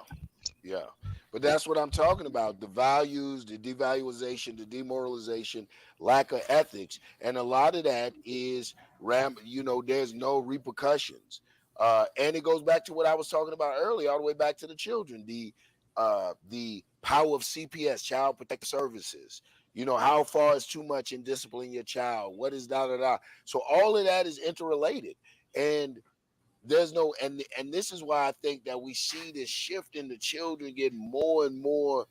Yeah. But that's what I'm talking about. The values, the devaluation, the demoralization, lack of ethics. And a lot of that is there's no repercussions. And it goes back to what I was talking about earlier, all the way back to the children, the power of CPS, Child Protective Services. How far is too much in disciplining your child? What is da da da? So all of that is interrelated. And there's no and this is why I think that we see this shift in the children getting more and more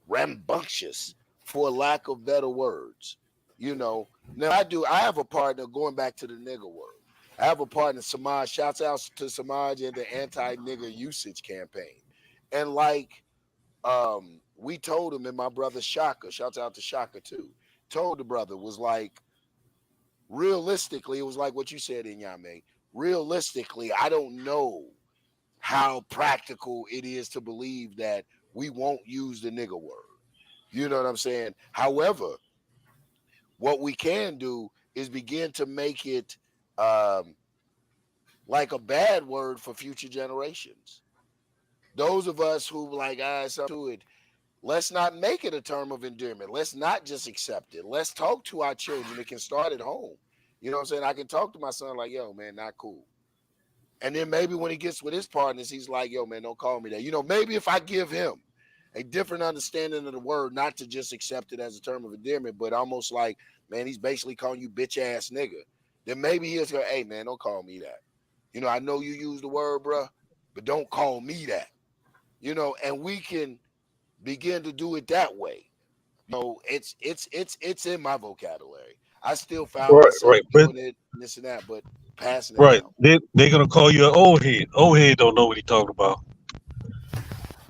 rambunctious, for lack of better words. Now I have a partner, going back to the nigger word. I have a partner, Samaj. Shouts out to Samaj and the anti-nigger usage campaign. And like we told him, and my brother Shaka, shouts out to Shaka too, told the brother, was like, realistically, it was like what you said, Inyame. Realistically, I don't know how practical it is to believe that we won't use the nigga word. You know what I'm saying? However, what we can do is begin to make it like a bad word for future generations. Those of us who like, something to it, let's not make it a term of endearment. Let's not just accept it. Let's talk to our children. It can start at home. You know what I'm saying? I can talk to my son like, yo, man, not cool. And then maybe when he gets with his partners, he's like, yo, man, don't call me that. You know, maybe if I give him a different understanding of the word, not to just accept it as a term of endearment, but almost like, man, he's basically calling you bitch ass nigga, then maybe he'll go, hey, man, don't call me that. You know, I know you use the word, bro, but don't call me that. You know, and we can begin to do it that way. You know, it's in my vocabulary. I still found myself But doing it, this and that, but passing it right, down. they're gonna call you an old head. Old head don't know what he talking about.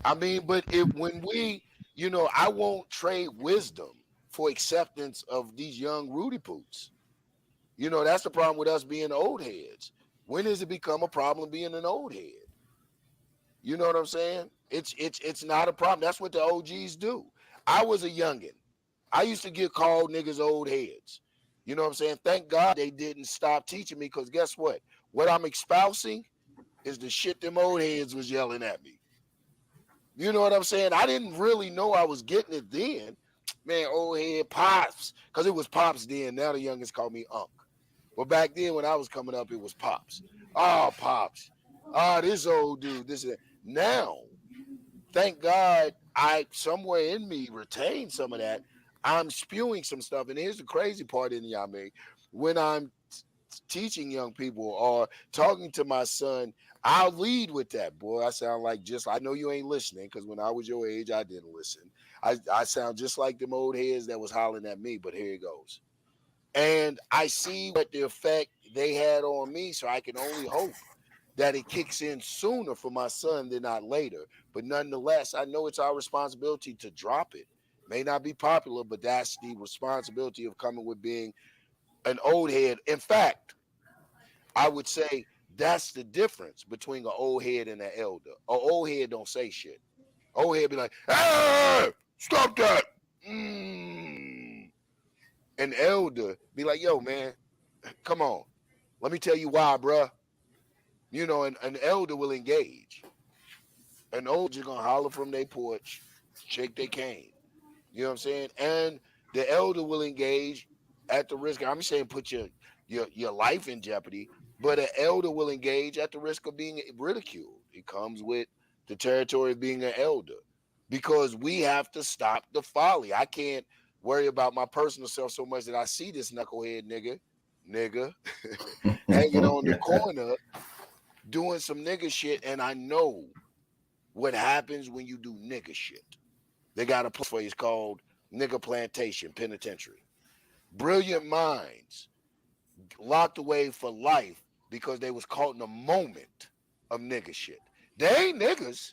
I mean, but when we, you know, I won't trade wisdom for acceptance of these young Rudy Poots. You know, that's the problem with us being old heads. When does it become a problem being an old head? You know what I'm saying? It's not a problem. That's what the OGs do. I was a youngin'. I used to get called niggas old heads. You know what I'm saying? Thank God they didn't stop teaching me, because guess what? What I'm espousing is the shit them old heads was yelling at me. You know what I'm saying? I didn't really know I was getting it then. Man, old head Pops, because it was Pops then. Now the youngest call me Unc. Well, back then when I was coming up, it was Pops. Oh, Pops. Oh, this old dude. This is now. Thank God I somewhere in me retained some of that. I'm spewing some stuff. And here's the crazy part in Yame. When I'm teaching young people or talking to my son, I'll lead with that. Boy, I sound like I know you ain't listening, because when I was your age, I didn't listen. I sound just like them old heads that was hollering at me, but here it goes. And I see what the effect they had on me, so I can only hope that it kicks in sooner for my son than not later. But nonetheless, I know it's our responsibility to drop it. May not be popular, but that's the responsibility of coming with being an old head. In fact, I would say that's the difference between an old head and an elder. An old head don't say shit. Old head be like, hey, stop that. An elder be like, yo, man, come on. Let me tell you why, bruh. You know, an elder will engage. An older gonna holler from their porch, shake their cane. You know what I'm saying? And the elder will engage at the risk. I'm saying put your life in jeopardy, but an elder will engage at the risk of being ridiculed. It comes with the territory of being an elder, because we have to stop the folly. I can't worry about my personal self so much that I see this knucklehead nigga hanging on the corner doing some nigga shit, and I know what happens when you do nigga shit. They got a place for you. It's called Nigga Plantation Penitentiary. Brilliant minds locked away for life because they was caught in a moment of nigga shit. They ain't niggas,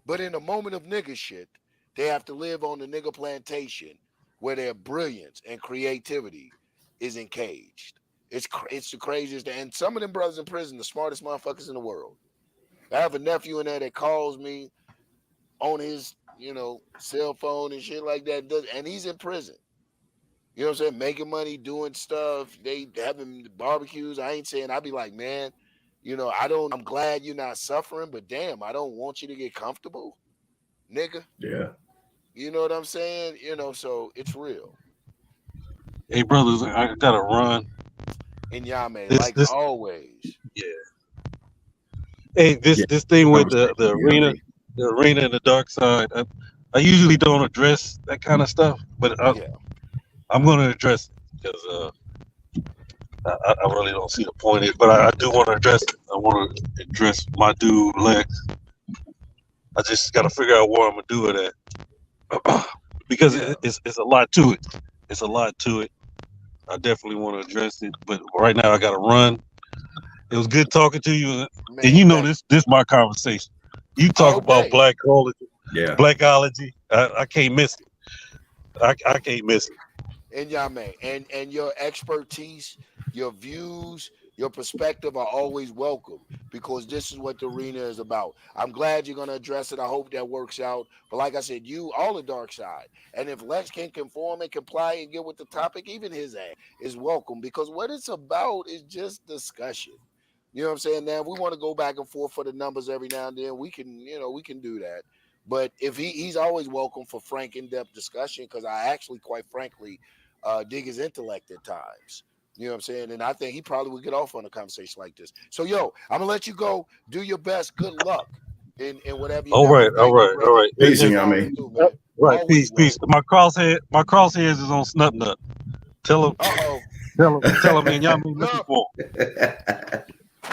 but in a moment of nigga shit, they have to live on the nigga plantation where their brilliance and creativity is encaged. It's the craziest. And some of them brothers in prison, the smartest motherfuckers in the world. I have a nephew in there that calls me on his, cell phone and shit like that, and he's in prison. You know what I'm saying? Making money, doing stuff. They having barbecues. I ain't saying, I be like, man, I'm glad you're not suffering, but damn, I don't want you to get comfortable, nigga. Yeah. You know what I'm saying? So it's real. Hey, brothers, I gotta run. And Yame, This, like this, always. yeah. Hey, Yeah. this thing with the Yeah. arena and the dark side. I usually don't address that kind of stuff, but Yeah. I'm gonna address it because I really don't see the point in it. But I do want to address it. I want to address my dude Lex. I just got to figure out where I'm gonna do it at because Yeah. it's a lot to it. It's a lot to it. I definitely want to address it, but right now I got to run. It was good talking to you, Man, and this my conversation. You talk about day. blackology, Yeah. blackology, I can't miss it. I can't miss it. And Yame, and your expertise, your views, your perspective are always welcome because this is what the arena is about. I'm glad you're gonna address it. I hope that works out. But like I said, you all the dark side. And if Lex can conform and comply and get with the topic, even his ass is welcome because what it's about is just discussion. You know what I'm saying? Now, if we want to go back and forth for the numbers every now and then, we can, we can do that. But if he's always welcome for frank, in-depth discussion, because I actually, quite frankly, dig his intellect at times. You know what I'm saying? And I think he probably would get off on a conversation like this. So, yo, I'm gonna let you go. Do your best. Good luck in whatever you All got. right, Thank you, all brother. right. Peace, Keep and on Yami. through, man. Right, Always peace. welcome. My crosshairs is on Snub Nut. Tell him, Uh-oh. tell him, and y'all be looking Snuff, for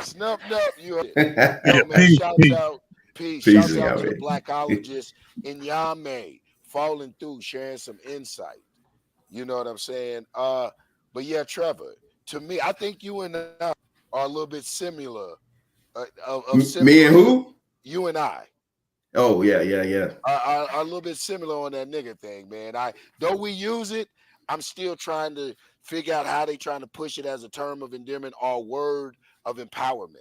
snuff, up. You heard it. him. Yo, Yeah, man, shouts peace. out. Peace. Peace, Shouts and out to the Yami. blackologist in Yame falling through, sharing some insight. You know what I'm saying? But yeah, Trevor, to me, I think you and I are a little bit similar, of Me and similar. who? You and I Oh, yeah. are a little bit similar on that nigga thing, man. Though we use it, I'm still trying to figure out how they trying to push it as a term of endearment or word of empowerment.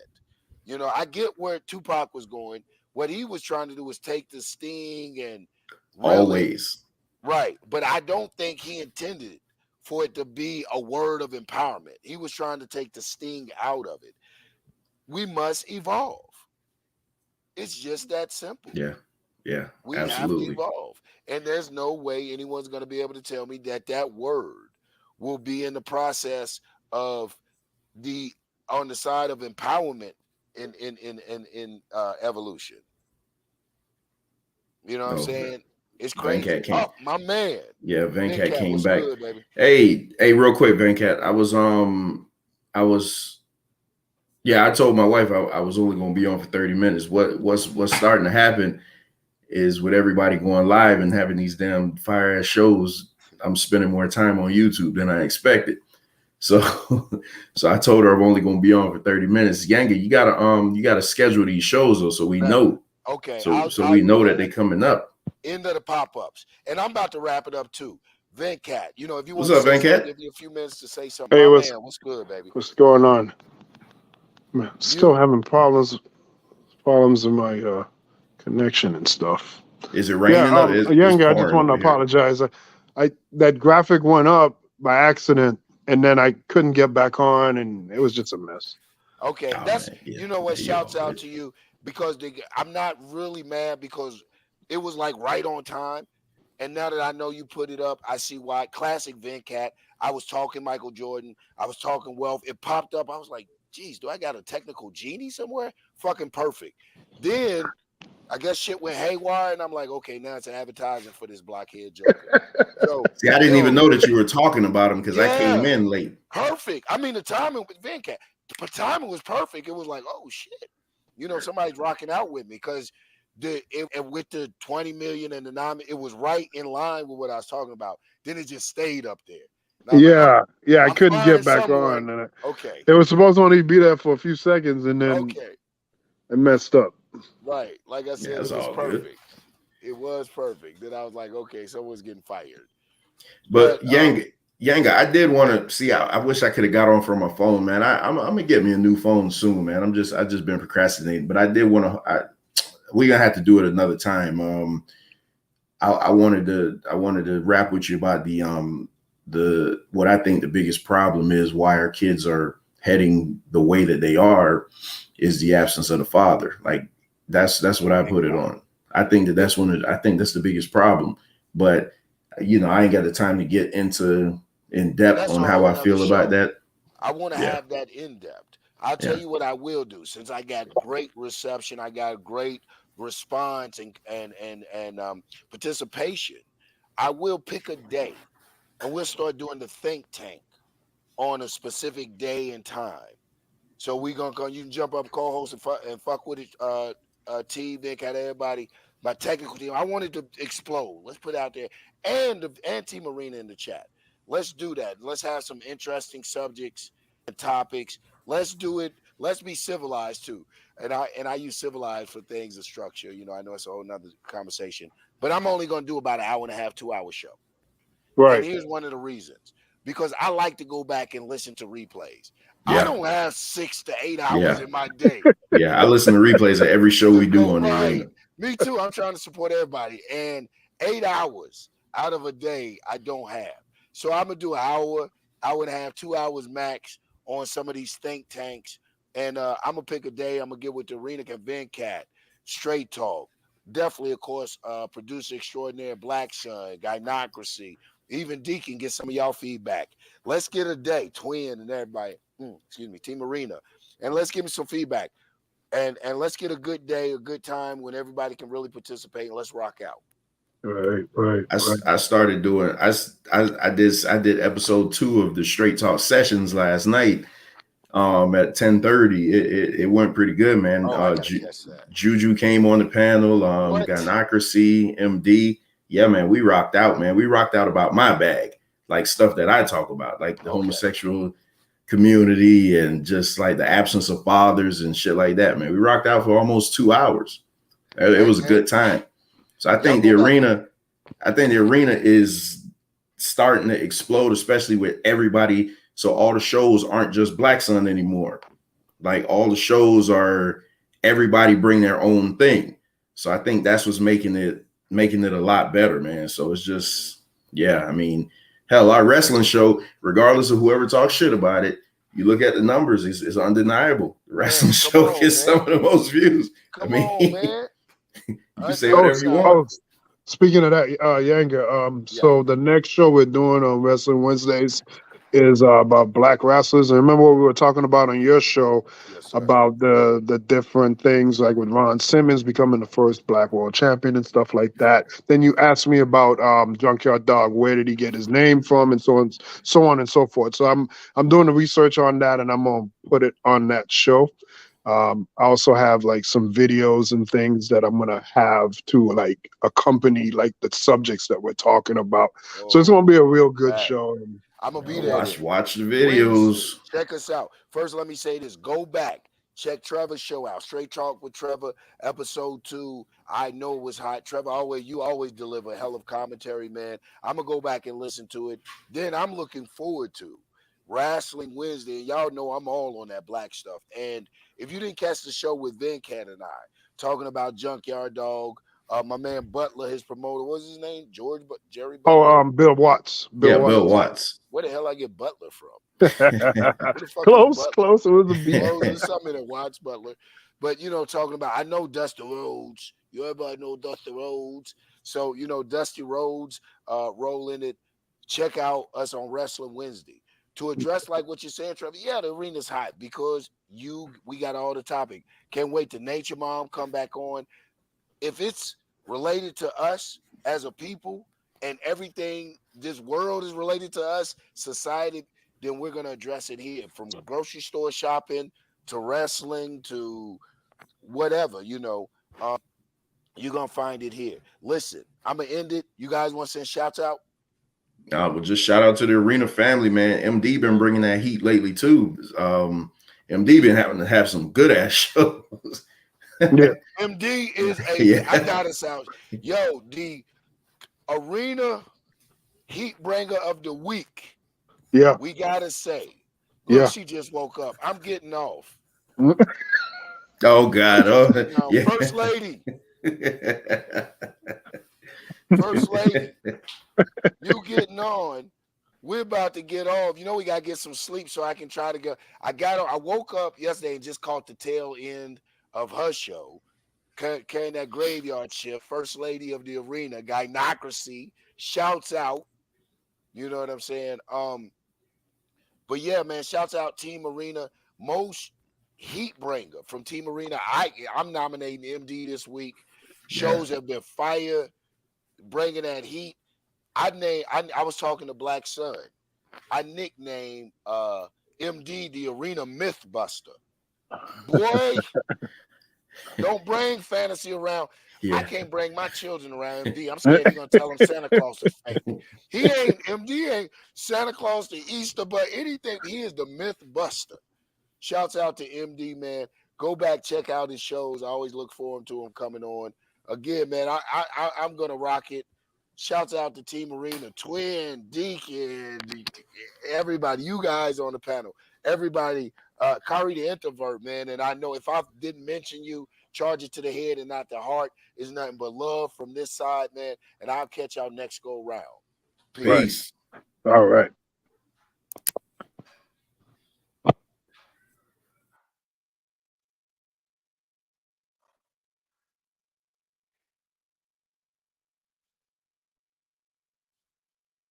I get where Tupac was going. What he was trying to do was take the sting and really. Always. Right. But I don't think he intended for it to be a word of empowerment. He was trying to take the sting out of it. We must evolve. It's just that simple. Yeah, We have to absolutely. evolve. And there's no way anyone's going to be able to tell me that word will be in the process of the on the side of empowerment in evolution. You know what I'm Oh, saying? It's crazy. Venkat came. Oh, my man. Yeah, Ben Venkat Cat, came what's back. good, baby? Hey, real quick, Venkat. I was yeah, I told my wife I was only gonna be on for 30 minutes. What's starting to happen is with everybody going live and having these damn fire ass shows, I'm spending more time on YouTube than I expected. So so I told her I'm only gonna be on for 30 minutes. Yanga, you gotta schedule these shows though, so we know. Okay, So I'll we do know that that. they coming up. End of the pop-ups. And I'm about to wrap it up too. Venkat, if you What's want to up, say something, Venkat? give you a few minutes to say something. Hey, My man, what's good, baby? what's going on? Man, still You having problems in my connection and stuff. Is it Yeah, raining up? It's Yanga, I just pouring wanted to over here. apologize. I that graphic went up by accident, and then I couldn't get back on, and it was just a mess. okay? Oh That's man, yeah. you know what? You're Shouts all out good. to you because I'm not really mad because it was like right on time. And now that I know you put it up, I see why. Classic Venkat. I was talking Michael Jordan. I was talking wealth. It popped up. I was like, geez, do I got a technical genie somewhere? Fucking perfect. Then I guess shit went haywire, and I'm like, okay, now it's an advertising for this blockhead Joker. So, See, I didn't even yo, know that you were talking about him because I came yeah, in late. perfect. I mean, the timing with Venkat, the timing was perfect. It was like, oh shit, somebody's rocking out with me because and with the 20 million and the 9, it was right in line with what I was talking about. Then it just stayed up there. And I was like, oh, Yeah, I I'm couldn't get finding back someone. on, and Okay, it was supposed to only be there for a few seconds, and then okay, it messed up. right. Like I Yeah, said, it it's was all good. perfect. It was perfect. Then I was like, okay, someone's getting fired. But But Yanga, I did want to see. I wish I could have got on from my phone, man. I'm gonna get me a new phone soon, man. I just been procrastinating, but I did want to. We're gonna have to do it another time. I wanted to rap with you about the what I think the biggest problem is why our kids are heading the way that they are is the absence of the father. Like that's what I put it on. I think I think that's the biggest problem. But I ain't got the time to get in depth that's on a how whole I nother feel about show. that. I want to Yeah, have that in depth. I'll tell yeah. you what I will do since I got great reception, I got great response and participation. I will pick a day and we'll start doing the think tank on a specific day and time. So we gonna go. You can jump up, co-host, and fuck with it. T, Vic, had everybody. My technical team. I wanted to explode. Let's put it out there, and Team Arena in the chat. Let's do that. Let's have some interesting subjects and topics. Let's do it. Let's be civilized too. I use civilized for things of structure. I know it's a whole nother conversation, but I'm only going to do about an hour and a half, 2 hour show. And Right. here's one of the reasons, because I like to go back and listen to replays. I Yeah. don't have 6 to 8 hours in my day. Yeah. I listen to replays of every show we do on the Right. arena. Me too. I'm trying to support everybody. And 8 hours out of a day, I don't have. So I'm going to do an hour and a half, 2 hours max on some of these think tanks. And I'm going to pick a day. I'm going to get with the Arena Cat, Straight Talk. Definitely, of course, producer extraordinaire, Black Sun, Gynocracy. Even Deacon, get some of y'all feedback. Let's get a day, Twin and everybody. Team Arena. And let's give me some feedback. And let's get a good day, a good time when everybody can really participate, and let's rock out. Right. I started doing. I did episode 2 of the Straight Talk sessions last night. At 10:30, it went pretty good, man. I gotta catch that. Juju came on the panel. Gynocracy, MD. Yeah, man, we rocked out, man. We rocked out about my bag, like stuff that I talk about, like the homosexual community and just like the absence of fathers and shit like that, man. We rocked out for almost 2 hours. It was a good time. So I think the arena is starting to explode, especially with everybody. So all the shows aren't just Black Sun anymore. Like all the shows are everybody bring their own thing. So I think that's what's making it a lot better, man. So it's just, yeah, I mean, hell, our wrestling show, regardless of whoever talks shit about it, you look at the numbers, it's undeniable. The wrestling show gets some of the most views. Man. You can say whatever you want. Speaking of that, Yanga, so the next show we're doing on Wrestling Wednesdays is about Black wrestlers. And remember what we were talking about on your show about the different things, like with Ron Simmons becoming the first Black World Champion and stuff like that. Then you asked me about Junkyard Dog. Where did he get his name from, and so on and so forth. So I'm doing the research on that, and I'm gonna put it on that show. I also have like some videos and things that I'm gonna have to like accompany like the subjects that we're talking about. So it's gonna be a real good show. I'm gonna be there. Watch the videos. Wednesday. Check us out. First, let me say this: go back, check Trevor's show out. Straight Talk with Trevor, episode 2. I know it was hot. Trevor, you always deliver a hell of commentary, man. I'm gonna go back and listen to it. Then I'm looking forward to Wrestling Wednesday. Y'all know I'm all on that Black stuff. And if you didn't catch the show with Cat and I talking about Junkyard Dog, my man Butler, his promoter, what's his name? Jerry Butler? Bill Watts. Bill Watts. Where the hell I get Butler from? Close. It was a beat. There's something that Watts Butler. But, talking about, I know Dusty Rhodes. Everybody know Dusty Rhodes. So, Dusty Rhodes rolling it. Check out us on Wrestling Wednesday. To address like what you're saying, Trevor, yeah, the arena's hot because we got all the topic. Can't wait to Nature Mom come back on. If it's related to us as a people and everything, this world is related to us, society, then we're going to address it here, from grocery store shopping to wrestling to whatever, you're going to find it here. Listen, I'm going to end it. You guys want to send shouts out? Well, just shout out to the arena family, man. MD been bringing that heat lately too. MD been having to have some good ass shows. Yeah. MD is I gotta sound, the arena heat bringer of the week. Yeah, we gotta say. She just woke up. I'm getting off. Oh God! First lady. First lady, you getting on. We're about to get off. We got to get some sleep so I can try to go. I woke up yesterday and just caught the tail end of her show, carrying that graveyard shift. First lady of the arena, Gynocracy, shouts out. You know what I'm saying? But yeah, man, shouts out Team Arena. Most heat bringer from Team Arena. I'm nominating MD this week. Shows have been fire. Bringing that heat. I was talking to Black Sun. I nicknamed MD the Arena Mythbuster. Boy, don't bring fantasy around. Yeah. I can't bring my children around MD. I'm scared he's gonna tell them Santa Claus is fake. MD ain't Santa Claus, the Easter, but anything. He is the Mythbuster. Shouts out to MD, man. Go back, check out his shows. I always look forward to him coming on. Again, man, I'm gonna rock it. Shouts out to Team Arena, Twin, Deacon, everybody, you guys on the panel, everybody, Kyrie the introvert, man. And I know if I didn't mention you, charge it to the head and not the heart. Is nothing but love from this side, man. And I'll catch y'all next go round. Peace. Peace. All right.